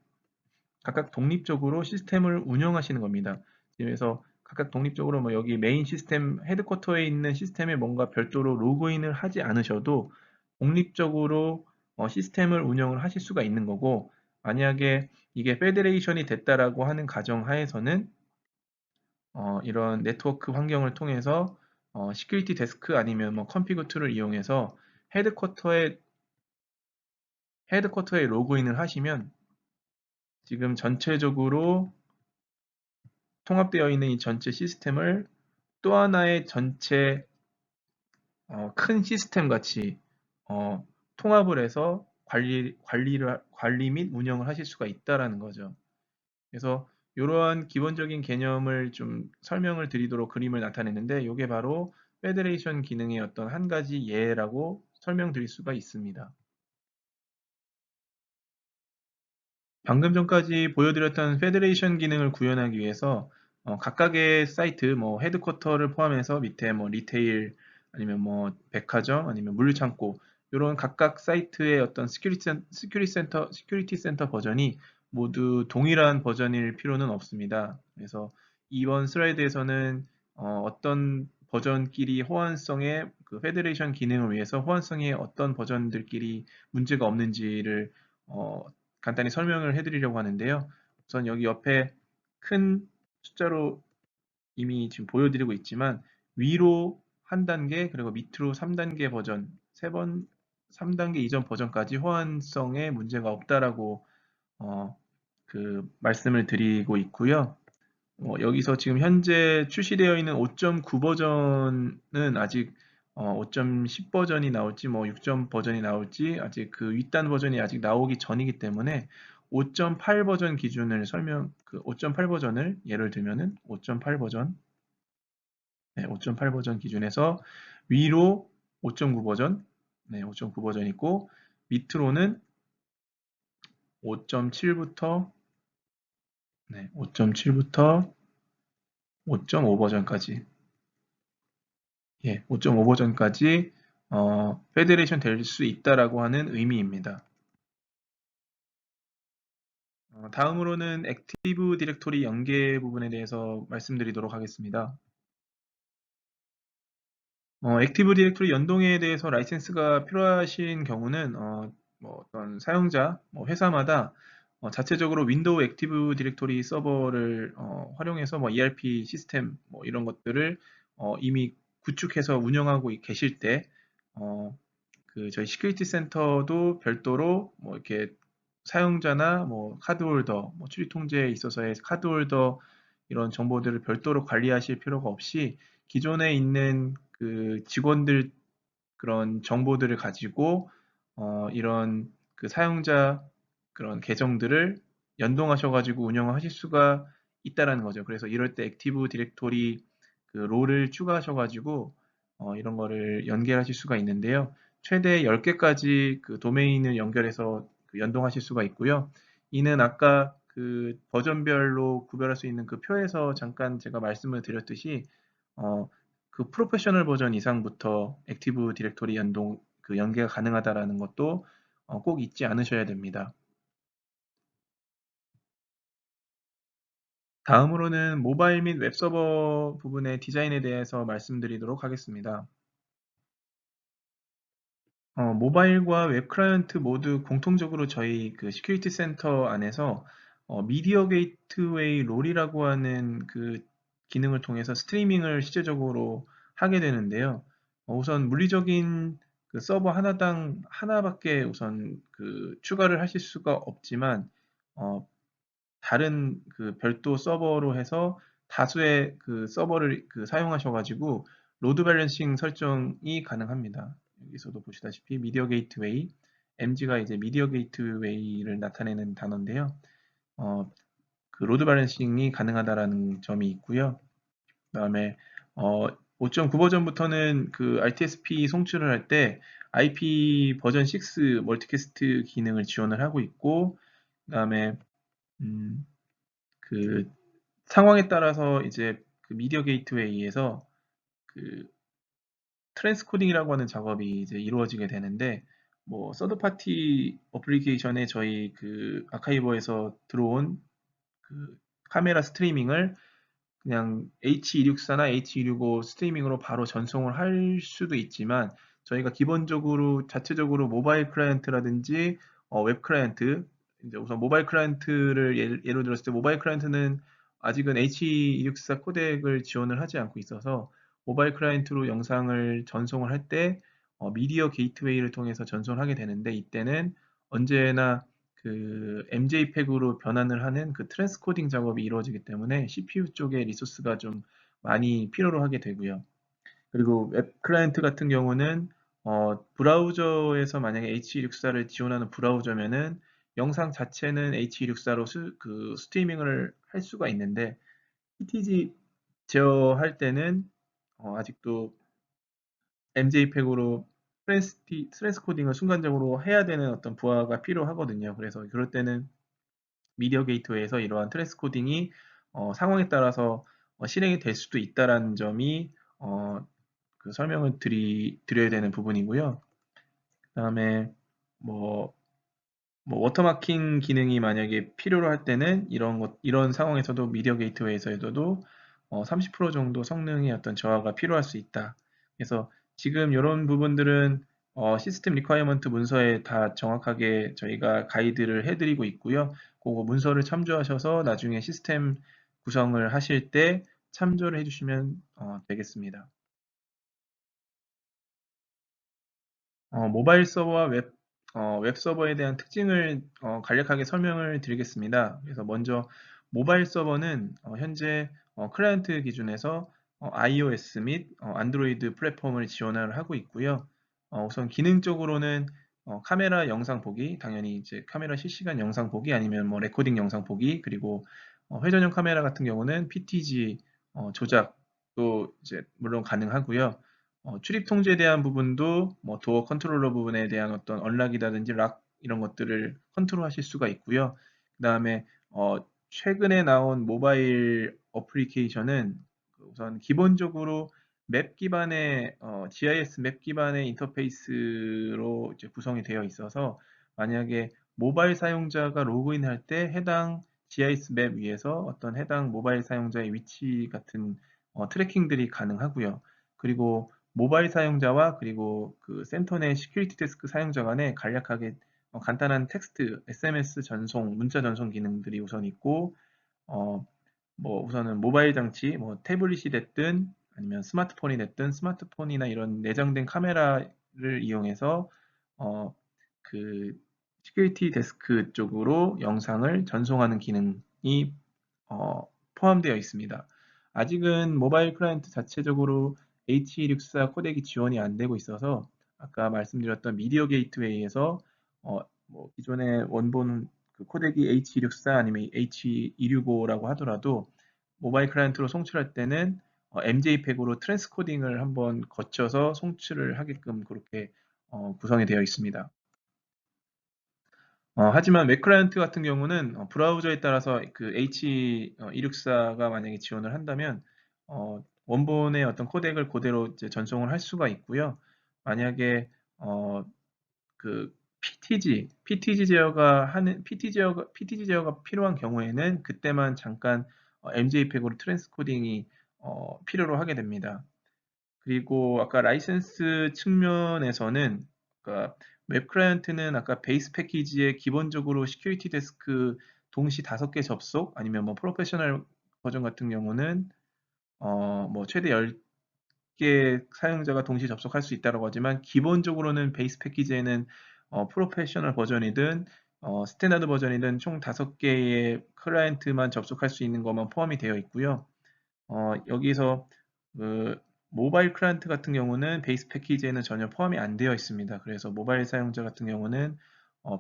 시스템을 운영하시는 겁니다. 그래서 각각 독립적으로 뭐 여기 메인 시스템 헤드쿼터에 있는 시스템에 뭔가 별도로 로그인을 하지 않으셔도 독립적으로 시스템을 운영을 하실 수가 있는 거고, 만약에 이게 페데레이션이 됐다라고 하는 가정 하에서는 이런 네트워크 환경을 통해서 시큐리티 데스크 아니면 뭐 컨피그 툴을 이용해서 헤드쿼터에 헤드쿼터에 로그인을 하시면 지금 전체적으로 통합되어 있는 이 전체 시스템을 또 하나의 전체 큰 시스템 같이 어, 통합을 해서 관리 및 운영을 하실 수가 있다라는 거죠. 그래서 이러한 기본적인 개념을 좀 설명을 드리도록 그림을 나타냈는데 이게 바로 페더레이션 기능의 어떤 한 가지 예라고 설명드릴 수가 있습니다. 방금 전까지 보여드렸던 페더레이션 기능을 구현하기 위해서 각각의 사이트, 뭐 헤드쿼터를 포함해서 밑에 뭐 리테일 아니면 뭐 백화점 아니면 물류창고 이런 각각 사이트의 어떤 시큐리티 센터 버전이 모두 동일한 버전일 필요는 없습니다. 그래서 이번 슬라이드에서는 어떤 버전끼리 호환성의 그 페더레이션 기능을 위해서 호환성의 어떤 버전들끼리 문제가 없는지를 어, 간단히 설명을 해드리려고 하는데요. 우선 여기 옆에 큰 숫자로 이미 지금 보여드리고 있지만 위로 한 단계 그리고 밑으로 3단계 버전, 3단계 이전 버전까지 호환성에 문제가 없다라고 어, 그 말씀을 드리고 있고요. 여기서 지금 현재 출시되어 있는 5.9 버전은 아직 5.10 버전이 나올지 뭐 6점 버전이 나올지 아직 그 윗단 버전이 아직 나오기 전이기 때문에 5.8 버전 기준을 그 5.8 버전을 예를 들면은 5.8 버전, 네, 5.8 버전 기준에서 위로 5.9 버전, 네, 5.9 버전 있고 밑으로는 5.7부터 네, 5.7부터 5.5 버전까지 예, 5.5 버전까지 페더레이션 될 수 있다라고 하는 의미입니다. 다음으로는 액티브 디렉토리 연계 부분에 대해서 말씀드리도록 하겠습니다. 액티브 디렉토리 연동에 대해서 라이센스가 필요하신 경우는 뭐 어떤 사용자, 뭐 회사마다 자체적으로 윈도우 액티브 디렉토리 서버를 활용해서 뭐 ERP 시스템 뭐 이런 것들을 이미 구축해서 운영하고 계실 때 그 저희 시큐리티 센터도 별도로 뭐 이렇게 사용자나 뭐 카드홀더, 뭐 출입 통제에 있어서의 카드홀더 이런 정보들을 별도로 관리하실 필요가 없이 기존에 있는 그 직원들 그런 정보들을 가지고 이런 그 사용자 그런 계정들을 연동하셔가지고 운영하실 수가 있다라는 거죠. 그래서 이럴 때 액티브 디렉토리 그 롤을 추가하셔가지고 이런 거를 연결하실 수가 있는데요. 최대 10개까지 그 도메인을 연결해서 그 연동하실 수가 있고요. 이는 아까 그 버전별로 구별할 수 있는 그 표에서 잠깐 제가 말씀을 드렸듯이 어, 그 프로페셔널 버전 이상부터 액티브 디렉토리 그 연계가 가능하다라는 것도 꼭 잊지 않으셔야 됩니다. 다음으로는 모바일 및 웹서버 부분의 디자인에 대해서 말씀드리도록 하겠습니다. 모바일과 웹 클라이언트 모두 공통적으로 저희 그 시큐리티 센터 안에서 미디어 게이트웨이 롤이라고 하는 그 기능을 통해서 스트리밍을 실제적으로 하게 되는데요. 우선 물리적인 그 서버 하나당 하나밖에 우선 그 추가를 하실 수가 없지만 어, 다른 그 별도 서버로 해서 다수의 그 서버를 그 사용하셔가지고 로드 밸런싱 설정이 가능합니다. 여기서도 보시다시피 미디어 게이트웨이, MG가 이제 미디어 게이트웨이를 나타내는 단어인데요. 어, 그 로드 밸런싱이 가능하다라는 점이 있고요. 그다음에 5.9 버전부터는 그 RTSP 송출을 할 때 IP 버전 6 멀티캐스트 기능을 지원을 하고 있고, 그다음에 그 상황에 따라서 이제 그 미디어 게이트웨이에서 그 트랜스코딩이라고 하는 작업이 이제 이루어지게 되는데 뭐 서드 파티 어플리케이션에 저희 그 아카이버에서 들어온 그 카메라 스트리밍을 그냥 H264나 H265 스트리밍으로 바로 전송을 할 수도 있지만 저희가 기본적으로 자체적으로 모바일 클라이언트라든지 웹 클라이언트 이제 우선 모바일 클라이언트를 예로 들었을 때 모바일 클라이언트는 아직은 H264 코덱을 지원을 하지 않고 있어서 모바일 클라이언트로 영상을 전송을 할 때 미디어 게이트웨이를 통해서 전송을 하게 되는데 이때는 언제나 그 MJPEG으로 변환을 하는 그 트랜스코딩 작업이 이루어지기 때문에 CPU 쪽에 리소스가 좀 많이 필요로 하게 되고요. 그리고 웹 클라이언트 같은 경우는 브라우저에서 만약에 H264를 지원하는 브라우저면은 영상 자체는 H264로 그 스트리밍을 할 수가 있는데 PTG 제어할 때는 아직도 MJPEG으로 트랜스코딩을 순간적으로 해야 되는 어떤 부하가 필요하거든요. 그래서 그럴 때는 미디어 게이트웨이에서 이러한 트랜스 코딩이 상황에 따라서 실행이 될 수도 있다라는 점이 그 설명을 드려야 되는 부분이고요. 그다음에 뭐 워터마킹 기능이 만약에 필요로 할 때는 이런 상황에서도 미디어 게이트웨이에서도 30% 정도 성능의 어떤 저하가 필요할 수 있다. 그래서 지금 이런 부분들은 시스템 리퀘어먼트 문서에 다 정확하게 저희가 가이드를 해드리고 있고요. 그거 문서를 참조하셔서 나중에 시스템 구성을 하실 때 참조를 해주시면 되겠습니다. 모바일 서버와 웹 서버에 대한 특징을 간략하게 설명을 드리겠습니다. 그래서 먼저 모바일 서버는 현재 클라이언트 기준에서 iOS 및 안드로이드 플랫폼을 지원을 하고 있고요. 우선 기능적으로는 카메라 영상 보기, 당연히 이제 카메라 실시간 영상 보기 아니면 뭐 레코딩 영상 보기, 그리고 회전형 카메라 같은 경우는 PTG 조작도 이제 물론 가능하고요. 출입 통제에 대한 부분도 뭐 도어 컨트롤러 부분에 대한 어떤 언락이라든지 락 이런 것들을 컨트롤하실 수가 있고요. 그 다음에 최근에 나온 모바일 어플리케이션은 우선 기본적으로 맵 기반의 GIS 맵 기반의 인터페이스로 이제 구성이 되어 있어서 만약에 모바일 사용자가 로그인할 때 해당 GIS 맵 위에서 어떤 해당 모바일 사용자의 위치 같은 트래킹들이 가능하고요. 그리고 모바일 사용자와 그리고 그 센터 내 시큐리티 데스크 사용자 간에 간략하게 간단한 텍스트, SMS 전송, 문자 전송 기능들이 우선 있고, 어, 뭐 우선은 모바일 장치, 뭐 태블릿이 됐든 아니면 스마트폰이 됐든 스마트폰이나 이런 내장된 카메라를 이용해서 어, 그 시큐리티 데스크 쪽으로 영상을 전송하는 기능이 포함되어 있습니다. 아직은 모바일 클라이언트 자체적으로 H264 코덱이 지원이 안 되고 있어서 아까 말씀드렸던 미디어 게이트웨이에서 뭐 기존의 원본 그 코덱이 H264 아니면 H265라고 하더라도 모바일 클라이언트로 송출할 때는 MJPEG으로 트랜스코딩을 한번 거쳐서 송출을 하게끔 그렇게 구성이 되어 있습니다. 하지만 웹 클라이언트 같은 경우는 브라우저에 따라서 그 H264가 만약에 지원을 한다면 원본의 어떤 코덱을 그대로 이제 전송을 할 수가 있고요. 만약에 그 PTG 제어가 필요한 경우에는 그때만 잠깐 MJPEG으로 트랜스코딩이 필요로 하게 됩니다. 그리고 아까 라이센스 측면에서는 그러니까 웹 클라이언트는 아까 베이스 패키지에 기본적으로 시큐리티 데스크 동시 5개 접속 아니면 뭐 프로페셔널 버전 같은 경우는 뭐 최대 10개 사용자가 동시 접속할 수 있다고 하지만 기본적으로는 베이스 패키지에는 프로페셔널 버전이든 스탠다드 버전이든 총 5개의 클라이언트만 접속할 수 있는 것만 포함이 되어 있고요. 여기서 그 모바일 클라이언트 같은 경우는 베이스 패키지에는 전혀 포함이 안 되어 있습니다. 그래서 모바일 사용자 같은 경우는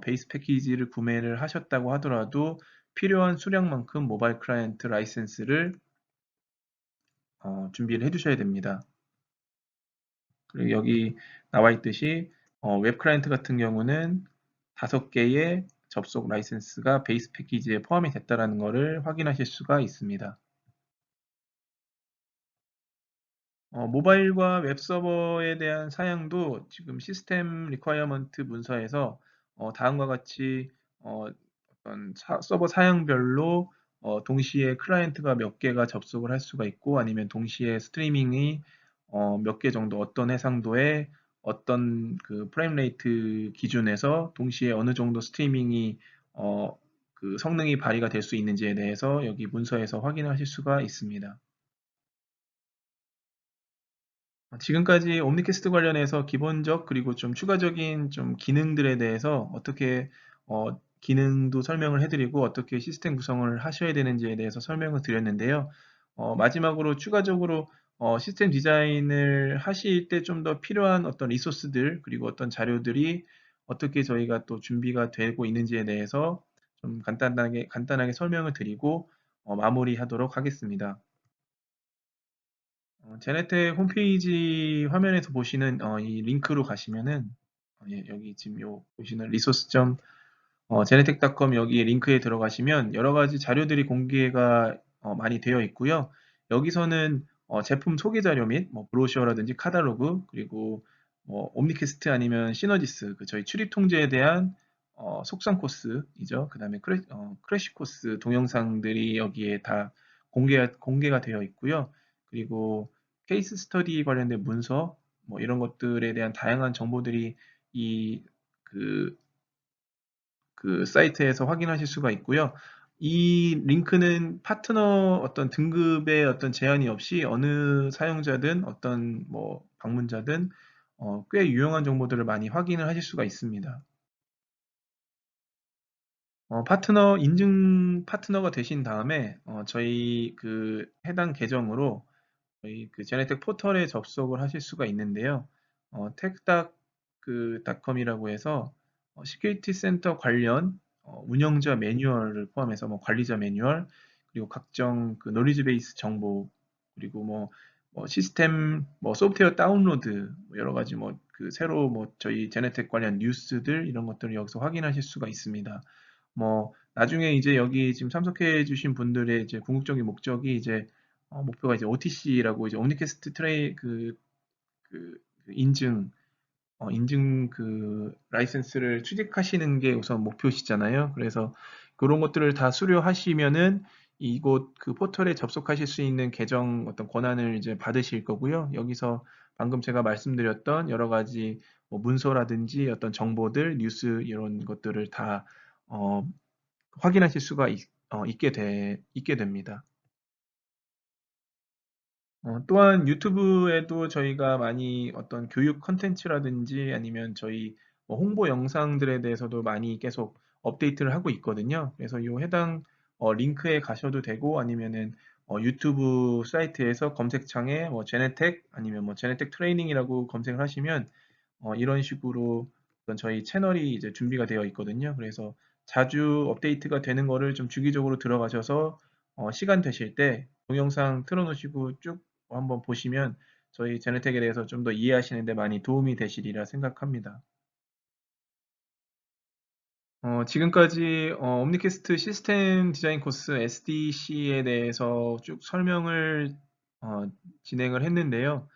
베이스 패키지를 구매를 하셨다고 하더라도 필요한 수량만큼 모바일 클라이언트 라이센스를 준비를 해두셔야 됩니다. 그리고 여기 나와 있듯이 웹 클라이언트 같은 경우는 5개의 접속 라이센스가 베이스 패키지에 포함이 됐다는 것을 확인하실 수가 있습니다. 모바일과 웹 서버에 대한 사양도 지금 시스템 리퀘어먼트 문서에서 다음과 같이 어떤 서버 사양별로 동시에 클라이언트가 몇 개가 접속을 할 수가 있고 아니면 동시에 스트리밍이 몇 개 정도 어떤 해상도에 어떤 그 프레임 레이트 기준에서 동시에 어느 정도 스트리밍이 그 성능이 발휘가 될 수 있는지에 대해서 여기 문서에서 확인하실 수가 있습니다. 지금까지 옴니캐스트 관련해서 기본적 그리고 좀 추가적인 좀 기능들에 대해서 어떻게 기능도 설명을 해드리고 어떻게 시스템 구성을 하셔야 되는지에 대해서 설명을 드렸는데요. 마지막으로 추가적으로 시스템 디자인을 하실 때 좀 더 필요한 어떤 리소스들 그리고 어떤 자료들이 어떻게 저희가 또 준비가 되고 있는지에 대해서 좀 간단하게 설명을 드리고 마무리하도록 하겠습니다. 제네텍 홈페이지 화면에서 보시는 이 링크로 가시면은 예, 여기 지금 요 보시는 리소스.js 제네텍닷컴 여기 링크에 들어가시면 여러 가지 자료들이 공개가 많이 되어 있고요. 여기서는 제품 소개 자료 및 뭐 브로셔라든지 카탈로그 그리고 뭐 옴니캐스트 아니면 시너지스 그 저희 출입 통제에 대한 속성 코스이죠. 그다음에 크래시 코스 동영상들이 여기에 다 공개가 되어 있고요. 그리고 케이스 스터디 관련된 문서 뭐 이런 것들에 대한 다양한 정보들이 이그 그 사이트에서 확인하실 수가 있고요. 이 링크는 파트너 어떤 등급의 어떤 제한이 없이 어느 사용자든 어떤 뭐 방문자든 꽤 유용한 정보들을 많이 확인을 하실 수가 있습니다. 파트너 인증 파트너가 되신 다음에 저희 그 해당 계정으로 저희 그 제네텍 포털에 접속을 하실 수가 있는데요. 텍닥 그 닷컴이라고 해서 시큐리티 센터 관련 운영자 매뉴얼을 포함해서 뭐 관리자 매뉴얼 그리고 각종 그 노리지 베이스 정보 그리고 뭐 시스템 뭐 소프트웨어 다운로드 뭐 여러 가지 뭐 그 새로 뭐 저희 제네텍 관련 뉴스들 이런 것들을 여기서 확인하실 수가 있습니다. 뭐 나중에 이제 여기 지금 참석해 주신 분들의 이제 궁극적인 목적이 이제 목표가 이제 OTC라고 이제 옴니캐스트 트레이 그 인증 그 라이센스를 취득하시는 게 우선 목표시잖아요. 그래서 그런 것들을 다 수료하시면은 이곳 그 포털에 접속하실 수 있는 계정 어떤 권한을 이제 받으실 거고요. 여기서 방금 제가 말씀드렸던 여러 가지 뭐 문서라든지 어떤 정보들, 뉴스 이런 것들을 다 어, 확인하실 수가 있게 됩니다. 또한 유튜브에도 저희가 많이 어떤 교육 컨텐츠라든지 아니면 저희 뭐 홍보 영상들에 대해서도 많이 계속 업데이트를 하고 있거든요. 그래서 이 해당 링크에 가셔도 되고 아니면은 유튜브 사이트에서 검색창에 뭐 제네텍 아니면 뭐 제네텍 트레이닝이라고 검색을 하시면 이런 식으로 어떤 저희 채널이 이제 준비가 되어 있거든요. 그래서 자주 업데이트가 되는 거를 좀 주기적으로 들어가셔서 시간 되실 때 동영상 틀어놓으시고 쭉 한번 보시면 저희 제네텍에 대해서 좀 더 이해하시는 데 많이 도움이 되시리라 생각합니다. 지금까지 옴니캐스트 시스템 디자인 코스 SDC에 대해서 쭉 설명을 어, 진행을 했는데요.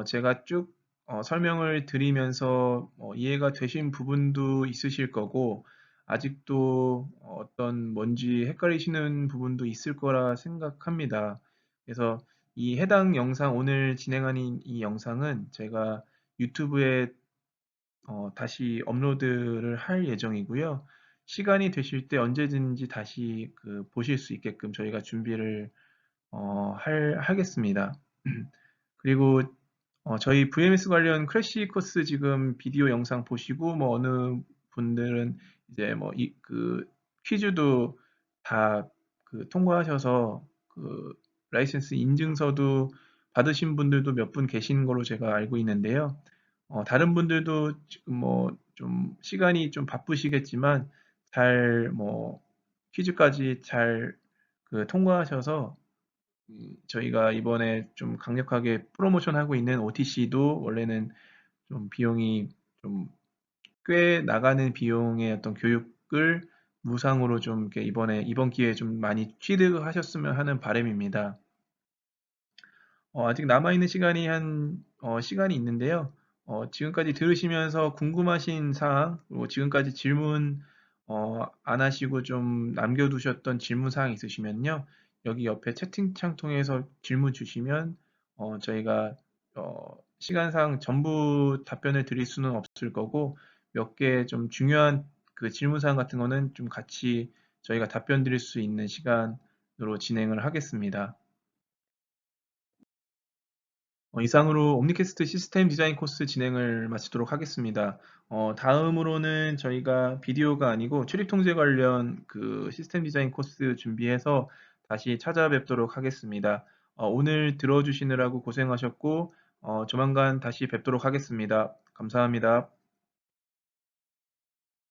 제가 쭉 설명을 드리면서 이해가 되신 부분도 있으실 거고 아직도 어떤 뭔지 헷갈리시는 부분도 있을 거라 생각합니다. 그래서 이 해당 영상 오늘 진행하는 이 영상은 제가 유튜브에 다시 업로드를 할 예정이고요. 시간이 되실 때 언제든지 다시 그 보실 수 있게끔 저희가 준비를 하겠습니다. 그리고 저희 VMS 관련 크래시 코스 지금 비디오 영상 보시고 뭐 어느 분들은 이제 뭐 그 퀴즈도 다 그 통과하셔서 그 라이센스 인증서도 받으신 분들도 몇 분 계신 걸로 제가 알고 있는데요. 다른 분들도 지금 뭐 좀 시간이 좀 바쁘시겠지만 잘 뭐 퀴즈까지 잘 그 통과하셔서 저희가 이번에 좀 강력하게 프로모션 하고 있는 OTC도 원래는 좀 비용이 좀 꽤 나가는 비용의 어떤 교육을 무상으로 좀 이렇게 이번 기회에 좀 많이 취득하셨으면 하는 바람입니다. 아직 남아있는 시간이 시간이 있는데요. 지금까지 들으시면서 궁금하신 사항, 그리고 지금까지 질문, 안 하시고 좀 남겨두셨던 질문 사항 있으시면요. 여기 옆에 채팅창 통해서 질문 주시면, 저희가, 시간상 전부 답변을 드릴 수는 없을 거고, 몇 개 좀 중요한 그 질문 사항 같은 거는 좀 같이 저희가 답변 드릴 수 있는 시간으로 진행을 하겠습니다. 이상으로 옴니캐스트 시스템 디자인 코스 진행을 마치도록 하겠습니다. 다음으로는 저희가 비디오가 아니고 출입 통제 관련 그 시스템 디자인 코스 준비해서 다시 찾아뵙도록 하겠습니다. 오늘 들어주시느라고 고생하셨고, 조만간 다시 뵙도록 하겠습니다. 감사합니다.